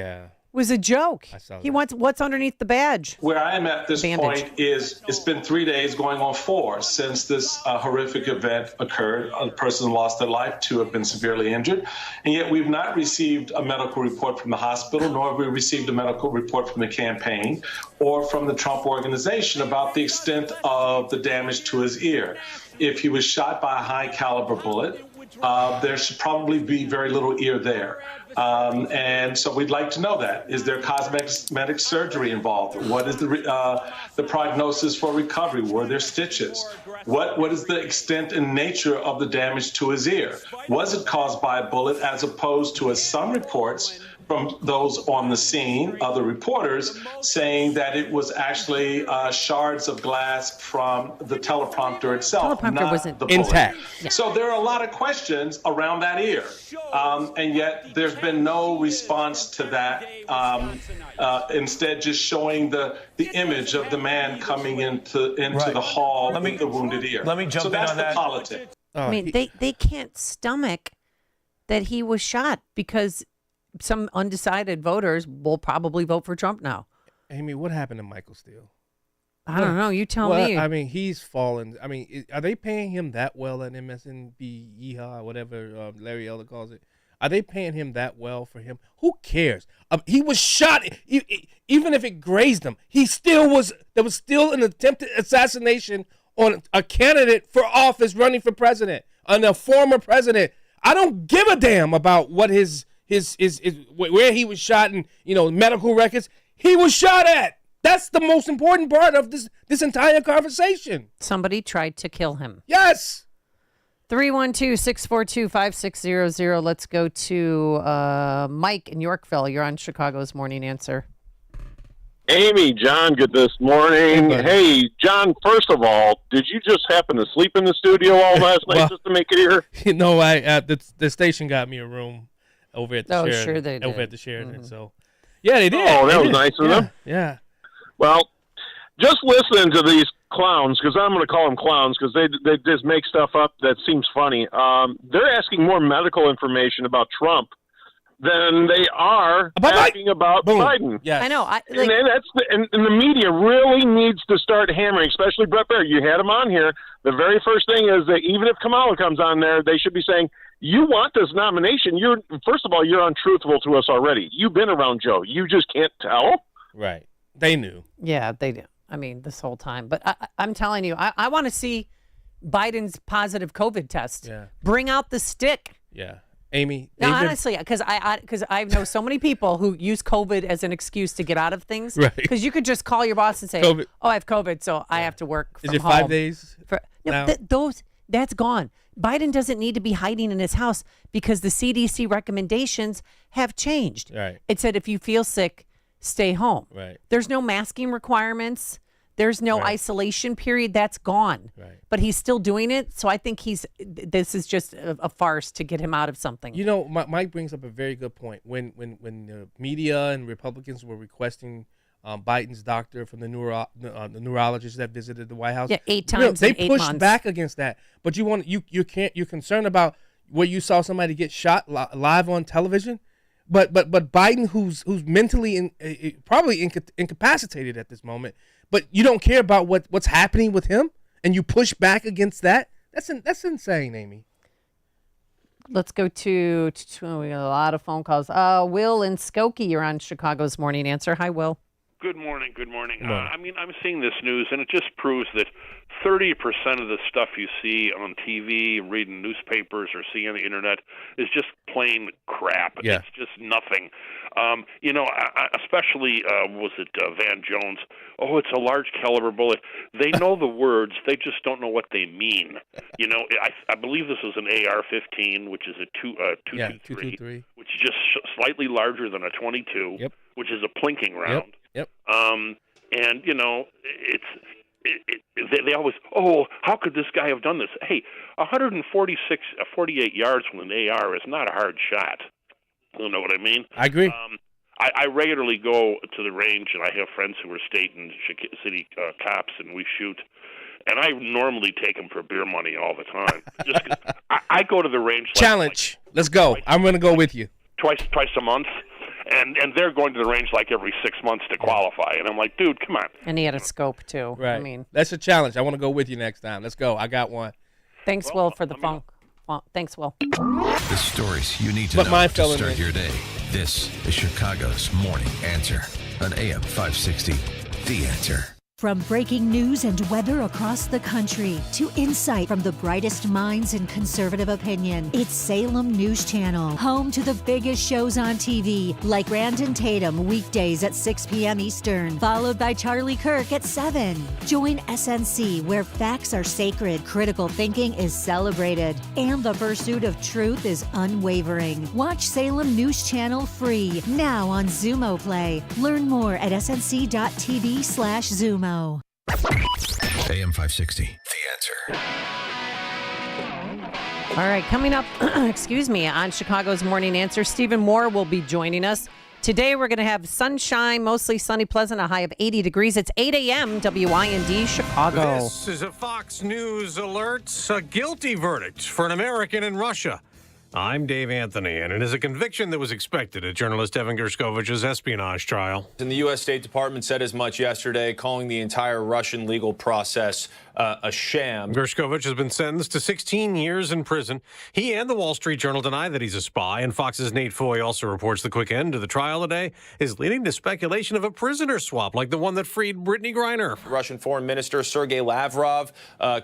was a joke. He wants what's underneath the badge. Where I am at this point is it's been 3 days going on 4 since this horrific event occurred. A person lost their life, 2 have been severely injured, and yet we've not received a medical report from the hospital, nor have we received a medical report from the campaign or from the Trump organization about the extent of the damage to his ear. If he was shot by a high caliber bullet, there should probably be very little ear there. And so we'd like to know that. Is there cosmetic surgery involved? What is the prognosis for recovery? Were there stitches? What is the extent and nature of the damage to his ear? Was it caused by a bullet as opposed to, as some reports from those on the scene, other reporters, saying that it was actually shards of glass from the teleprompter itself, not wasn't the bullet. Intact. Yeah. So there are a lot of questions around that ear, and yet there's been no response to that. Instead, just showing the image of the man coming into the hall with the wounded ear. Let me jump in that's on the that. politics. I mean, they can't stomach that he was shot because some undecided voters will probably vote for Trump now. Amy, what happened to Michael Steele? I don't know. You tell me. I mean, he's fallen. I mean, are they paying him that well at MSNB, Yeehaw, whatever Larry Elder calls it? Are they paying him that well for him? Who cares? He was shot. Even if it grazed him, there was still an attempted assassination on a candidate for office running for president, on a former president. I don't give a damn about what his where he was shot and medical records. He was shot at. That's the most important part of this entire conversation. Somebody tried to kill him. Yes. 312-642-5600. Let's go to Mike in Yorkville. You're on Chicago's Morning Answer. Amy, John, good this morning. Hey, John, first of all, did you just happen to sleep in the studio all last night just to make it here? The station got me a room over at the Sheraton. Sure they did. Over at the Sheraton. So, yeah, they did. Oh, that was nice of them. Yeah. Well, just listening to these clowns, because I'm going to call them clowns because they just make stuff up that seems funny. They're asking more medical information about Trump than they are asking about Biden. Yes. I know. And the media really needs to start hammering, especially Brett Baier. You had him on here. The very first thing is that even if Kamala comes on there, they should be saying, you want this nomination. First of all, you're untruthful to us already. You've been around Joe. You just can't tell. Right. They knew. Yeah, they do. I mean, this whole time. But I'm telling you, I want to see Biden's positive COVID test. Yeah. Bring out the stick. Yeah. Amy. No, honestly, because I know so many people who use COVID as an excuse to get out of things. Right. Because you could just call your boss and say, COVID. "Oh, I have COVID, so I have to work from Is it home." 5 days? No, now? that's gone. Biden doesn't need to be hiding in his house because the CDC recommendations have changed. Right. It said if you feel sick, stay home. Right. There's no masking requirements. There's no isolation period. That's gone. Right. But he's still doing it. So I think this is just a farce to get him out of something. You know, Mike brings up a very good point. When the media and Republicans were requesting Biden's doctor from the neurologist that visited the White House, 8 times they in 8 pushed months. back against that. But you're concerned about where you saw somebody get shot live on television. But Biden, who's mentally probably incapacitated at this moment, but you don't care about what's happening with him, and you push back against that. That's insane, Amy. Let's go to we got a lot of phone calls. Will in Skokie, you're on Chicago's Morning Answer. Hi, Will. Good morning. Good morning. Good morning. I mean, I'm seeing this news, and it just proves that 30% of the stuff you see on TV, reading newspapers, or see on the internet is just plain crap. Yeah. It's just nothing. Especially, was it Van Jones? Oh, it's a large caliber bullet. They know the words. They just don't know what they mean. I believe this was an AR-15, which is a 223, which is just slightly larger than a 22, Yep. which is a plinking round. Yep. And they always, how could this guy have done this? Hey, 48 yards from an AR is not a hard shot. You know what I mean? I agree. I regularly go to the range, and I have friends who are state and city cops, and we shoot. And I normally take them for beer money all the time. Just 'cause I go to the range. Challenge. Let's go. I'm going to go with you. Twice a month. And they're going to the range like every 6 months to qualify. And I'm like, dude, come on. And he had a scope, too. Right. I mean, that's a challenge. I want to go with you next time. Let's go. I got one. Thanks, Will, for the phone. Well, thanks, Will. The stories you need to know to start your day. This is Chicago's Morning Answer on AM 560. The Answer. From breaking news and weather across the country to insight from the brightest minds in conservative opinion, it's Salem News Channel, home to the biggest shows on TV, like Brandon Tatum weekdays at 6 p.m. Eastern, followed by Charlie Kirk at 7. Join SNC, where facts are sacred, critical thinking is celebrated, and the pursuit of truth is unwavering. Watch Salem News Channel free, now on Zumo Play. Learn more at snc.tv/Zumo. AM 560. The Answer. All right, coming up, on Chicago's Morning Answer, Stephen Moore will be joining us. Today we're going to have sunshine, mostly sunny, pleasant, a high of 80 degrees. It's 8 a.m. WIND Chicago. This is a Fox News alert. A guilty verdict for an American in Russia. I'm Dave Anthony, and it is a conviction that was expected at journalist Evan Gershkovich's espionage trial. And the U.S. State Department said as much yesterday, calling the entire Russian legal process a sham. Gershkovich has been sentenced to 16 years in prison. He and the Wall Street Journal deny that he's a spy, and Fox's Nate Foy also reports the quick end to the trial today is leading to speculation of a prisoner swap like the one that freed Brittany Griner. Russian Foreign Minister Sergei Lavrov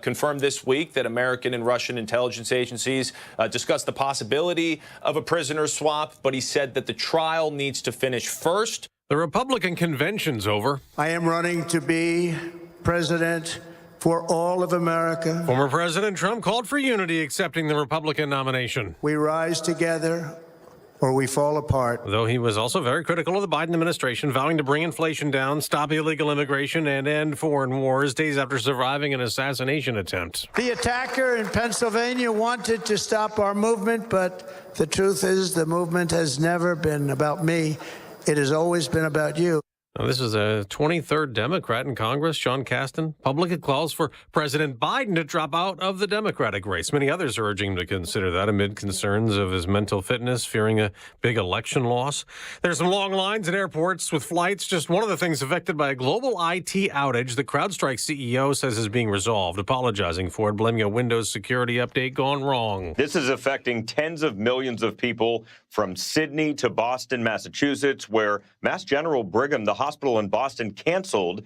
confirmed this week that American and Russian intelligence agencies discussed the possibility of a prisoner swap, but he said that the trial needs to finish first. The Republican convention's over. I am running to be president for all of America. Former President Trump called for unity, accepting the Republican nomination. We rise together or we fall apart. Though he was also very critical of the Biden administration, vowing to bring inflation down, stop illegal immigration, and end foreign wars days after surviving an assassination attempt. The attacker in Pennsylvania wanted to stop our movement, but the truth is the movement has never been about me. It has always been about you. Now, this is a 23rd Democrat in Congress, Sean Casten. Public calls for President Biden to drop out of the Democratic race. Many others are urging him to consider that amid concerns of his mental fitness, fearing a big election loss. There's some long lines at airports with flights. Just one of the things affected by a global IT outage the CrowdStrike CEO says is being resolved, apologizing for it, blaming a Windows security update gone wrong. This is affecting tens of millions of people from Sydney to Boston, Massachusetts, where Mass General Brigham, the hospital in Boston, canceled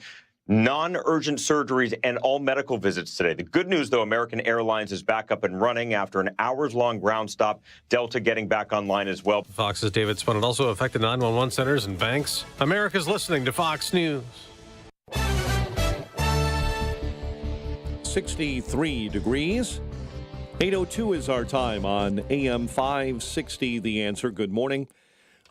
non-urgent surgeries, and all medical visits today. The good news, though, American Airlines is back up and running after an hours-long ground stop. Delta getting back online as well. Fox's David Spun. It also affected 911 centers and banks. America's listening to Fox News. 63 degrees. 8:02 is our time on AM 560, The Answer. Good morning.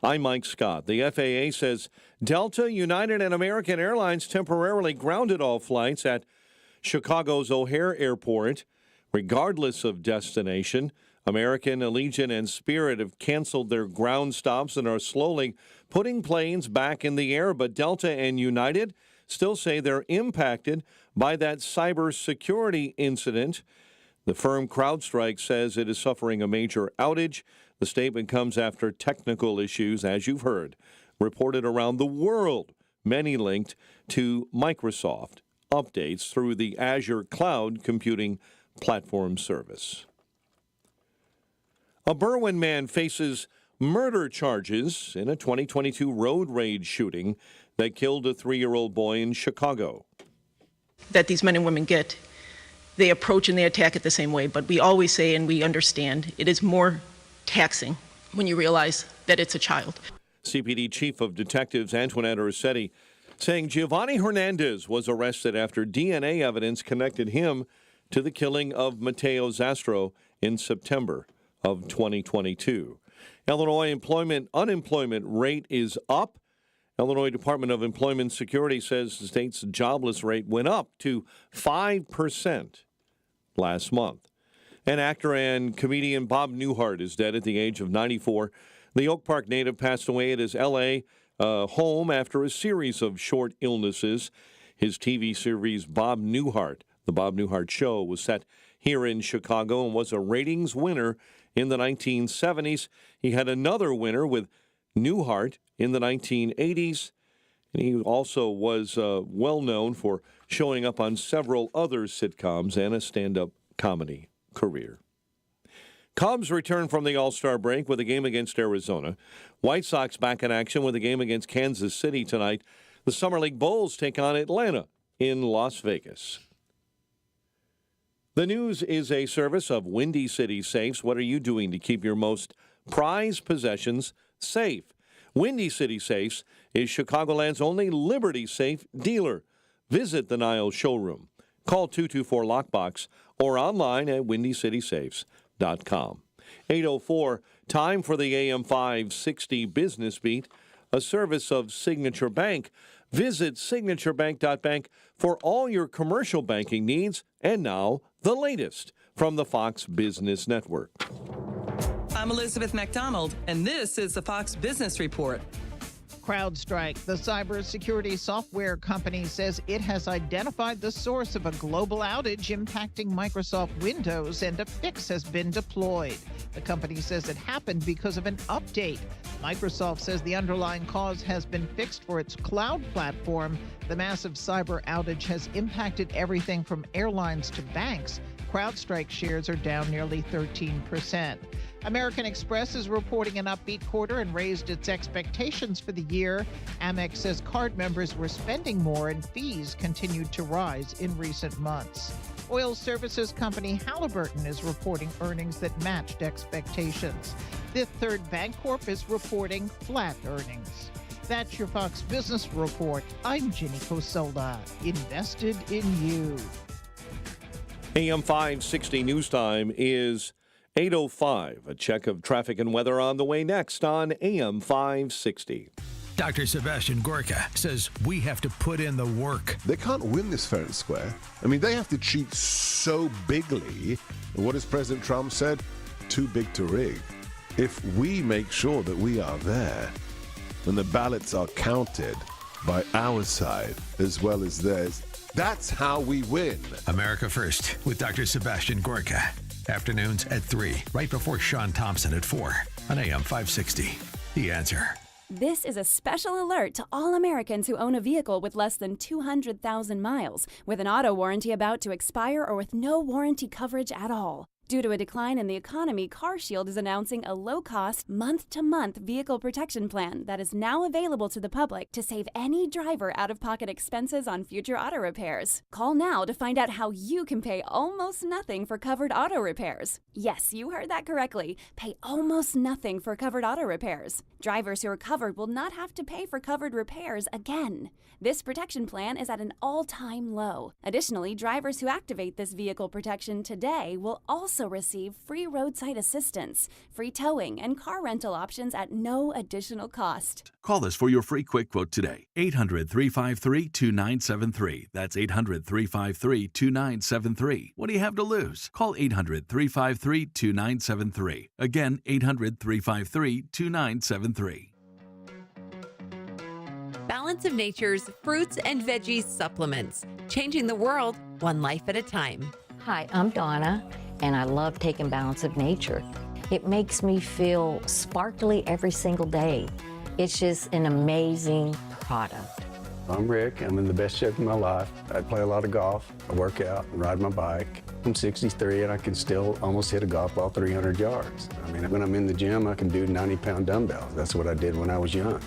I'm Mike Scott. The FAA says Delta, United, and American Airlines temporarily grounded all flights at Chicago's O'Hare Airport, regardless of destination. American, Allegiant, and Spirit have canceled their ground stops and are slowly putting planes back in the air. But Delta and United still say they're impacted by that cybersecurity incident. The firm CrowdStrike says it is suffering a major outage. The statement comes after technical issues, as you've heard, reported around the world, many linked to Microsoft updates through the Azure Cloud Computing Platform service. A Berwyn man faces murder charges in a 2022 road rage shooting that killed a 3-year-old boy in Chicago. That these men and women get, they approach and they attack it the same way, but we always say, and we understand, it is more taxing when you realize that it's a child. CPD Chief of Detectives Antoinette Ursetti saying Giovanni Hernandez was arrested after DNA evidence connected him to the killing of Mateo Zastro in September of 2022. Illinois unemployment rate is up. Illinois Department of Employment Security says the state's jobless rate went up to 5% last month. And actor and comedian Bob Newhart is dead at the age of 94. The Oak Park native passed away at his L.A. Home after a series of short illnesses. His TV series Bob Newhart, The Bob Newhart Show, was set here in Chicago and was a ratings winner in the 1970s. He had another winner with Newhart in the 1980s. And he also was well known for showing up on several other sitcoms and a stand-up comedy career. Cubs return from the All-Star break with a game against Arizona. White Sox back in action with a game against Kansas City tonight. The Summer League Bulls take on Atlanta in Las Vegas. The news is a service of Windy City Safes. What are you doing to keep your most prized possessions safe? Windy City Safes is Chicagoland's only Liberty Safe dealer. Visit the Niles showroom. Call 224-LOCKBOX or online at windycitysafes.com. 8:04, time for the AM 560 Business Beat, a service of Signature Bank. Visit signaturebank.bank for all your commercial banking needs. And now, the latest from the Fox Business Network. I'm Elizabeth McDonald, and this is the Fox Business Report. CrowdStrike, the cybersecurity software company, says it has identified the source of a global outage impacting Microsoft Windows, and a fix has been deployed. The company says it happened because of an update. Microsoft says the underlying cause has been fixed for its cloud platform. The massive cyber outage has impacted everything from airlines to banks. CrowdStrike shares are down nearly 13%. American Express is reporting an upbeat quarter and raised its expectations for the year. Amex says card members were spending more and fees continued to rise in recent months. Oil services company Halliburton is reporting earnings that matched expectations. Fifth Third Bancorp is reporting flat earnings. That's your Fox Business Report. I'm Jenny Cosola, invested in you. AM 560 News Time is 8:05. A check of traffic and weather on the way next on AM 560. Dr. Sebastian Gorka says we have to put in the work. They can't win this fair and square. I mean, they have to cheat so bigly. And what has President Trump said? Too big to rig. If we make sure that we are there, when the ballots are counted by our side as well as theirs, that's how we win. America First with Dr. Sebastian Gorka. Afternoons at 3, right before Sean Thompson at 4 on AM 560. The Answer. This is a special alert to all Americans who own a vehicle with less than 200,000 miles, with an auto warranty about to expire or with no warranty coverage at all. Due to a decline in the economy, CarShield is announcing a low-cost, month-to-month vehicle protection plan that is now available to the public to save any driver out-of-pocket expenses on future auto repairs. Call now to find out how you can pay almost nothing for covered auto repairs. Yes, you heard that correctly. Pay almost nothing for covered auto repairs. Drivers who are covered will not have to pay for covered repairs again. This protection plan is at an all-time low. Additionally, drivers who activate this vehicle protection today will also receive free roadside assistance, free towing, and car rental options at no additional cost. Call us for your free quick quote today. 800-353-2973. That's 800-353-2973. What do you have to lose? Call 800-353-2973. Again, 800-353-2973. Balance of Nature's fruits and veggies supplements, changing the world one life at a time. Hi, I'm Donna, and I love taking Balance of Nature. It makes me feel sparkly every single day. It's just an amazing product. I'm Rick. I'm in the best shape of my life. I play a lot of golf. I work out and ride my bike. I'm 63 and I can still almost hit a golf ball 300 yards. I mean, when I'm in the gym, I can do 90-pound dumbbells. That's what I did when I was young.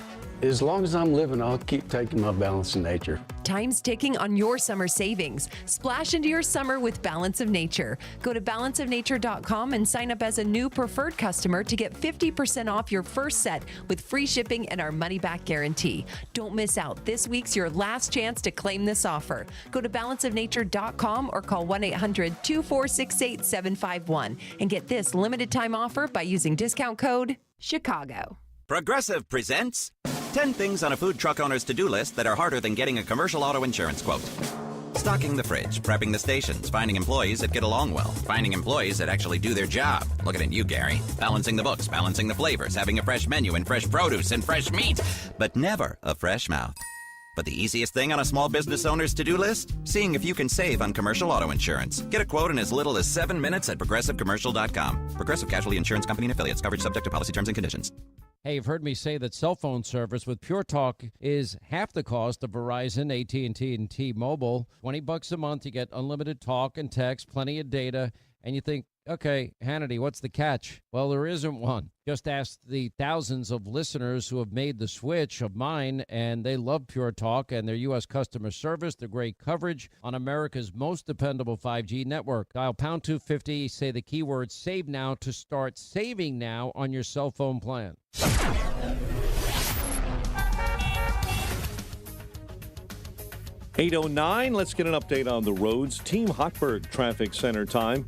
As long as I'm living, I'll keep taking my Balance of Nature. Time's ticking on your summer savings. Splash into your summer with Balance of Nature. Go to balanceofnature.com and sign up as a new preferred customer to get 50% off your first set with free shipping and our money-back guarantee. Don't miss out. This week's your last chance to claim this offer. Go to balanceofnature.com or call 1-800-246-8751 and get this limited time offer by using discount code CHICAGO. Progressive presents 10 things on a food truck owner's to-do list that are harder than getting a commercial auto insurance quote. Stocking the fridge, prepping the stations, finding employees that get along well, finding employees that actually do their job. Looking at you, Gary. Balancing the books, balancing the flavors, having a fresh menu and fresh produce and fresh meat, but never a fresh mouth. But the easiest thing on a small business owner's to-do list? Seeing if you can save on commercial auto insurance. Get a quote in as little as 7 minutes at progressivecommercial.com. Progressive Casualty Insurance Company and Affiliates. Coverage subject to policy terms and conditions. Hey, you've heard me say that cell phone service with Pure Talk is half the cost of Verizon, AT&T, and T-Mobile. $20 a month, you get unlimited talk and text, plenty of data, and you think, okay, Hannity, what's the catch? Well, there isn't one. Just ask the thousands of listeners who have made the switch of mine, and they love Pure Talk and their U.S. customer service, the great coverage on America's most dependable 5G network. Dial pound 250, say the keyword save now to start saving now on your cell phone plan. 8:09. Let's get an update on the roads. Team Hochberg Traffic Center time.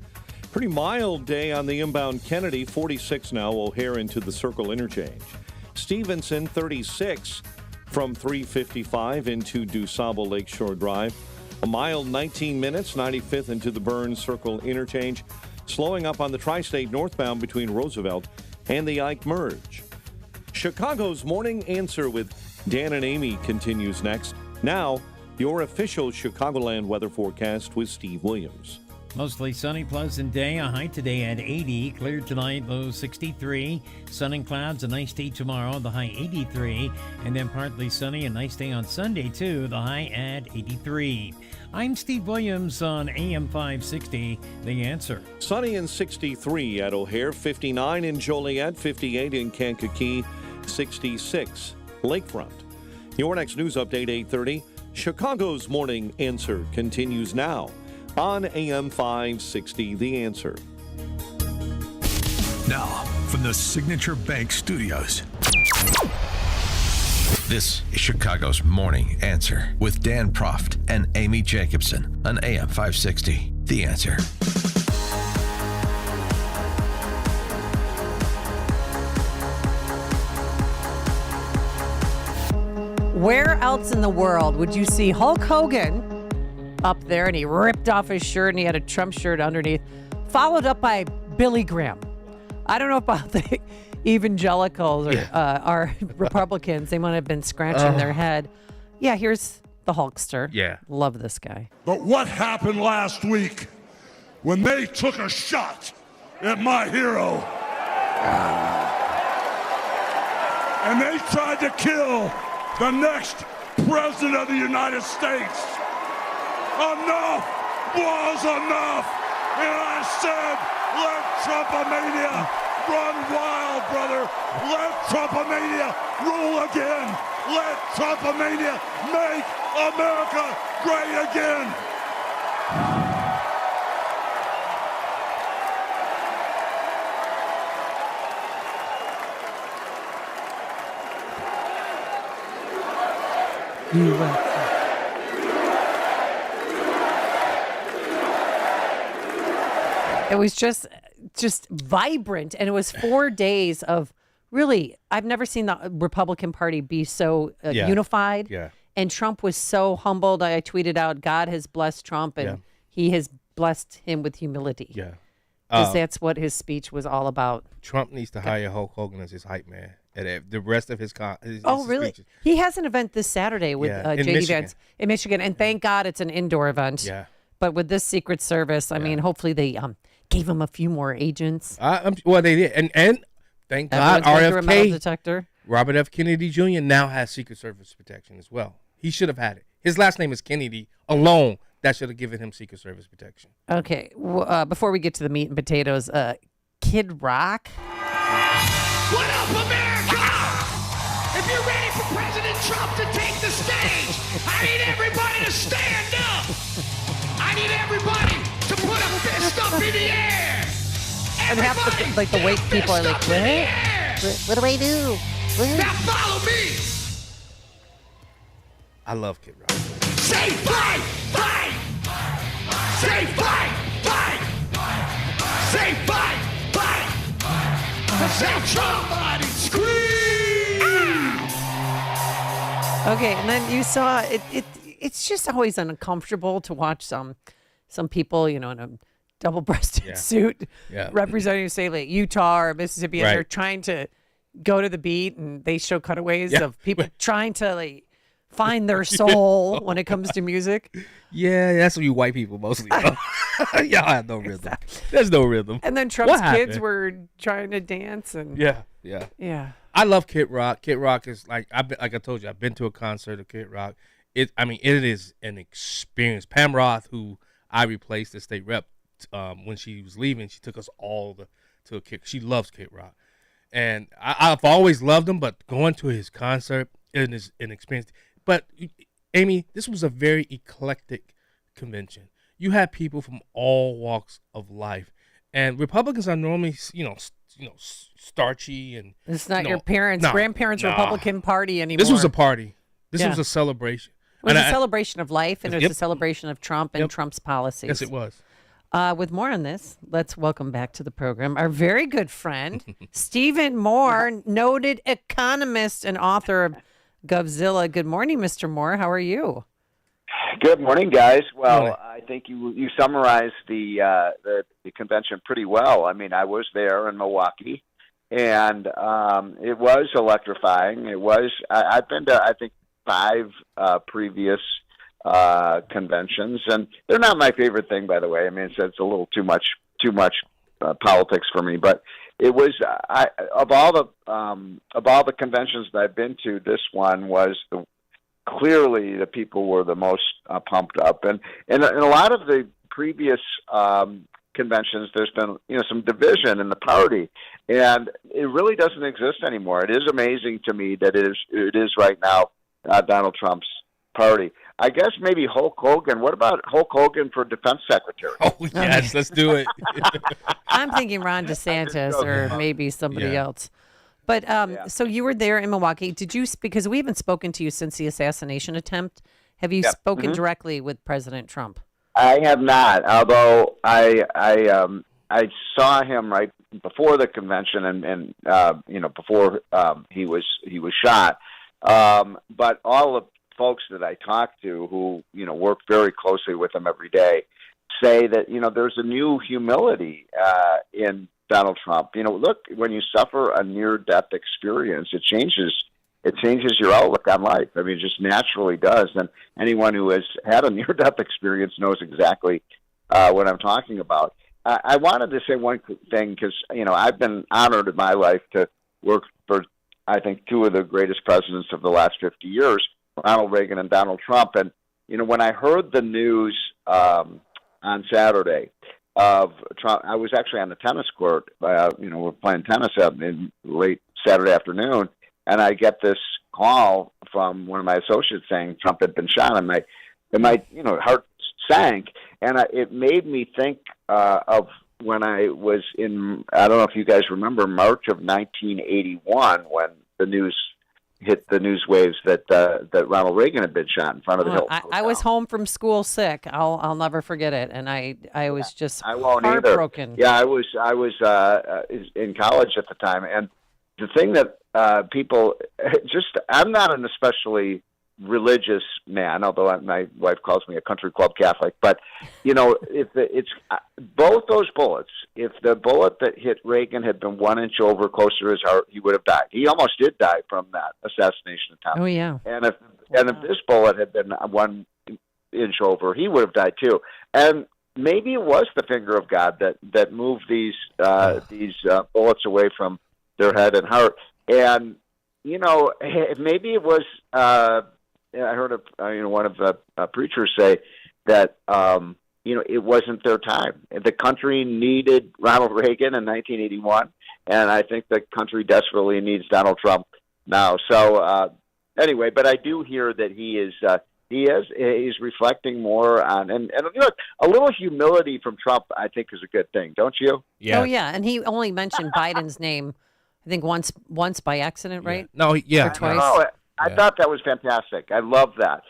Pretty mild day on the inbound Kennedy, 46 now, O'Hare into the Circle interchange. Stevenson, 36 from 355 into DuSable Lakeshore Drive. A mild 19 minutes, 95th into the Burns Circle interchange. Slowing up on the Tri-State northbound between Roosevelt and the Ike Merge. Chicago's Morning Answer with Dan and Amy continues next. Now, your official Chicagoland weather forecast with Steve Williams. Mostly sunny, pleasant day. A high today at 80. Clear tonight, low 63. Sun and clouds, a nice day tomorrow, the high 83. And then partly sunny, a nice day on Sunday, too, the high at 83. I'm Steve Williams on AM 560, The Answer. Sunny and 63 at O'Hare, 59 in Joliet, 58 in Kankakee, 66 Lakefront. Your next news update, 8:30. Chicago's Morning Answer continues now on AM 560, The Answer. Now, from the Signature Bank Studios, this is Chicago's Morning Answer with Dan Proft and Amy Jacobson on AM 560, The Answer. Where else in the world would you see Hulk Hogan up there and he ripped off his shirt and he had a Trump shirt underneath, followed up by Billy Graham? I don't know about the evangelicals or our Republicans. They might have been scratching their head. Yeah, here's the Hulkster. Yeah. Love this guy. But what happened last week when they took a shot at my hero? And they tried to kill the next president of the United States. Enough was enough, and I said, let Trumpomania run wild, brother. Let Trumpomania rule again. Let Trumpomania make America great again. It was just vibrant, and it was 4 days of really. I've never seen the Republican Party be so unified. Yeah. And Trump was so humbled. I tweeted out, "God has blessed Trump, and He has blessed him with humility." Yeah. Because that's what his speech was all about. Trump needs to hire Hulk Hogan as his hype man. And the rest of his really? speeches. He has an event this Saturday with JD Vance in Michigan, and thank God it's an indoor event. Yeah. But with this Secret Service, I mean, hopefully they gave him a few more agents. Well, they did, and thank God Everyone's going through a metal RFK detector. Robert F. Kennedy Jr. now has Secret Service protection as well. He should have had it. His last name is Kennedy alone. That should have given him Secret Service protection. Okay, before we get to the meat and potatoes, Kid Rock. What up, America? If you're ready for President Trump to take the stage, I need everybody to stand up. I need everybody to put a fist up in the air. And half the white people are like, what do I do? Now follow me. I love Kid Rock. Say fight, fight. Say fight, fight. Say fight, fight. Say Trump, scream. Okay, and then you saw it. It's just always uncomfortable to watch some people, in a double-breasted suit representing, say, like Utah or Mississippi, and they're trying to go to the beat, and they show cutaways of people trying to like find their soul when it comes to music. Yeah, that's what you white people mostly. Y'all have no rhythm. There's no rhythm. And then Trump's kids were trying to dance, and yeah. I love Kid Rock. Kid Rock is like I told you, I've been to a concert of Kid Rock. It is an experience. Pam Roth, who I replaced as state rep, when she was leaving, she took us all to a Kid. She loves Kid Rock, and I've always loved him. But going to his concert is an experience. But Amy, this was a very eclectic convention. You had people from all walks of life, and Republicans are normally, starchy and. It's not your grandparents' Republican Party anymore. This was a party. This was a celebration. It was a celebration of life, and it was a celebration of Trump and Trump's policies. Yes, it was. With more on this, let's welcome back to the program our very good friend, Stephen Moore, noted economist and author of Govzilla. Good morning, Mr. Moore. How are you? Good morning, guys. Well, I think you summarized the convention pretty well. I mean, I was there in Milwaukee, and it was electrifying. I've been to, I think, 5 previous conventions, and they're not my favorite thing, by the way. I mean, it's a little too much politics for me, but it was of all the conventions that I've been to, this one was clearly the people were the most pumped up, and in a lot of the previous conventions, there's been some division in the party, and it really doesn't exist anymore. It is amazing to me that it is right now Donald Trump's party. I guess maybe Hulk Hogan. What about Hulk Hogan for defense secretary? Oh, yes, let's do it. I'm thinking Ron DeSantis or maybe somebody else. But so you were there in Milwaukee. Did you, because we haven't spoken to you since the assassination attempt, have you spoken directly with President Trump? I have not, although I saw him right before the convention and before he was shot. But all the folks that I talk to who, work very closely with him every day say that, there's a new humility in Donald Trump. Look, when you suffer a near-death experience, it changes your outlook on life. I mean, it just naturally does. And anyone who has had a near-death experience knows exactly what I'm talking about. I wanted to say one thing because, I've been honored in my life to work for, I think, 2 of the greatest presidents of the last 50 years, Ronald Reagan and Donald Trump. And, when I heard the news on Saturday of Trump. I was actually on the tennis court. We're playing tennis up in late Saturday afternoon, and I get this call from one of my associates saying Trump had been shot, and my heart sank, and it made me think of when I was in. I don't know if you guys remember March of 1981 when the news hit the news waves that Ronald Reagan had been shot in front of the Hilton Hotel. I was home from school sick. I'll never forget it, and I was just I won't heartbroken. Either. Yeah, I was in college at the time, and the thing that people I'm not an especially religious man, although my wife calls me a country club Catholic. But if it's both those bullets, if the bullet that hit Reagan had been 1 inch over closer to his heart, he would have died. He almost did die from that assassination attempt. Oh yeah. And if this bullet had been 1 inch over, he would have died too. And maybe it was the finger of God that moved these bullets away from their head and heart. And maybe it was. I heard one of the preachers say that it wasn't their time. The country needed Ronald Reagan in 1981, and I think the country desperately needs Donald Trump now. So anyway, but I do hear that he's reflecting more on and look, a little humility from Trump I think is a good thing, don't you? Yeah. Oh yeah, and he only mentioned Biden's name, I think once by accident, right? No, yeah, or twice. No, I thought that was fantastic. I love that.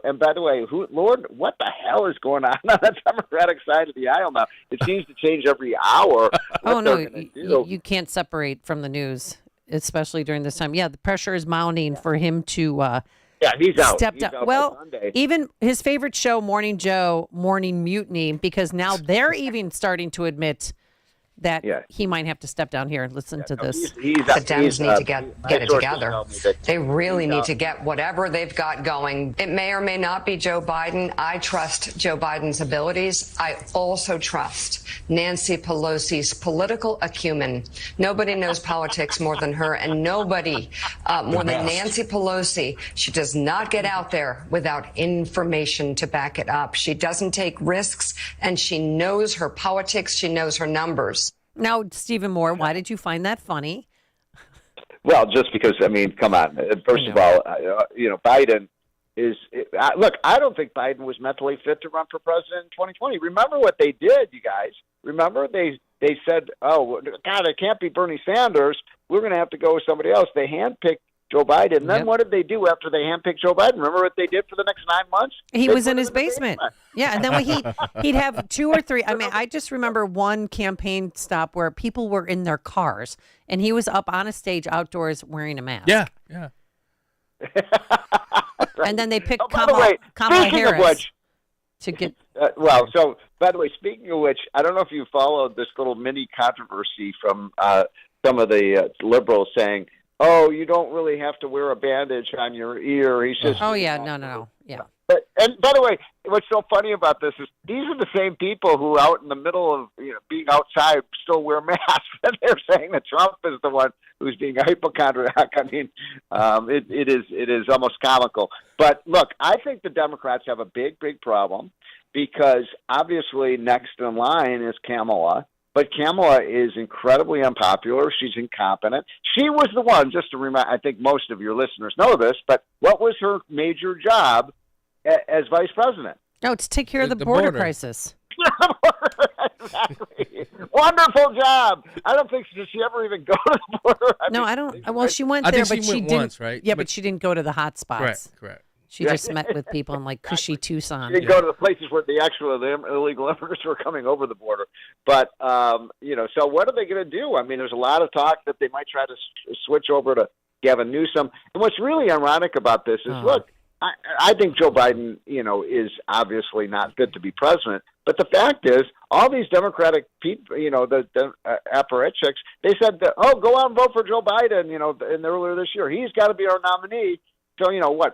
And by the way, Lord, what the hell is going on the Democratic side of the aisle now? It seems to change every hour. Oh, no, you can't separate from the news, especially during this time. Yeah, the pressure is mounting for him to he's out. Step He's down. out Well, by Sunday. even his favorite show, Morning Joe, Morning Mutiny, because now they're even starting to admit that he might have to step down here and listen to this. The Dems need to get it together. They really need to get whatever they've got going. It may or may not be Joe Biden. I trust Joe Biden's abilities. I also trust Nancy Pelosi's political acumen. Nobody knows politics more than her, and nobody more than Nancy Pelosi. She does not get out there without information to back it up. She doesn't take risks, and she knows her politics. She knows her numbers. Now, Stephen Moore, why did you find that funny? Well, just because, come on. First of all, Biden is look, I don't think Biden was mentally fit to run for president in 2020. Remember what they did, you guys. Remember they said, oh, God, it can't be Bernie Sanders. We're going to have to go with somebody else. They handpicked Joe Biden. And then what did they do after they handpicked Joe Biden? Remember what they did for the next 9 months? He was in his basement. Yeah, and then he'd have 2 or 3. I just remember one campaign stop where people were in their cars, and he was up on a stage outdoors wearing a mask. Yeah. And then they picked Kamala Harris to get. So by the way, speaking of which, I don't know if you followed this little mini controversy from some of the liberals saying, oh, you don't really have to wear a bandage on your ear. He says, oh, yeah, no. Yeah. And by the way, what's so funny about this is these are the same people who out in the middle of being outside still wear masks. And they're saying that Trump is the one who's being a hypochondriac. I mean, it is almost comical. But look, I think the Democrats have a big problem because obviously next in line is Kamala. But Kamala is incredibly unpopular. She's incompetent. She was the one, just to remind, I think most of your listeners know this, but what was her major job as vice president? Oh, to take care of the border crisis. Exactly. Wonderful job. I don't think, did she ever even go to the border? I don't. Well, she went there, but she didn't. Once, right? Yeah, but she didn't go to the hot spots. Correct. She just met with people in cushy Tucson. You go to the places where the actual illegal immigrants were coming over the border. But, so what are they going to do? I mean, there's a lot of talk that they might try to switch over to Gavin Newsom. And what's really ironic about this is, look, I think Joe Biden, is obviously not fit to be president. But the fact is, all these Democratic people, the apparatchiks, they said, go out and vote for Joe Biden, in earlier this year. He's got to be our nominee. So,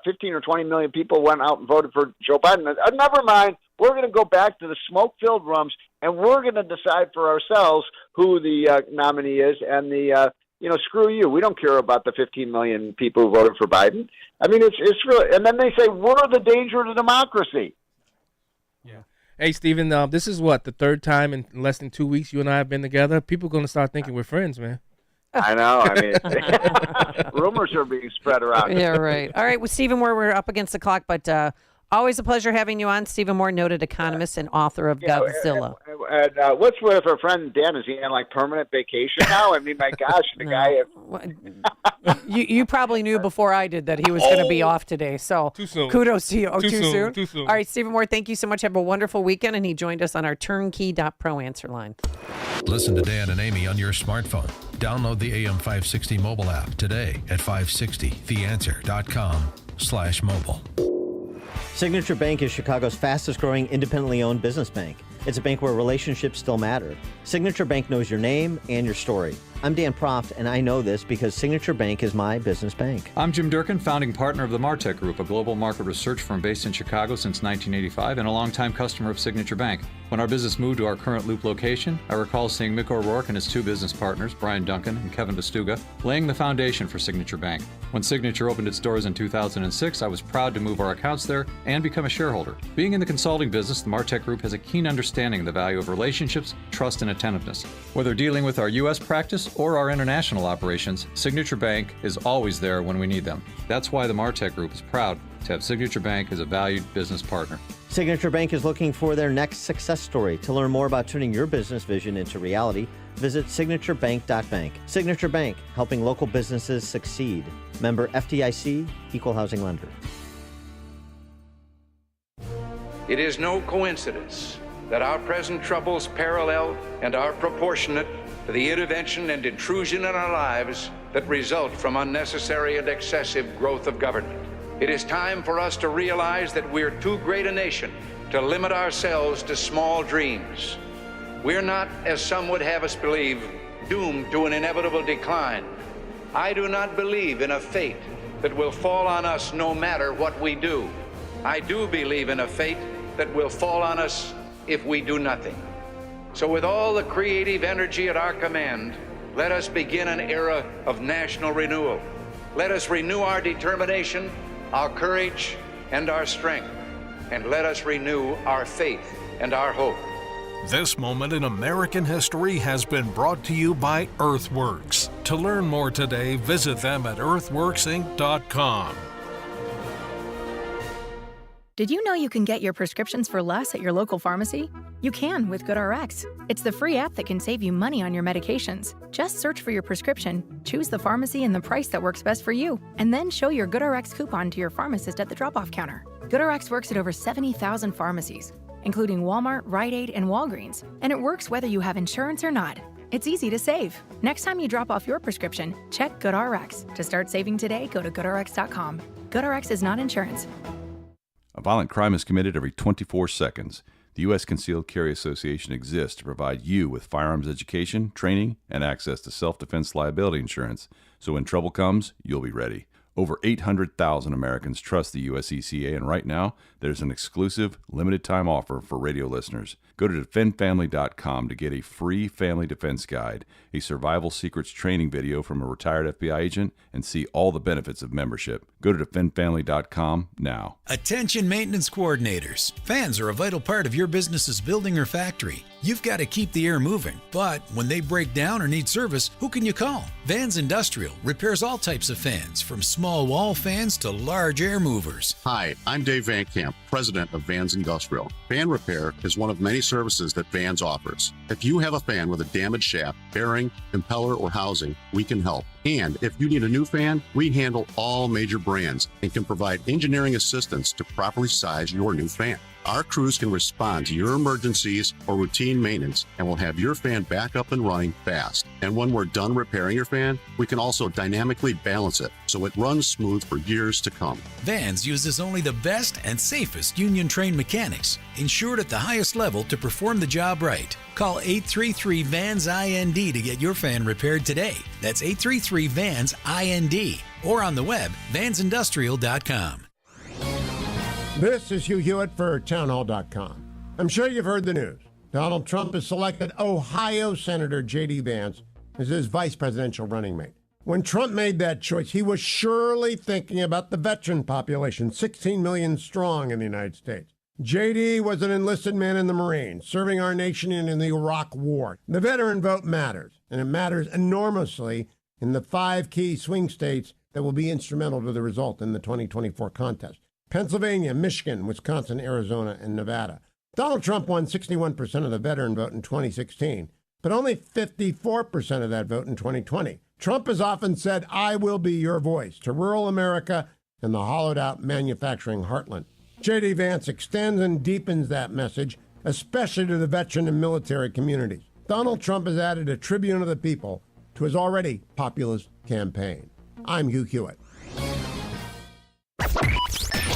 15 or 20 million people went out and voted for Joe Biden. Never mind. We're going to go back to the smoke-filled rooms, and we're going to decide for ourselves who the nominee is. And screw you. We don't care about the 15 million people who voted for Biden. I mean, it's really. And then they say we're the danger to democracy. Yeah. Hey, Steven, this is what, the third time in less than 2 weeks you and I have been together? People are going to start thinking we're friends, man. I know. I mean, rumors are being spread around. Yeah, right. All right. Well, Stephen Moore, we're up against the clock, but always a pleasure having you on. Stephen Moore, noted economist and author of Godzilla. And what's with our friend Dan? Is he on like permanent vacation now? I mean, my gosh, the guy. You probably knew before I did that he was going to be off today. So too soon. Kudos to you. Oh, too soon. Too soon. All right, Stephen Moore, thank you so much. Have a wonderful weekend. And he joined us on our turnkey.pro answer line. Listen to Dan and Amy on your smartphone. Download the AM560 mobile app today at 560theanswer.com/mobile. Signature Bank is Chicago's fastest growing independently owned business bank. It's a bank where relationships still matter. Signature Bank knows your name and your story. I'm Dan Proft, and I know this because Signature Bank is my business bank. I'm Jim Durkin, founding partner of the Martech Group, a global market research firm based in Chicago since 1985 and a longtime customer of Signature Bank. When our business moved to our current Loop location, I recall seeing Mick O'Rourke and his two business partners, Brian Duncan and Kevin Vestuga, laying the foundation for Signature Bank. When Signature opened its doors in 2006, I was proud to move our accounts there and become a shareholder. Being in the consulting business, the Martech Group has a keen understanding of the value of relationships, trust, and attentiveness. Whether dealing with our U.S. practice or our international operations, Signature Bank is always there when we need them. That's why the Martech Group is proud to have Signature Bank as a valued business partner. Signature Bank is looking for their next success story. To learn more about turning your business vision into reality, visit signaturebank.bank. Signature Bank, helping local businesses succeed. Member FDIC, Equal Housing Lender. It is no coincidence that our present troubles parallel and are proportionate to the intervention and intrusion in our lives that result from unnecessary and excessive growth of government. It is time for us to realize that we're too great a nation to limit ourselves to small dreams. We're not, as some would have us believe, doomed to an inevitable decline. I do not believe in a fate that will fall on us no matter what we do. I do believe in a fate that will fall on us if we do nothing. So with all the creative energy at our command, let us begin an era of national renewal. Let us renew our determination, our courage, and our strength. And let us renew our faith and our hope. This moment in American history has been brought to you by Earthworks. To learn more today, visit them at earthworksinc.com. Did you know you can get your prescriptions for less at your local pharmacy? You can with GoodRx. It's the free app that can save you money on your medications. Just search for your prescription, choose the pharmacy and the price that works best for you, and then show your GoodRx coupon to your pharmacist at the drop-off counter. GoodRx works at over 70,000 pharmacies, including Walmart, Rite Aid, and Walgreens, and it works whether you have insurance or not. It's easy to save. Next time you drop off your prescription, check GoodRx. To start saving today, go to goodrx.com. GoodRx is not insurance. A violent crime is committed every 24 seconds. The U.S. Concealed Carry Association exists to provide you with firearms education, training, and access to self-defense liability insurance, so when trouble comes, you'll be ready. Over 800,000 Americans trust the USECA, and right now, there's an exclusive, limited-time offer for radio listeners. Go to defendfamily.com to get a free family defense guide, a survival secrets training video from a retired FBI agent, and see all the benefits of membership. Go to defendfamily.com now. Attention maintenance coordinators. Fans are a vital part of your business's building or factory. You've got to keep the air moving, but when they break down or need service, who can you call? Vance Industrial repairs all types of fans, from small wall fans to large air movers. Hi, I'm Dave Van Camp, president of Vans Industrial. Fan repair is one of many services that Vans offers. If you have a fan with a damaged shaft, bearing, impeller, or housing, we can help. And if you need a new fan, we handle all major brands and can provide engineering assistance to properly size your new fan. Our crews can respond to your emergencies or routine maintenance and will have your fan back up and running fast. And when we're done repairing your fan, we can also dynamically balance it so it runs smooth for years to come. Vans uses only the best and safest union-trained mechanics, insured at the highest level to perform the job right. Call 833-VANS-IND to get your fan repaired today. That's 833-VANS-IND or on the web, vansindustrial.com. This is Hugh Hewitt for townhall.com. I'm sure you've heard the news. Donald Trump has selected Ohio Senator J.D. Vance as his vice presidential running mate. When Trump made that choice, he was surely thinking about the veteran population, 16 million strong in the United States. JD was an enlisted man in the Marines, serving our nation in the Iraq War. The veteran vote matters, and it matters enormously in the 5 key swing states that will be instrumental to the result in the 2024 contest: Pennsylvania, Michigan, Wisconsin, Arizona, and Nevada. Donald Trump won 61% of the veteran vote in 2016, but only 54% of that vote in 2020. Trump has often said, "I will be your voice" to rural America and the hollowed-out manufacturing heartland. J.D. Vance extends and deepens that message, especially to the veteran and military communities. Donald Trump has added a tribune of the people to his already populist campaign. I'm Hugh Hewitt.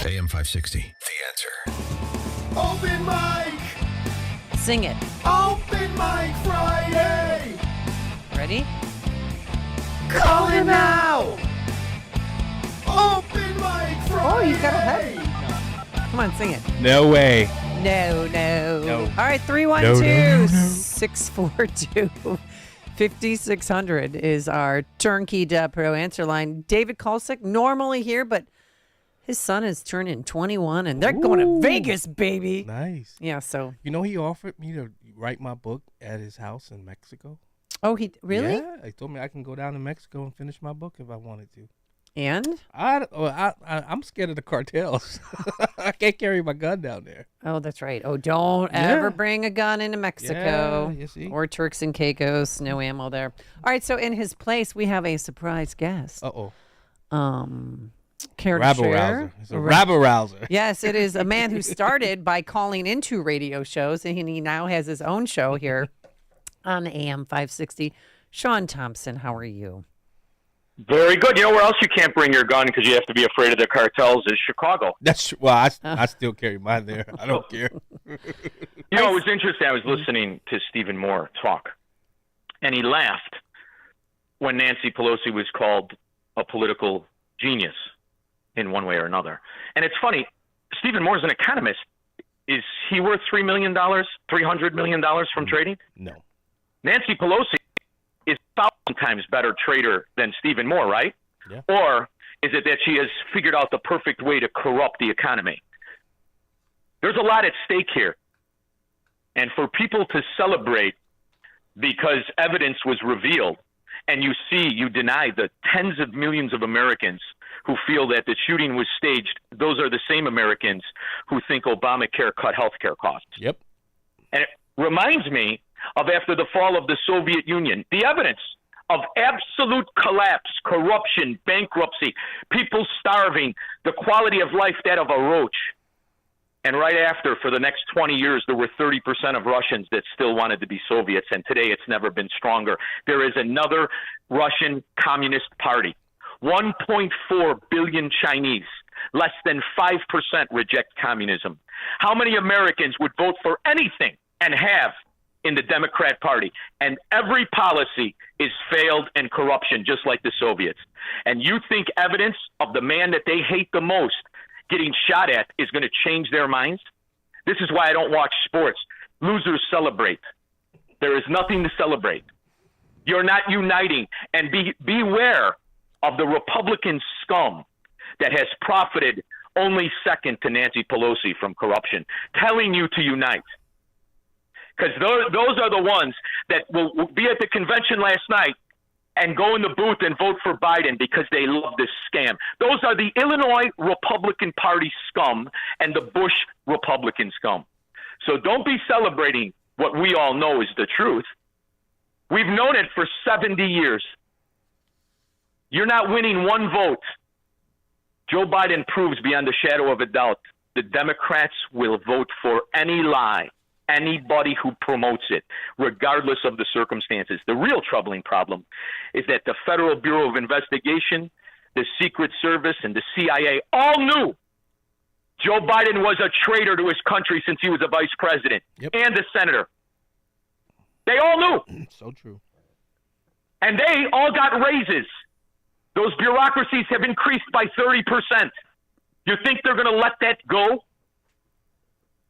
AM 560, The Answer. Open mic! Sing it. Open mic Friday! Ready? Call it now! Open mic Friday! Oh, you got ahead. Come on, sing it. No way. No. No. All right, 312-642-5600 is our turnkey.pro answer line. David Kalsick, normally here, but his son is turning 21, and they're going to Vegas, baby. Nice. Yeah, so. You know, he offered me to write my book at his house in Mexico. Oh, he really? Yeah, he told me I can go down to Mexico and finish my book if I wanted to. And? I'm scared of the cartels. I can't carry my gun down there. Oh, that's right. Oh, don't ever bring a gun into Mexico. Yeah, you see? Or Turks and Caicos. No ammo there. All right, so in his place, we have a surprise guest. Uh-oh. Care to Rabble share? rouser. It's a rabble rouser. Yes, it is a man who started by calling into radio shows, and he now has his own show here on AM 560. Sean Thompson, how are you? Very good. You know where else you can't bring your gun because you have to be afraid of the cartels is Chicago. That's well, I still carry mine there. I don't care. You know, it was interesting. I was listening to Stephen Moore talk, and he laughed when Nancy Pelosi was called a political genius in one way or another. And it's funny, Stephen Moore's an economist. Is he worth $3 million, $300 million from trading? No. Nancy Pelosi is 1,000 times better trader than Stephen Moore, right? Yeah. Or is it that she has figured out the perfect way to corrupt the economy? There's a lot at stake here. And for people to celebrate because evidence was revealed, and you deny the tens of millions of Americans who feel that the shooting was staged, those are the same Americans who think Obamacare cut health care costs. Yep. And it reminds me of after the fall of the Soviet Union, the evidence of absolute collapse, corruption, bankruptcy, people starving, the quality of life that of a roach. And right after, for the next 20 years, there were 30% of Russians that still wanted to be Soviets, and today it's never been stronger. There is another Russian Communist Party. 1.4 billion Chinese, less than 5% reject communism. How many Americans would vote for anything and have in the Democrat Party? And every policy is failed and corruption, just like the Soviets. And you think evidence of the man that they hate the most getting shot at is going to change their minds? This is why I don't watch sports. Losers celebrate. There is nothing to celebrate. You're not uniting. And beware of the Republican scum that has profited only second to Nancy Pelosi from corruption, telling you to unite. Because those are the ones that will be at the convention last night and go in the booth and vote for Biden because they love this scam. Those are the Illinois Republican Party scum and the Bush Republican scum. So don't be celebrating what we all know is the truth. We've known it for 70 years. You're not winning one vote. Joe Biden proves beyond a shadow of a doubt the Democrats will vote for any lie, anybody who promotes it, regardless of the circumstances. The real troubling problem is that the Federal Bureau of Investigation, the Secret Service, and the CIA all knew Joe Biden was a traitor to his country since he was a vice president and a senator. They all knew. So true. And they all got raises. Those bureaucracies have increased by 30%. You think they're going to let that go?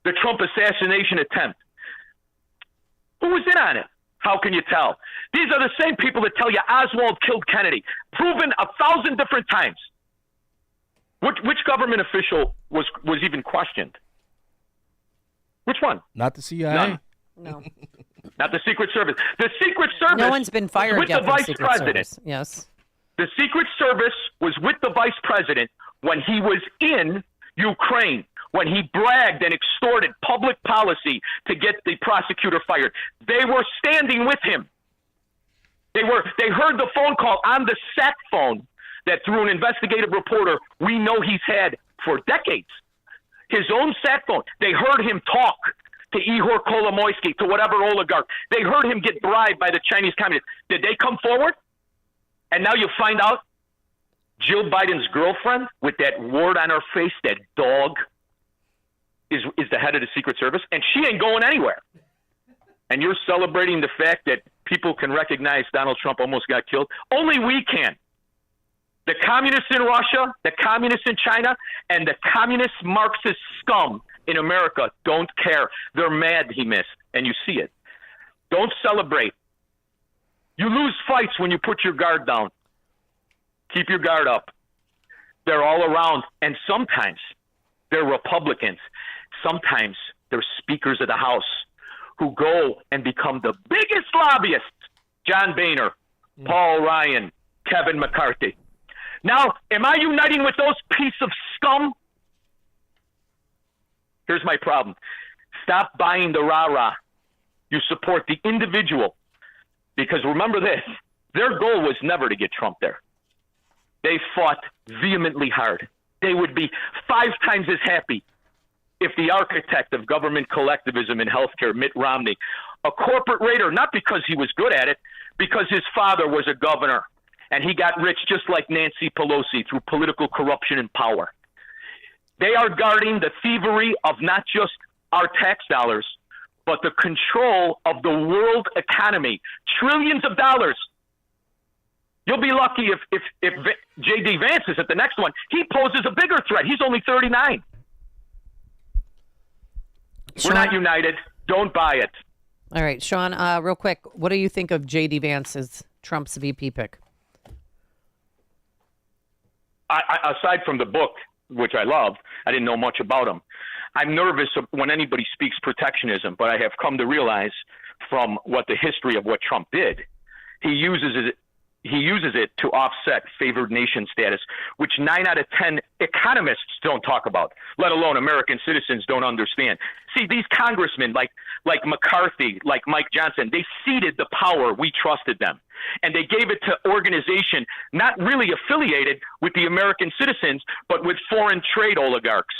The Trump assassination attempt. Who was in on it? How can you tell? These are the same people that tell you Oswald killed Kennedy, proven 1,000 different times. Which government official was even questioned? Which one? Not the CIA. None. No. Not the Secret Service. The Secret Service. No one's been fired with yet the from Vice Secret President. Service. Yes. The Secret Service was with the Vice President when he was in Ukraine, when he bragged and extorted public policy to get the prosecutor fired. They were standing with him. They heard the phone call on the sat phone that through an investigative reporter we know he's had for decades. His own sat phone. They heard him talk to Ihor Kolomoisky, to whatever oligarch. They heard him get bribed by the Chinese communists. Did they come forward? And now you find out Jill Biden's girlfriend with that wart on her face, that dog, is the head of the Secret Service, and she ain't going anywhere. And you're celebrating the fact that people can recognize Donald Trump almost got killed? Only we can. The communists in Russia, the communists in China, and the communist Marxist scum in America don't care. They're mad he missed, and you see it. Don't celebrate. You lose fights when you put your guard down. Keep your guard up. They're all around, and sometimes they're Republicans. Sometimes they're speakers of the House who go and become the biggest lobbyists. John Boehner, Paul Ryan, Kevin McCarthy. Now, am I uniting with those piece of scum? Here's my problem. Stop buying the rah-rah. You support the individual. Because remember this, their goal was never to get Trump there. They fought vehemently hard. They would be 5 times as happy if the architect of government collectivism in healthcare, Mitt Romney, a corporate raider, not because he was good at it, because his father was a governor, and he got rich just like Nancy Pelosi through political corruption and power. They are guarding the thievery of not just our tax dollars, but the control of the world economy. Trillions of dollars. You'll be lucky if J.D. Vance is at the next one. He poses a bigger threat. He's only 39. We're not united. Don't buy it. All right, Sean, real quick, what do you think of J.D. Vance as Trump's VP pick? Aside from the book, which I loved, I didn't know much about him. I'm nervous when anybody speaks protectionism, but I have come to realize from what the history of what Trump did, he uses it to offset favored nation status, which 9 out of 10 economists don't talk about, let alone American citizens don't understand. See, these congressmen like McCarthy, like Mike Johnson, they ceded the power. We trusted them. And they gave it to organization not really affiliated with the American citizens, but with foreign trade oligarchs.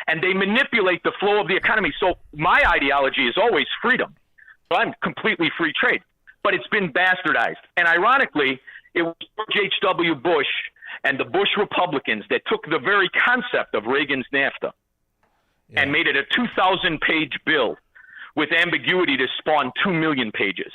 And they manipulate the flow of the economy. So my ideology is always freedom. So I'm completely free trade. But it's been bastardized. And ironically, it was George H.W. Bush and the Bush Republicans that took the very concept of Reagan's NAFTA and made it a 2,000-page bill with ambiguity to spawn 2 million pages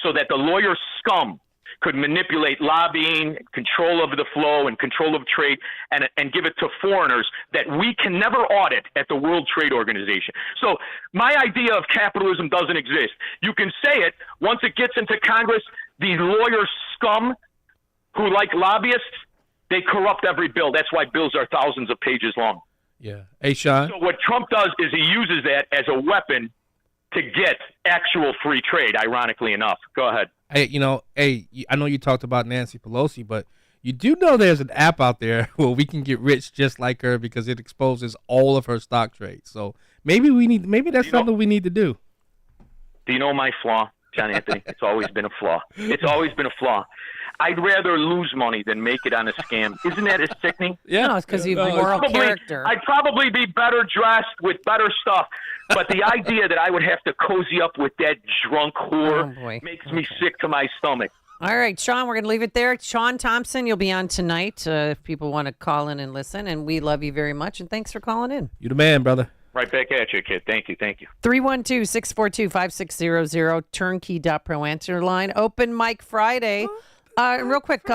so that the lawyer scum could manipulate lobbying, control of the flow, and control of trade, and give it to foreigners that we can never audit at the World Trade Organization. So my idea of capitalism doesn't exist. You can say it. Once it gets into Congress, the lawyer scum who like lobbyists, they corrupt every bill. That's why bills are thousands of pages long. Yeah. Hey, Sean. So what Trump does is he uses that as a weapon to get actual free trade, ironically enough. Go ahead. Hey, I know you talked about Nancy Pelosi, but you do know there's an app out there where we can get rich just like her because it exposes all of her stock trades. So maybe that's something we need to do. Do you know my flaw, John Anthony? It's always been a flaw. It's always been a flaw. I'd rather lose money than make it on a scam. Isn't that sickening? Yeah, no, it's because you have moral character. I'd probably be better dressed with better stuff. But the idea that I would have to cozy up with that drunk whore makes me sick to my stomach. All right, Sean, we're going to leave it there. Sean Thompson, you'll be on tonight if people want to call in and listen. And we love you very much. And thanks for calling in. You the man, brother. Right back at you, kid. Thank you. 312-642-5600, turnkey.pro answer line. Open mic Friday. Real quick,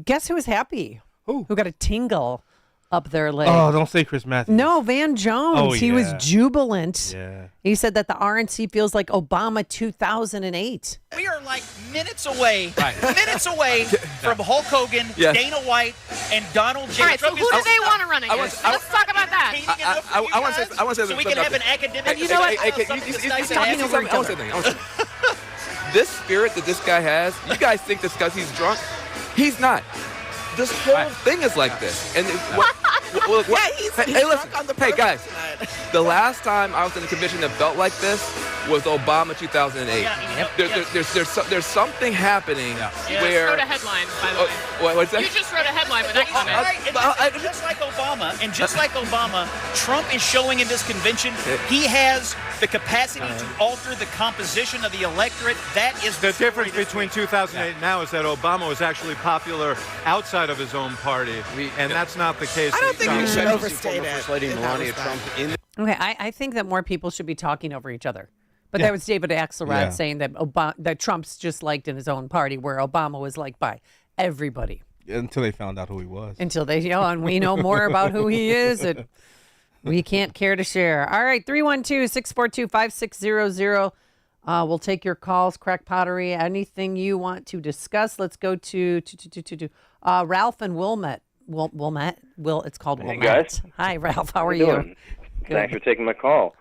guess who was happy? Who got a tingle up their leg. Oh, don't say Chris Matthews. No, Van Jones. Oh, He was yeah. jubilant. Yeah. He said that the RNC feels like Obama 2008. We are like minutes away from Hulk Hogan, Yes. Dana White, and Donald J. All right, so Trump who is- do they want to run against? Let's talk about that. I want to say So we can have an academic. And you know what? This spirit that this guy has, you guys think this because he's drunk? He's not. This whole thing is like this. And hey, listen. Hey, guys. The last time I was in a convention that felt like this was Obama 2008. There's something happening You where. just wrote a headline, by the way. What's that? You just wrote a headline with that comment. Just like Obama, Trump is showing in this convention he has the capacity to alter the composition of the electorate. That is the difference between 2008 and now is that Obama was actually popular outside of his own party, and that's not the case. I don't think we should overstate it. Melania Trump in. Okay, I think that more people should be talking over each other. But Yeah. that was David Axelrod Yeah. saying that that Trump's just liked in his own party, where Obama was liked by everybody. Until they found out who he was. Until they, and we know more about who he is that we can't care to share. All right, 312-642-5600. We'll take your calls, Crack Pottery, anything you want to discuss. Let's go to Ralph and Wilmette. It's called Hey, Wilmette. guys. Hi, Ralph. How are you you? doing? Thanks for taking my call.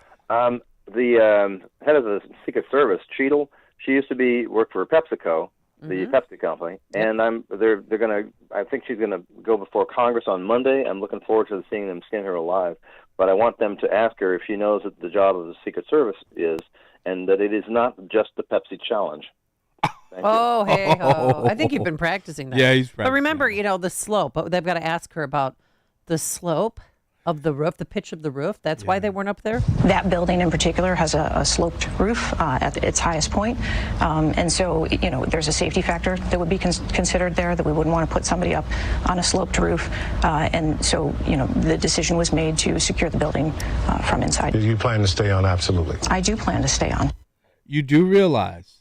The head of the Secret Service, Cheadle, she used to work for PepsiCo, the Pepsi company, and I think she's gonna go before Congress on Monday. I'm looking forward to seeing them skin her alive. But I want them to ask her if she knows what the job of the Secret Service is, and that it is not just the Pepsi challenge. Oh, hey ho! I think you've been practicing that. Yeah, he's But remember, the slope. They've got to ask her about the slope of the roof, the pitch of the roof. That's why they weren't up there. That building in particular has a sloped roof at its highest point. And so, there's a safety factor that would be considered there, that we wouldn't want to put somebody up on a sloped roof. And so, the decision was made to secure the building from inside. Do you plan to stay on? Absolutely. I do plan to stay on. You do realize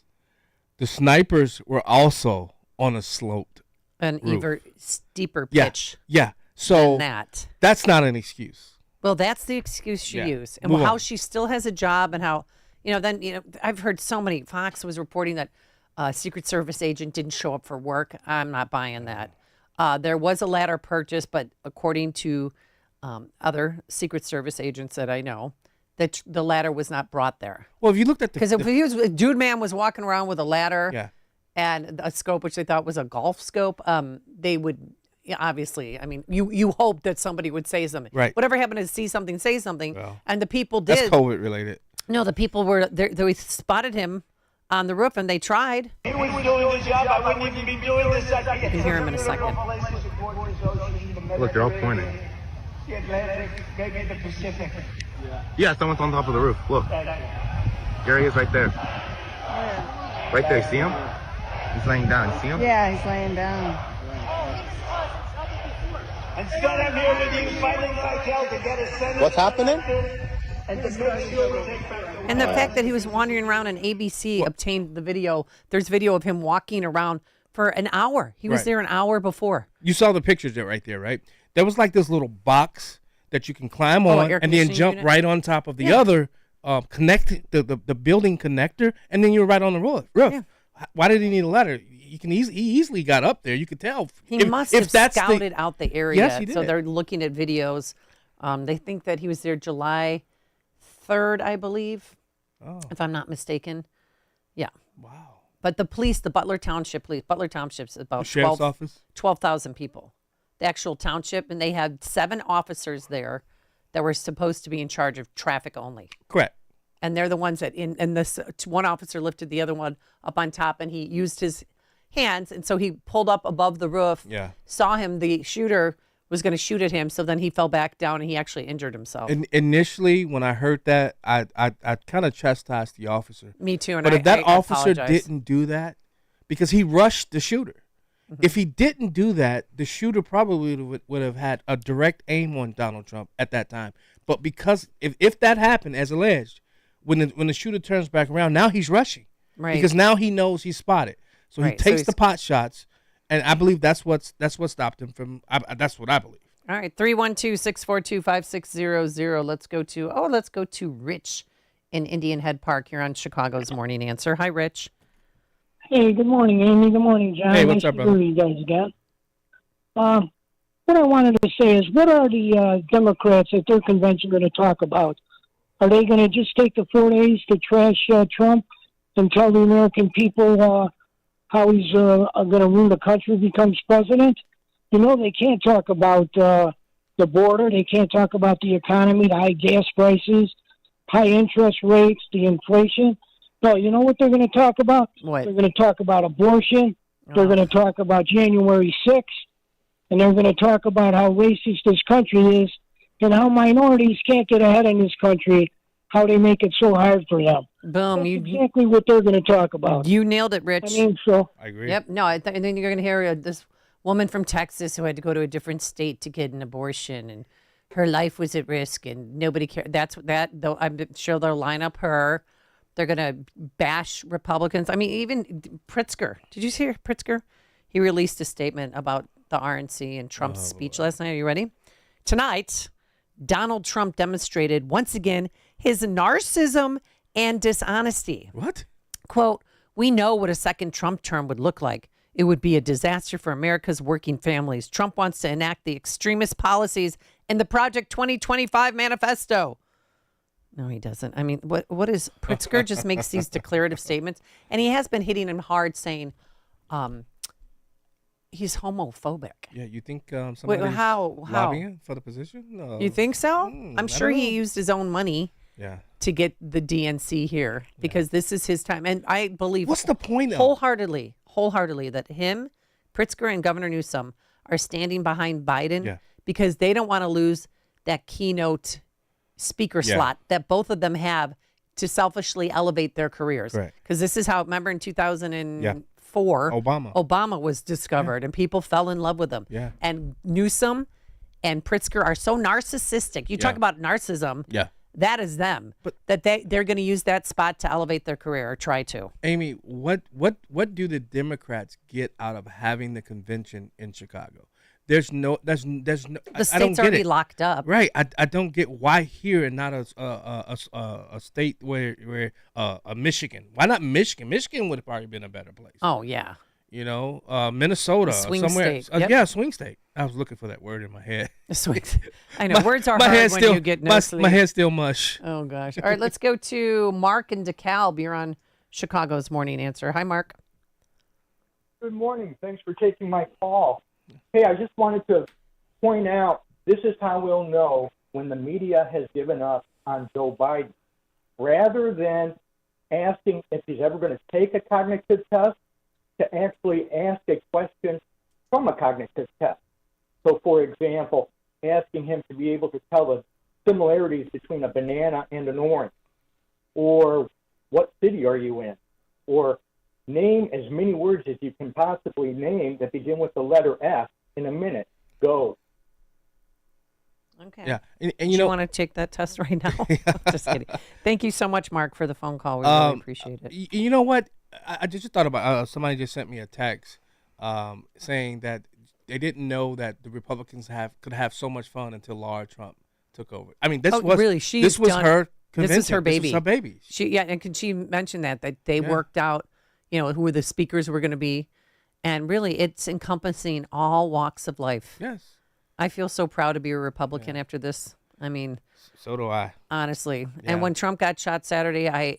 the snipers were also on a sloped An roof. even steeper pitch. Yeah. So than that's not an excuse. Well, that's the excuse she Yeah. used. And Move how on. she still has a job, and how, I've heard so many. Fox was reporting that a Secret Service agent didn't show up for work. I'm not buying that. There was a ladder purchase, but according to other Secret Service agents that I know, that the ladder was not brought there. Well, if you looked at Because if Dude Man was walking around with a ladder and a scope, which they thought was a golf scope, they would... Yeah, obviously, I mean, you hope that somebody would say something. Right. Whatever happened to see something, say something. And the people did. That's COVID related. No, the people were there. They spotted him on the roof, and they tried. He was doing his job. I wouldn't even be doing this. You can hear him in a second. Look, they're all pointing. The Atlantic, maybe the Pacific. Yeah, someone's on top of the roof. Look. There he is right there. Right there, see him? He's laying down. See him? Yeah, he's laying down. Instead, I'm here with you fighting like hell to get a Senate. What's happening? And to make sure we take back the And the fact that he was wandering around, and ABC obtained the video. There's video of him walking around for an hour. He was Right. there an hour before. You saw the pictures there, right there, right? There was like this little box that you can climb Oh, on air and then conditioning jump unit? right on top of the other the building connector, and then you're right on the roof. Why did he need a ladder? He easily got up there. You could tell. He must have scouted out the area. Yes, he did. So they're looking at videos. They think that he was there July 3rd, I believe, if I'm not mistaken. Yeah. Wow. But the police, the Butler Township Police, Butler Township's about The sheriff's office? 12,000 people. The actual township, and they had 7 officers there that were supposed to be in charge of traffic only. Correct. And they're the ones that and this one officer lifted the other one up on top, and he used his hands, and so he pulled up above the roof. Yeah. Saw him. The shooter was going to shoot at him, so then he fell back down, and he actually injured himself. And initially, when I heard that, I kind of chastised the officer. Me too. And but if that I officer apologize. didn't do that, because he rushed the shooter. Mm-hmm. If he didn't do that, the shooter probably would have had a direct aim on Donald Trump at that time. But because if that happened, as alleged, when the shooter turns back around, now he's rushing. Right. Because now he knows he's spotted. So Right. he takes So the pot shots, and I believe that's what stopped him from. That's what I believe. All right, 312-642-5600. Let's go to Rich in Indian Head Park here on Chicago's Morning Answer. Hi, Rich. Hey, good morning, Amy. Good morning, John. Hey, what's nice up, brother? to hear you guys again. What I wanted to say is, what are the Democrats at their convention going to talk about? Are they going to just take the 4 days to trash Trump and tell the American people how he's going to rule the country if he becomes president? You know, they can't talk about the border. They can't talk about the economy, the high gas prices, high interest rates, the inflation. No, you know what they're going to talk about? What? They're going to talk about abortion. They're going to talk about January 6th. And they're going to talk about how racist this country is and how minorities can't get ahead in this country, how they make it so hard for them. Boom. That's exactly what they're going to talk about. You nailed it, Rich. I mean, so. I agree. Yep. No, and then you're going to hear this woman from Texas who had to go to a different state to get an abortion, and her life was at risk, and nobody cared. Though I'm sure they'll line up her. They're going to bash Republicans. I mean, even Pritzker. Did you hear Pritzker? He released a statement about the RNC and Trump's speech last night. Are you ready? Tonight, Donald Trump demonstrated once again his narcissism and dishonesty. What? Quote, "We know what a second Trump term would look like. It would be a disaster for America's working families. Trump wants to enact the extremist policies in the Project 2025 manifesto." No, he doesn't. I mean, what is Pritzker just makes these declarative statements, and he has been hitting him hard, saying he's homophobic. Yeah, you think somebody's lobbying for the position? You think so? I'm sure he know. used his own money to get the DNC here because this is his time. And I believe What's the point, though? wholeheartedly that him, Pritzker, and Governor Newsom are standing behind Biden because they don't want to lose that keynote speaker slot that both of them have to selfishly elevate their careers. Because this is how, remember in 2004, Obama was discovered and people fell in love with him. And Newsom and Pritzker are so narcissistic. You talk about narcissism. That is them. But that they're going to use that spot to elevate their career or try to. Amy, what do the Democrats get out of having the convention in Chicago? There's no. The I state's don't get already it. locked up. Right. I don't get why here and not a state where Michigan. Why not Michigan? Michigan would have probably been a better place. Oh yeah. You know, Minnesota, swing somewhere. state. Yep. Yeah, swing state. I was looking for that word in my head. Swing. I know words are hard when you get no sleep. My head's still mush. Oh gosh. All right, let's go to Mark in DeKalb. You're on Chicago's Morning Answer. Hi, Mark. Good morning. Thanks for taking my call. Hey, I just wanted to point out this is how we'll know when the media has given up on Joe Biden. Rather than asking if he's ever going to take a cognitive test, to actually ask a question from a cognitive test. So, for example, asking him to be able to tell the similarities between a banana and an orange, or what city are you in, or name as many words as you can possibly name that begin with the letter F in a minute. Go. Okay. Yeah. And you know, want to take that test right now? Just kidding. Thank you so much, Mark, for the phone call. We really appreciate it. You know what? I just thought about somebody just sent me a text saying that they didn't know that the Republicans could have so much fun until Laura Trump took over. I mean, this was her convention. This is her baby. This was her baby. And she mentioned that they worked out, who the speakers were going to be, and really, it's encompassing all walks of life. Yes. I feel so proud to be a Republican after this. I mean, so do I. Honestly. Yeah. And when Trump got shot Saturday, a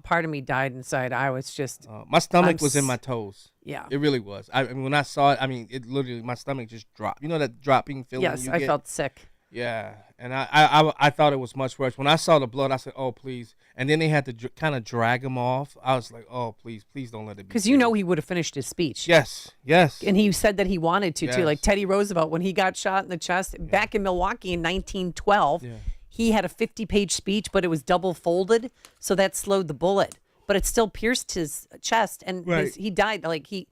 part of me died inside. I was just my stomach was in my toes. Yeah, it really was. I mean, when I saw it, it literally, my stomach just dropped. You know that dropping feeling? Yes, I felt sick. Yeah, and I thought it was much worse. When I saw the blood, I said, "Oh, please!" And then they had to kind of drag him off. I was like, "Oh, please don't let it be." Because he would have finished his speech. Yes. And he said that he wanted to too. Like Teddy Roosevelt, when he got shot in the chest back in Milwaukee in 1912, he had a 50-page speech, but it was double folded, so that slowed the bullet. But it still pierced his chest, and he died. Like he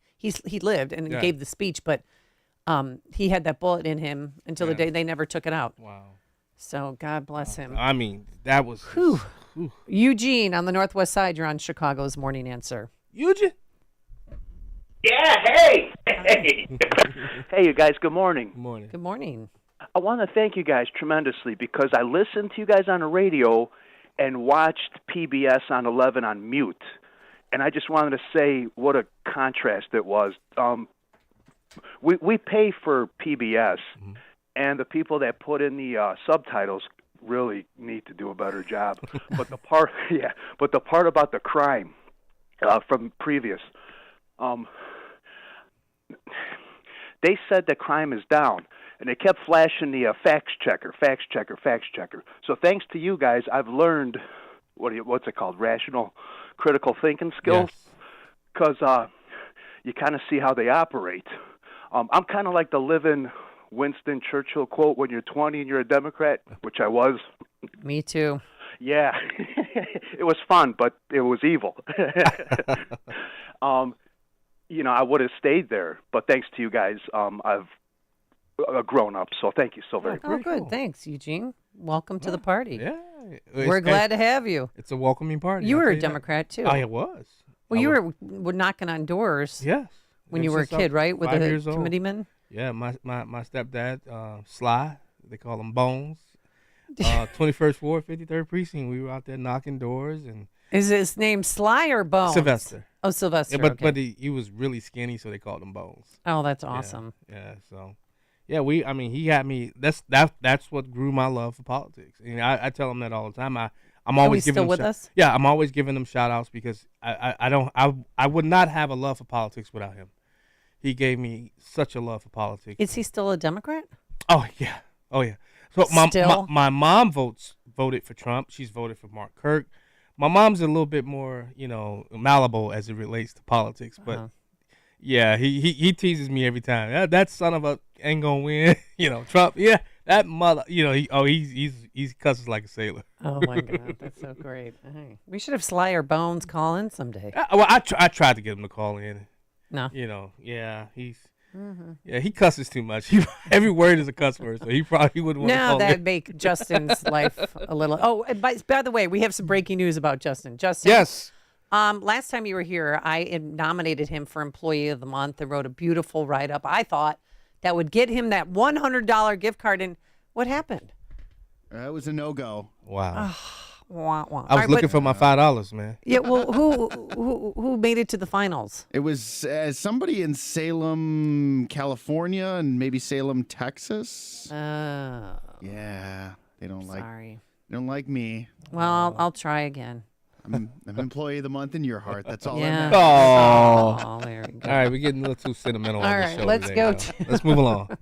lived and gave the speech, but. He had that bullet in him until the day they never took it out. Wow. So God bless him. I mean, that was... Eugene on the Northwest Side, you're on Chicago's Morning Answer. Eugene? Yeah, hey! Hey, you guys, good morning. Good morning. Good morning. I want to thank you guys tremendously because I listened to you guys on the radio and watched PBS on 11 on mute. And I just wanted to say what a contrast it was. We pay for PBS, and the people that put in the subtitles really need to do a better job. But the part about the crime from previous, they said the crime is down. And they kept flashing the fact checker. So thanks to you guys, I've learned what's it called, rational, critical thinking skills, because you kind of see how they operate. I'm kind of like the living Winston Churchill quote: "When you're 20 and you're a Democrat," which I was. Me too. Yeah, it was fun, but it was evil. I would have stayed there, but thanks to you guys, I've grown up, so thank you so very much. Oh, good. Thanks, Eugene. Welcome to the party. Yeah. We're glad to have you. It's a welcoming party. You were a Democrat, too. I was. Well, you were knocking on doors. Yes. When you were a kid, right? With the committeeman? Yeah, my stepdad, Sly, they call him Bones. 21st Ward, 53rd Precinct. We were out there knocking doors. And is his name Sly or Bones? Sylvester. Oh, Sylvester. Yeah, but he was really skinny, so they called him Bones. Oh, that's awesome. Yeah, so... Yeah, he had me. That's what grew my love for politics. And I tell him that all the time. I'm always giving still with us? Yeah, I'm always giving them shout outs because I would not have a love for politics without him. He gave me such a love for politics. Is he still a Democrat? Oh yeah. So my mom voted for Trump. She's voted for Mark Kirk. My mom's a little bit more, malleable as it relates to politics, but. Yeah, he teases me every time. That son of a ain't gonna win. Trump. Yeah, that mother. He cusses like a sailor. Oh my God, that's so great. Hey, we should have Sly or Bones call in someday. I tried to get him to call in. No. Yeah, he's. Yeah, he cusses too much. Every word is a cuss word, so he probably wouldn't want to call No, that'd in. make Justin's life a little. Oh, and by the way, we have some breaking news about Justin. Justin. Yes. Last time you were here, I nominated him for Employee of the Month and wrote a beautiful write-up. I thought that would get him that $100 gift card. And what happened? It was a no-go. Wow. Wah, wah. I was looking for my $5, man. Yeah, well, who made it to the finals? It was somebody in Salem, California, and maybe Salem, Texas. Oh. Yeah, they don't Sorry. They don't like me. Well, I'll try again. I'm Employee of the Month in your heart. That's all. Yeah. Oh, there we go. All right, we're getting a little too sentimental. All on right, this show let's today, go. though. Let's move along.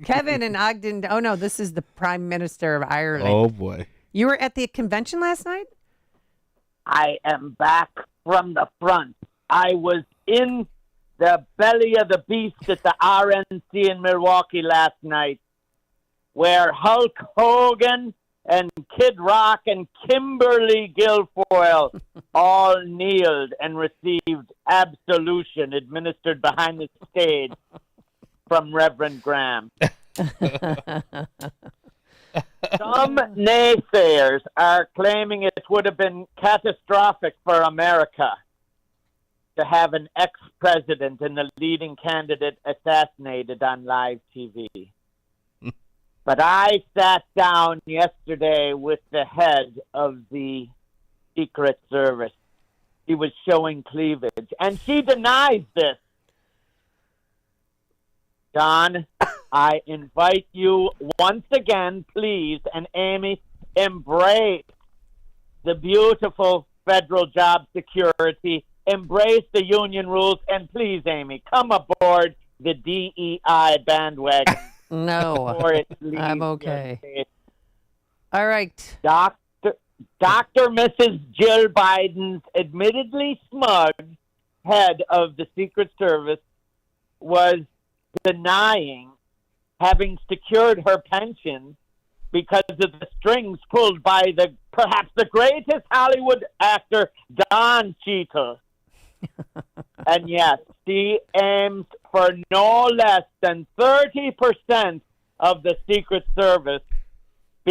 Kevin in Ogden. Oh no, this is the Prime Minister of Ireland. Oh boy. You were at the convention last night? I am back from the front. I was in the belly of the beast at the RNC in Milwaukee last night, where Hulk Hogan and Kid Rock and Kimberly Guilfoyle all kneeled and received absolution administered behind the stage from Reverend Graham. Some naysayers are claiming it would have been catastrophic for America to have an ex-president and the leading candidate assassinated on live TV. But I sat down yesterday with the head of the Secret Service. He was showing cleavage, and she denies this. Don, I invite you once again, please, and Amy, embrace the beautiful federal job security, embrace the union rules, and please, Amy, come aboard the DEI bandwagon. No, I'm okay. All right. Dr. Mrs. Jill Biden's admittedly smug head of the Secret Service was denying having secured her pension because of the strings pulled by perhaps the greatest Hollywood actor, Don Cheadle. And yes, she aims for no less than 30% of the Secret Service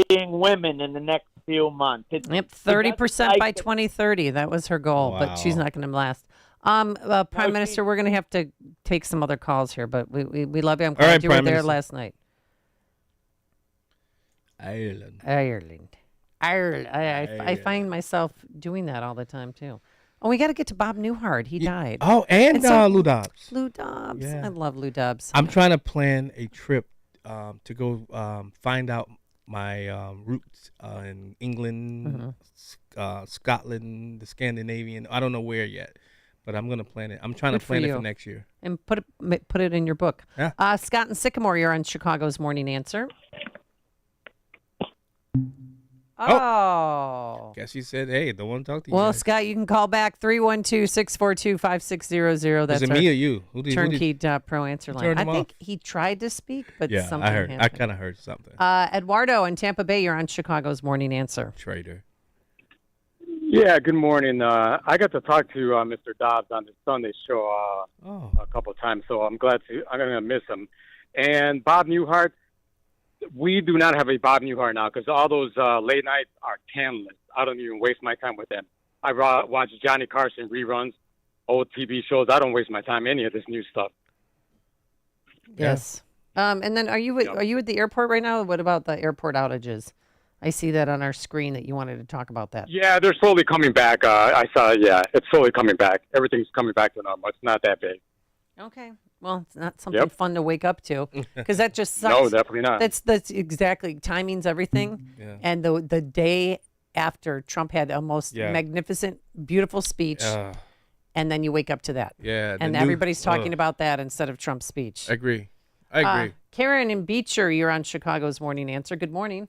being women in the next few months. Yep, 30% by 2030. That was her goal, but she's not going to last. Prime Minister, we're going to have to take some other calls here, but we love you. I'm glad you were there last night. Ireland. I find myself doing that all the time too. Oh, we got to get to Bob Newhart. He died. Oh, and Lou Dobbs. Lou Dobbs. Yeah. I love Lou Dobbs. I'm trying to plan a trip to go find out my roots in England, Scotland, the Scandinavian. I don't know where yet, but I'm gonna plan it. I'm trying to plan it for next year. And put it in your book. Yeah. Scott and Sycamore, you're on Chicago's Morning Answer. Oh. Guess he said, hey, don't want to talk to you. Well, guys. Scott, you can call back 312-642-5600. That's Was it me or you? Turnkey Pro Answer line. I think he tried to speak, but something happened. I kind of heard something. Eduardo in Tampa Bay, you're on Chicago's Morning Answer. Traitor. Yeah, good morning. I got to talk to Mr. Dobbs on the Sunday show a couple of times, so I'm going to miss him. And Bob Newhart, we do not have a Bob Newhart now because all those late nights are tanless. I don't even waste my time with them. I watch Johnny Carson reruns, old TV shows. I don't waste my time any of this new stuff. Yes. And then are you at the airport right now? What about the airport outages? I see that on our screen that you wanted to talk about that. Yeah, they're slowly coming back. I saw, it's slowly coming back. Everything's coming back to normal. It's not that big. Okay. Well, it's not something fun to wake up to because that just sucks. No, definitely not. That's exactly, timing's everything. Yeah. And the day after Trump had a most magnificent, beautiful speech, and then you wake up to that. Yeah. And everybody's talking about that instead of Trump's speech. I agree. Karen in Beecher, you're on Chicago's Morning Answer. Good morning.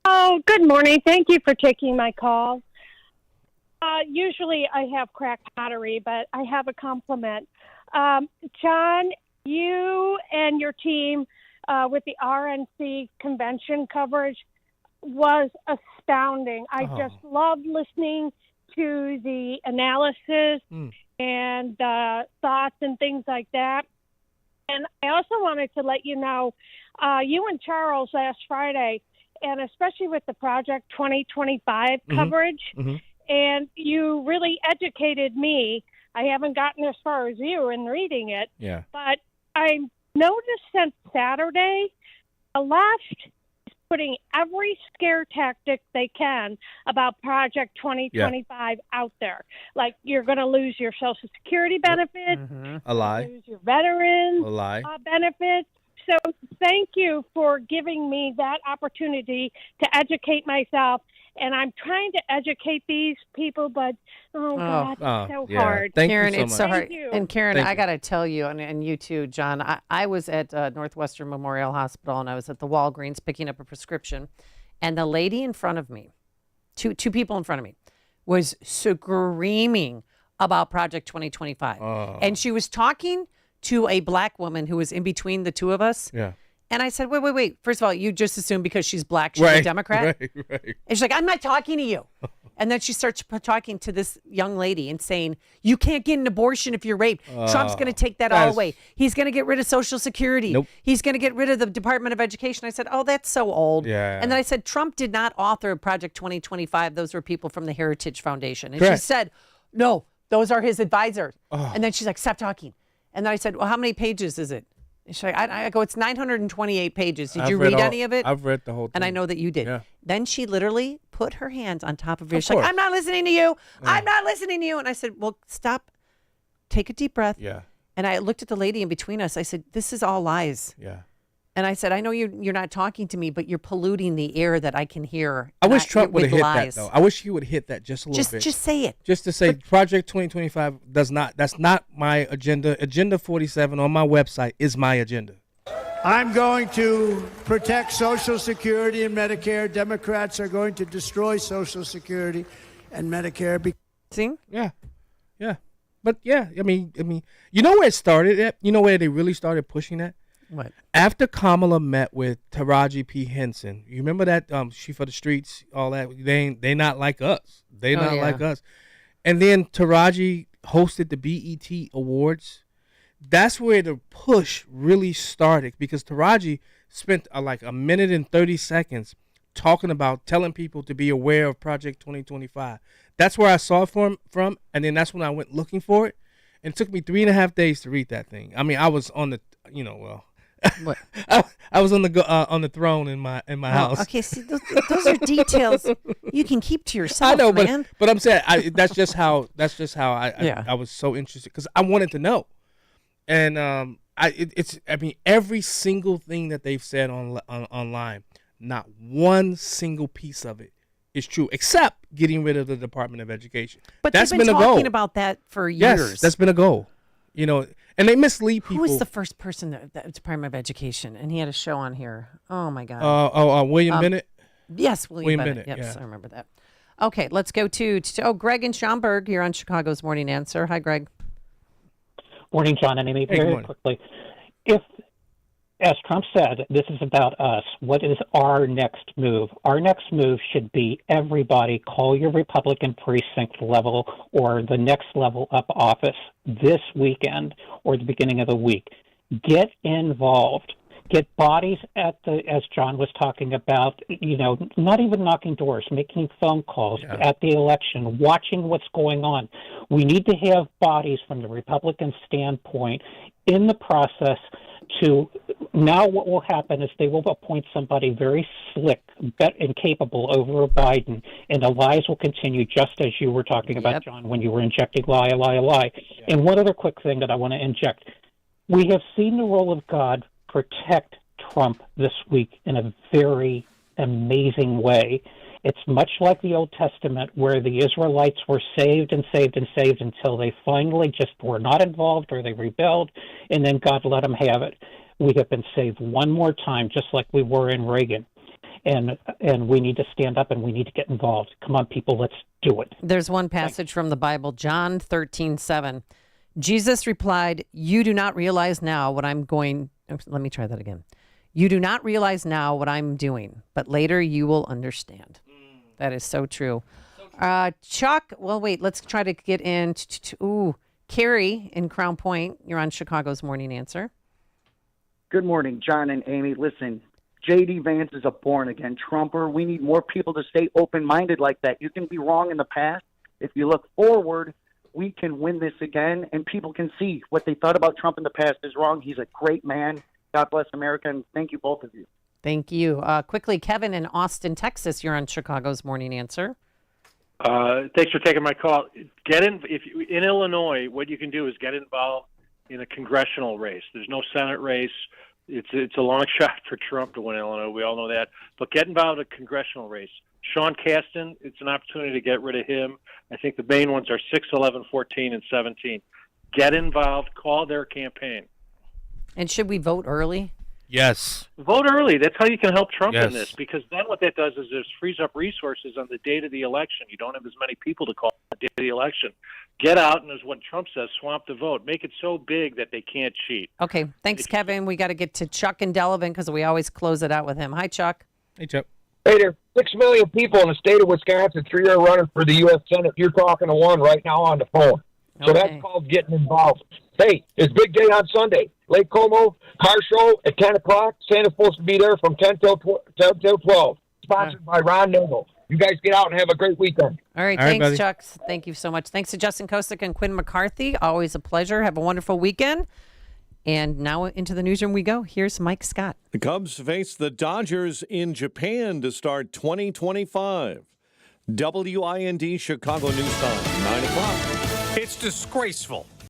Oh, good morning. Thank you for taking my call. Usually I have crack pottery, but I have a compliment. John, you and your team with the RNC convention coverage was astounding. I just loved listening to the analysis and thoughts and things like that. And I also wanted to let you know, you and Charles last Friday, and especially with the Project 2025 coverage, and you really educated me. I haven't gotten as far as you in reading it, but I noticed since Saturday, the left is putting every scare tactic they can about Project 2025 out there. Like, you're going to lose your Social Security benefits, a lie, lose your veterans a lie, benefits. So thank you for giving me that opportunity to educate myself. And I'm trying to educate these people, but God, it's so hard. Karen, you so it's so hard. Thank you. And Karen, Thank I you. got to tell you, and you too, John, I was at Northwestern Memorial Hospital, and I was at the Walgreens picking up a prescription, and the lady in front of me, two people in front of me, was screaming about Project 2025. And she was talking to a black woman who was in between the two of us. Yeah. And I said, wait. First of all, you just assume because she's black, she's a Democrat? Right. And she's like, I'm not talking to you. And then she starts talking to this young lady and saying, you can't get an abortion if you're raped. Trump's going to take that all away. He's going to get rid of Social Security. Nope. He's going to get rid of the Department of Education. I said, oh, that's so old. Yeah. And then I said, Trump did not author Project 2025. Those were people from the Heritage Foundation. And Correct. she said, no, those are his advisors. And then she's like, stop talking. And then I said, well, how many pages is it? And she's like, I go, it's 928 pages. Did you read any of it? I've read the whole thing. And I know that you did. Yeah. Then she literally put her hands on top of her. She's like, I'm not listening to you. I'm not listening to you. And I said, well, stop. Take a deep breath. Yeah. And I looked at the lady in between us. I said, this is all lies. Yeah. And I said, I know you're not talking to me, but you're polluting the air that I can hear. I wish Trump would have hit lies. that, though. I wish he would hit that just a little bit. Just say it. Just to say, Project 2025 that's not my agenda. Agenda 47 on my website is my agenda. I'm going to protect Social Security and Medicare. Democrats are going to destroy Social Security and Medicare. See? Yeah. But yeah, I mean, you know where it started at? You know where they really started pushing that? What? After Kamala met with Taraji P. Henson, you remember that She for the Streets, all that. They not like us. They not like us. And then Taraji hosted the BET Awards. That's where the push really started because Taraji spent like a minute and 30 seconds telling people to be aware of Project 2025. That's where I saw it from, and then that's when I went looking for it. And it took me 3.5 days to read that thing. I mean, I was on the, What? I was on the throne in my house. Okay, see, those are details you can keep to yourself. I know, man. but I'm saying that's just how I was so interested because I wanted to know, and I mean every single thing that they've said online, not one single piece of it is true, except getting rid of the Department of Education. But that's they've been a talking goal. about that for years. Yes, that's been a goal. You know, and they mislead people. Who was the first person that Department of Education? And he had a show on here. Oh my God. William Bennett. Yes, William Bennett. Yes, yeah. I remember that. Okay, let's go to Greg in Schaumburg here on Chicago's Morning Answer. Hi, Greg. Morning, John and Amy. Very quickly, if, as Trump said, this is about us, what is our next move? Our next move should be everybody call your Republican precinct level or the next level up office this weekend or the beginning of the week. Get involved. Get bodies at as John was talking about, not even knocking doors, making phone calls at the election, watching what's going on. We need to have bodies from the Republican standpoint in the process to now what will happen is they will appoint somebody very slick and capable over Biden, and the lies will continue just as you were talking about, John, when you were injecting lie. And one other quick thing that I want to inject. We have seen the role of God protect Trump this week in a very amazing way. It's much like the Old Testament where the Israelites were saved until they finally just were not involved or they rebelled, and then God let them have it. We have been saved one more time, just like we were in Reagan. And we need to stand up and we need to get involved. Come on, people, let's do it. There's one passage from the Bible, John 13:7. Jesus replied, "You do not realize now what I'm going..." Let me try that again. "You do not realize now what I'm doing, but later you will understand." That is so true. Chuck, well, wait, let's try to get in. Carrie in Crown Point, you're on Chicago's Morning Answer. Good morning, John and Amy. Listen, J.D. Vance is a born-again Trumper. We need more people to stay open-minded like that. You can be wrong in the past. If you look forward, we can win this again, and people can see what they thought about Trump in the past is wrong. He's a great man. God bless America, and thank you, both of you. Thank you. Quickly, Kevin in Austin, Texas, you're on Chicago's Morning Answer. Thanks for taking my call. In Illinois, what you can do is get involved in a congressional race. There's no Senate race. It's a long shot for Trump to win Illinois. We all know that. But get involved in a congressional race. Sean Casten, it's an opportunity to get rid of him. I think the main ones are 6, 11, 14, and 17. Get involved. Call their campaign. And should we vote early? Yes. Vote early. That's how you can help Trump Yes. in this, because then what that does is it frees up resources on the date of the election. You don't have as many people to call on the day of the election. Get out, and as what Trump says, swamp the vote. Make it so big that they can't cheat. Okay. Thanks, Kevin. We got to get to Chuck in Delavan because we always close it out with him. Hi, Chuck. Hey, Chuck. Hey, there's 6 million people in the state of Wisconsin, 3-year running for the U.S. Senate. You're talking to one right now on the phone. So that's called getting involved. Hey, it's big day on Sunday. Lake Como, car show at 10 o'clock. Santa's supposed to be there from 10 till 12. Sponsored by Ron Nagel. You guys get out and have a great weekend. All right. Thanks, Chuck. Thank you so much. Thanks to Justin Kosick and Quinn McCarthy. Always a pleasure. Have a wonderful weekend. And now into the newsroom we go. Here's Mike Scott. The Cubs face the Dodgers in Japan to start 2025. WIND Chicago News Time, 9 o'clock. It's disgraceful.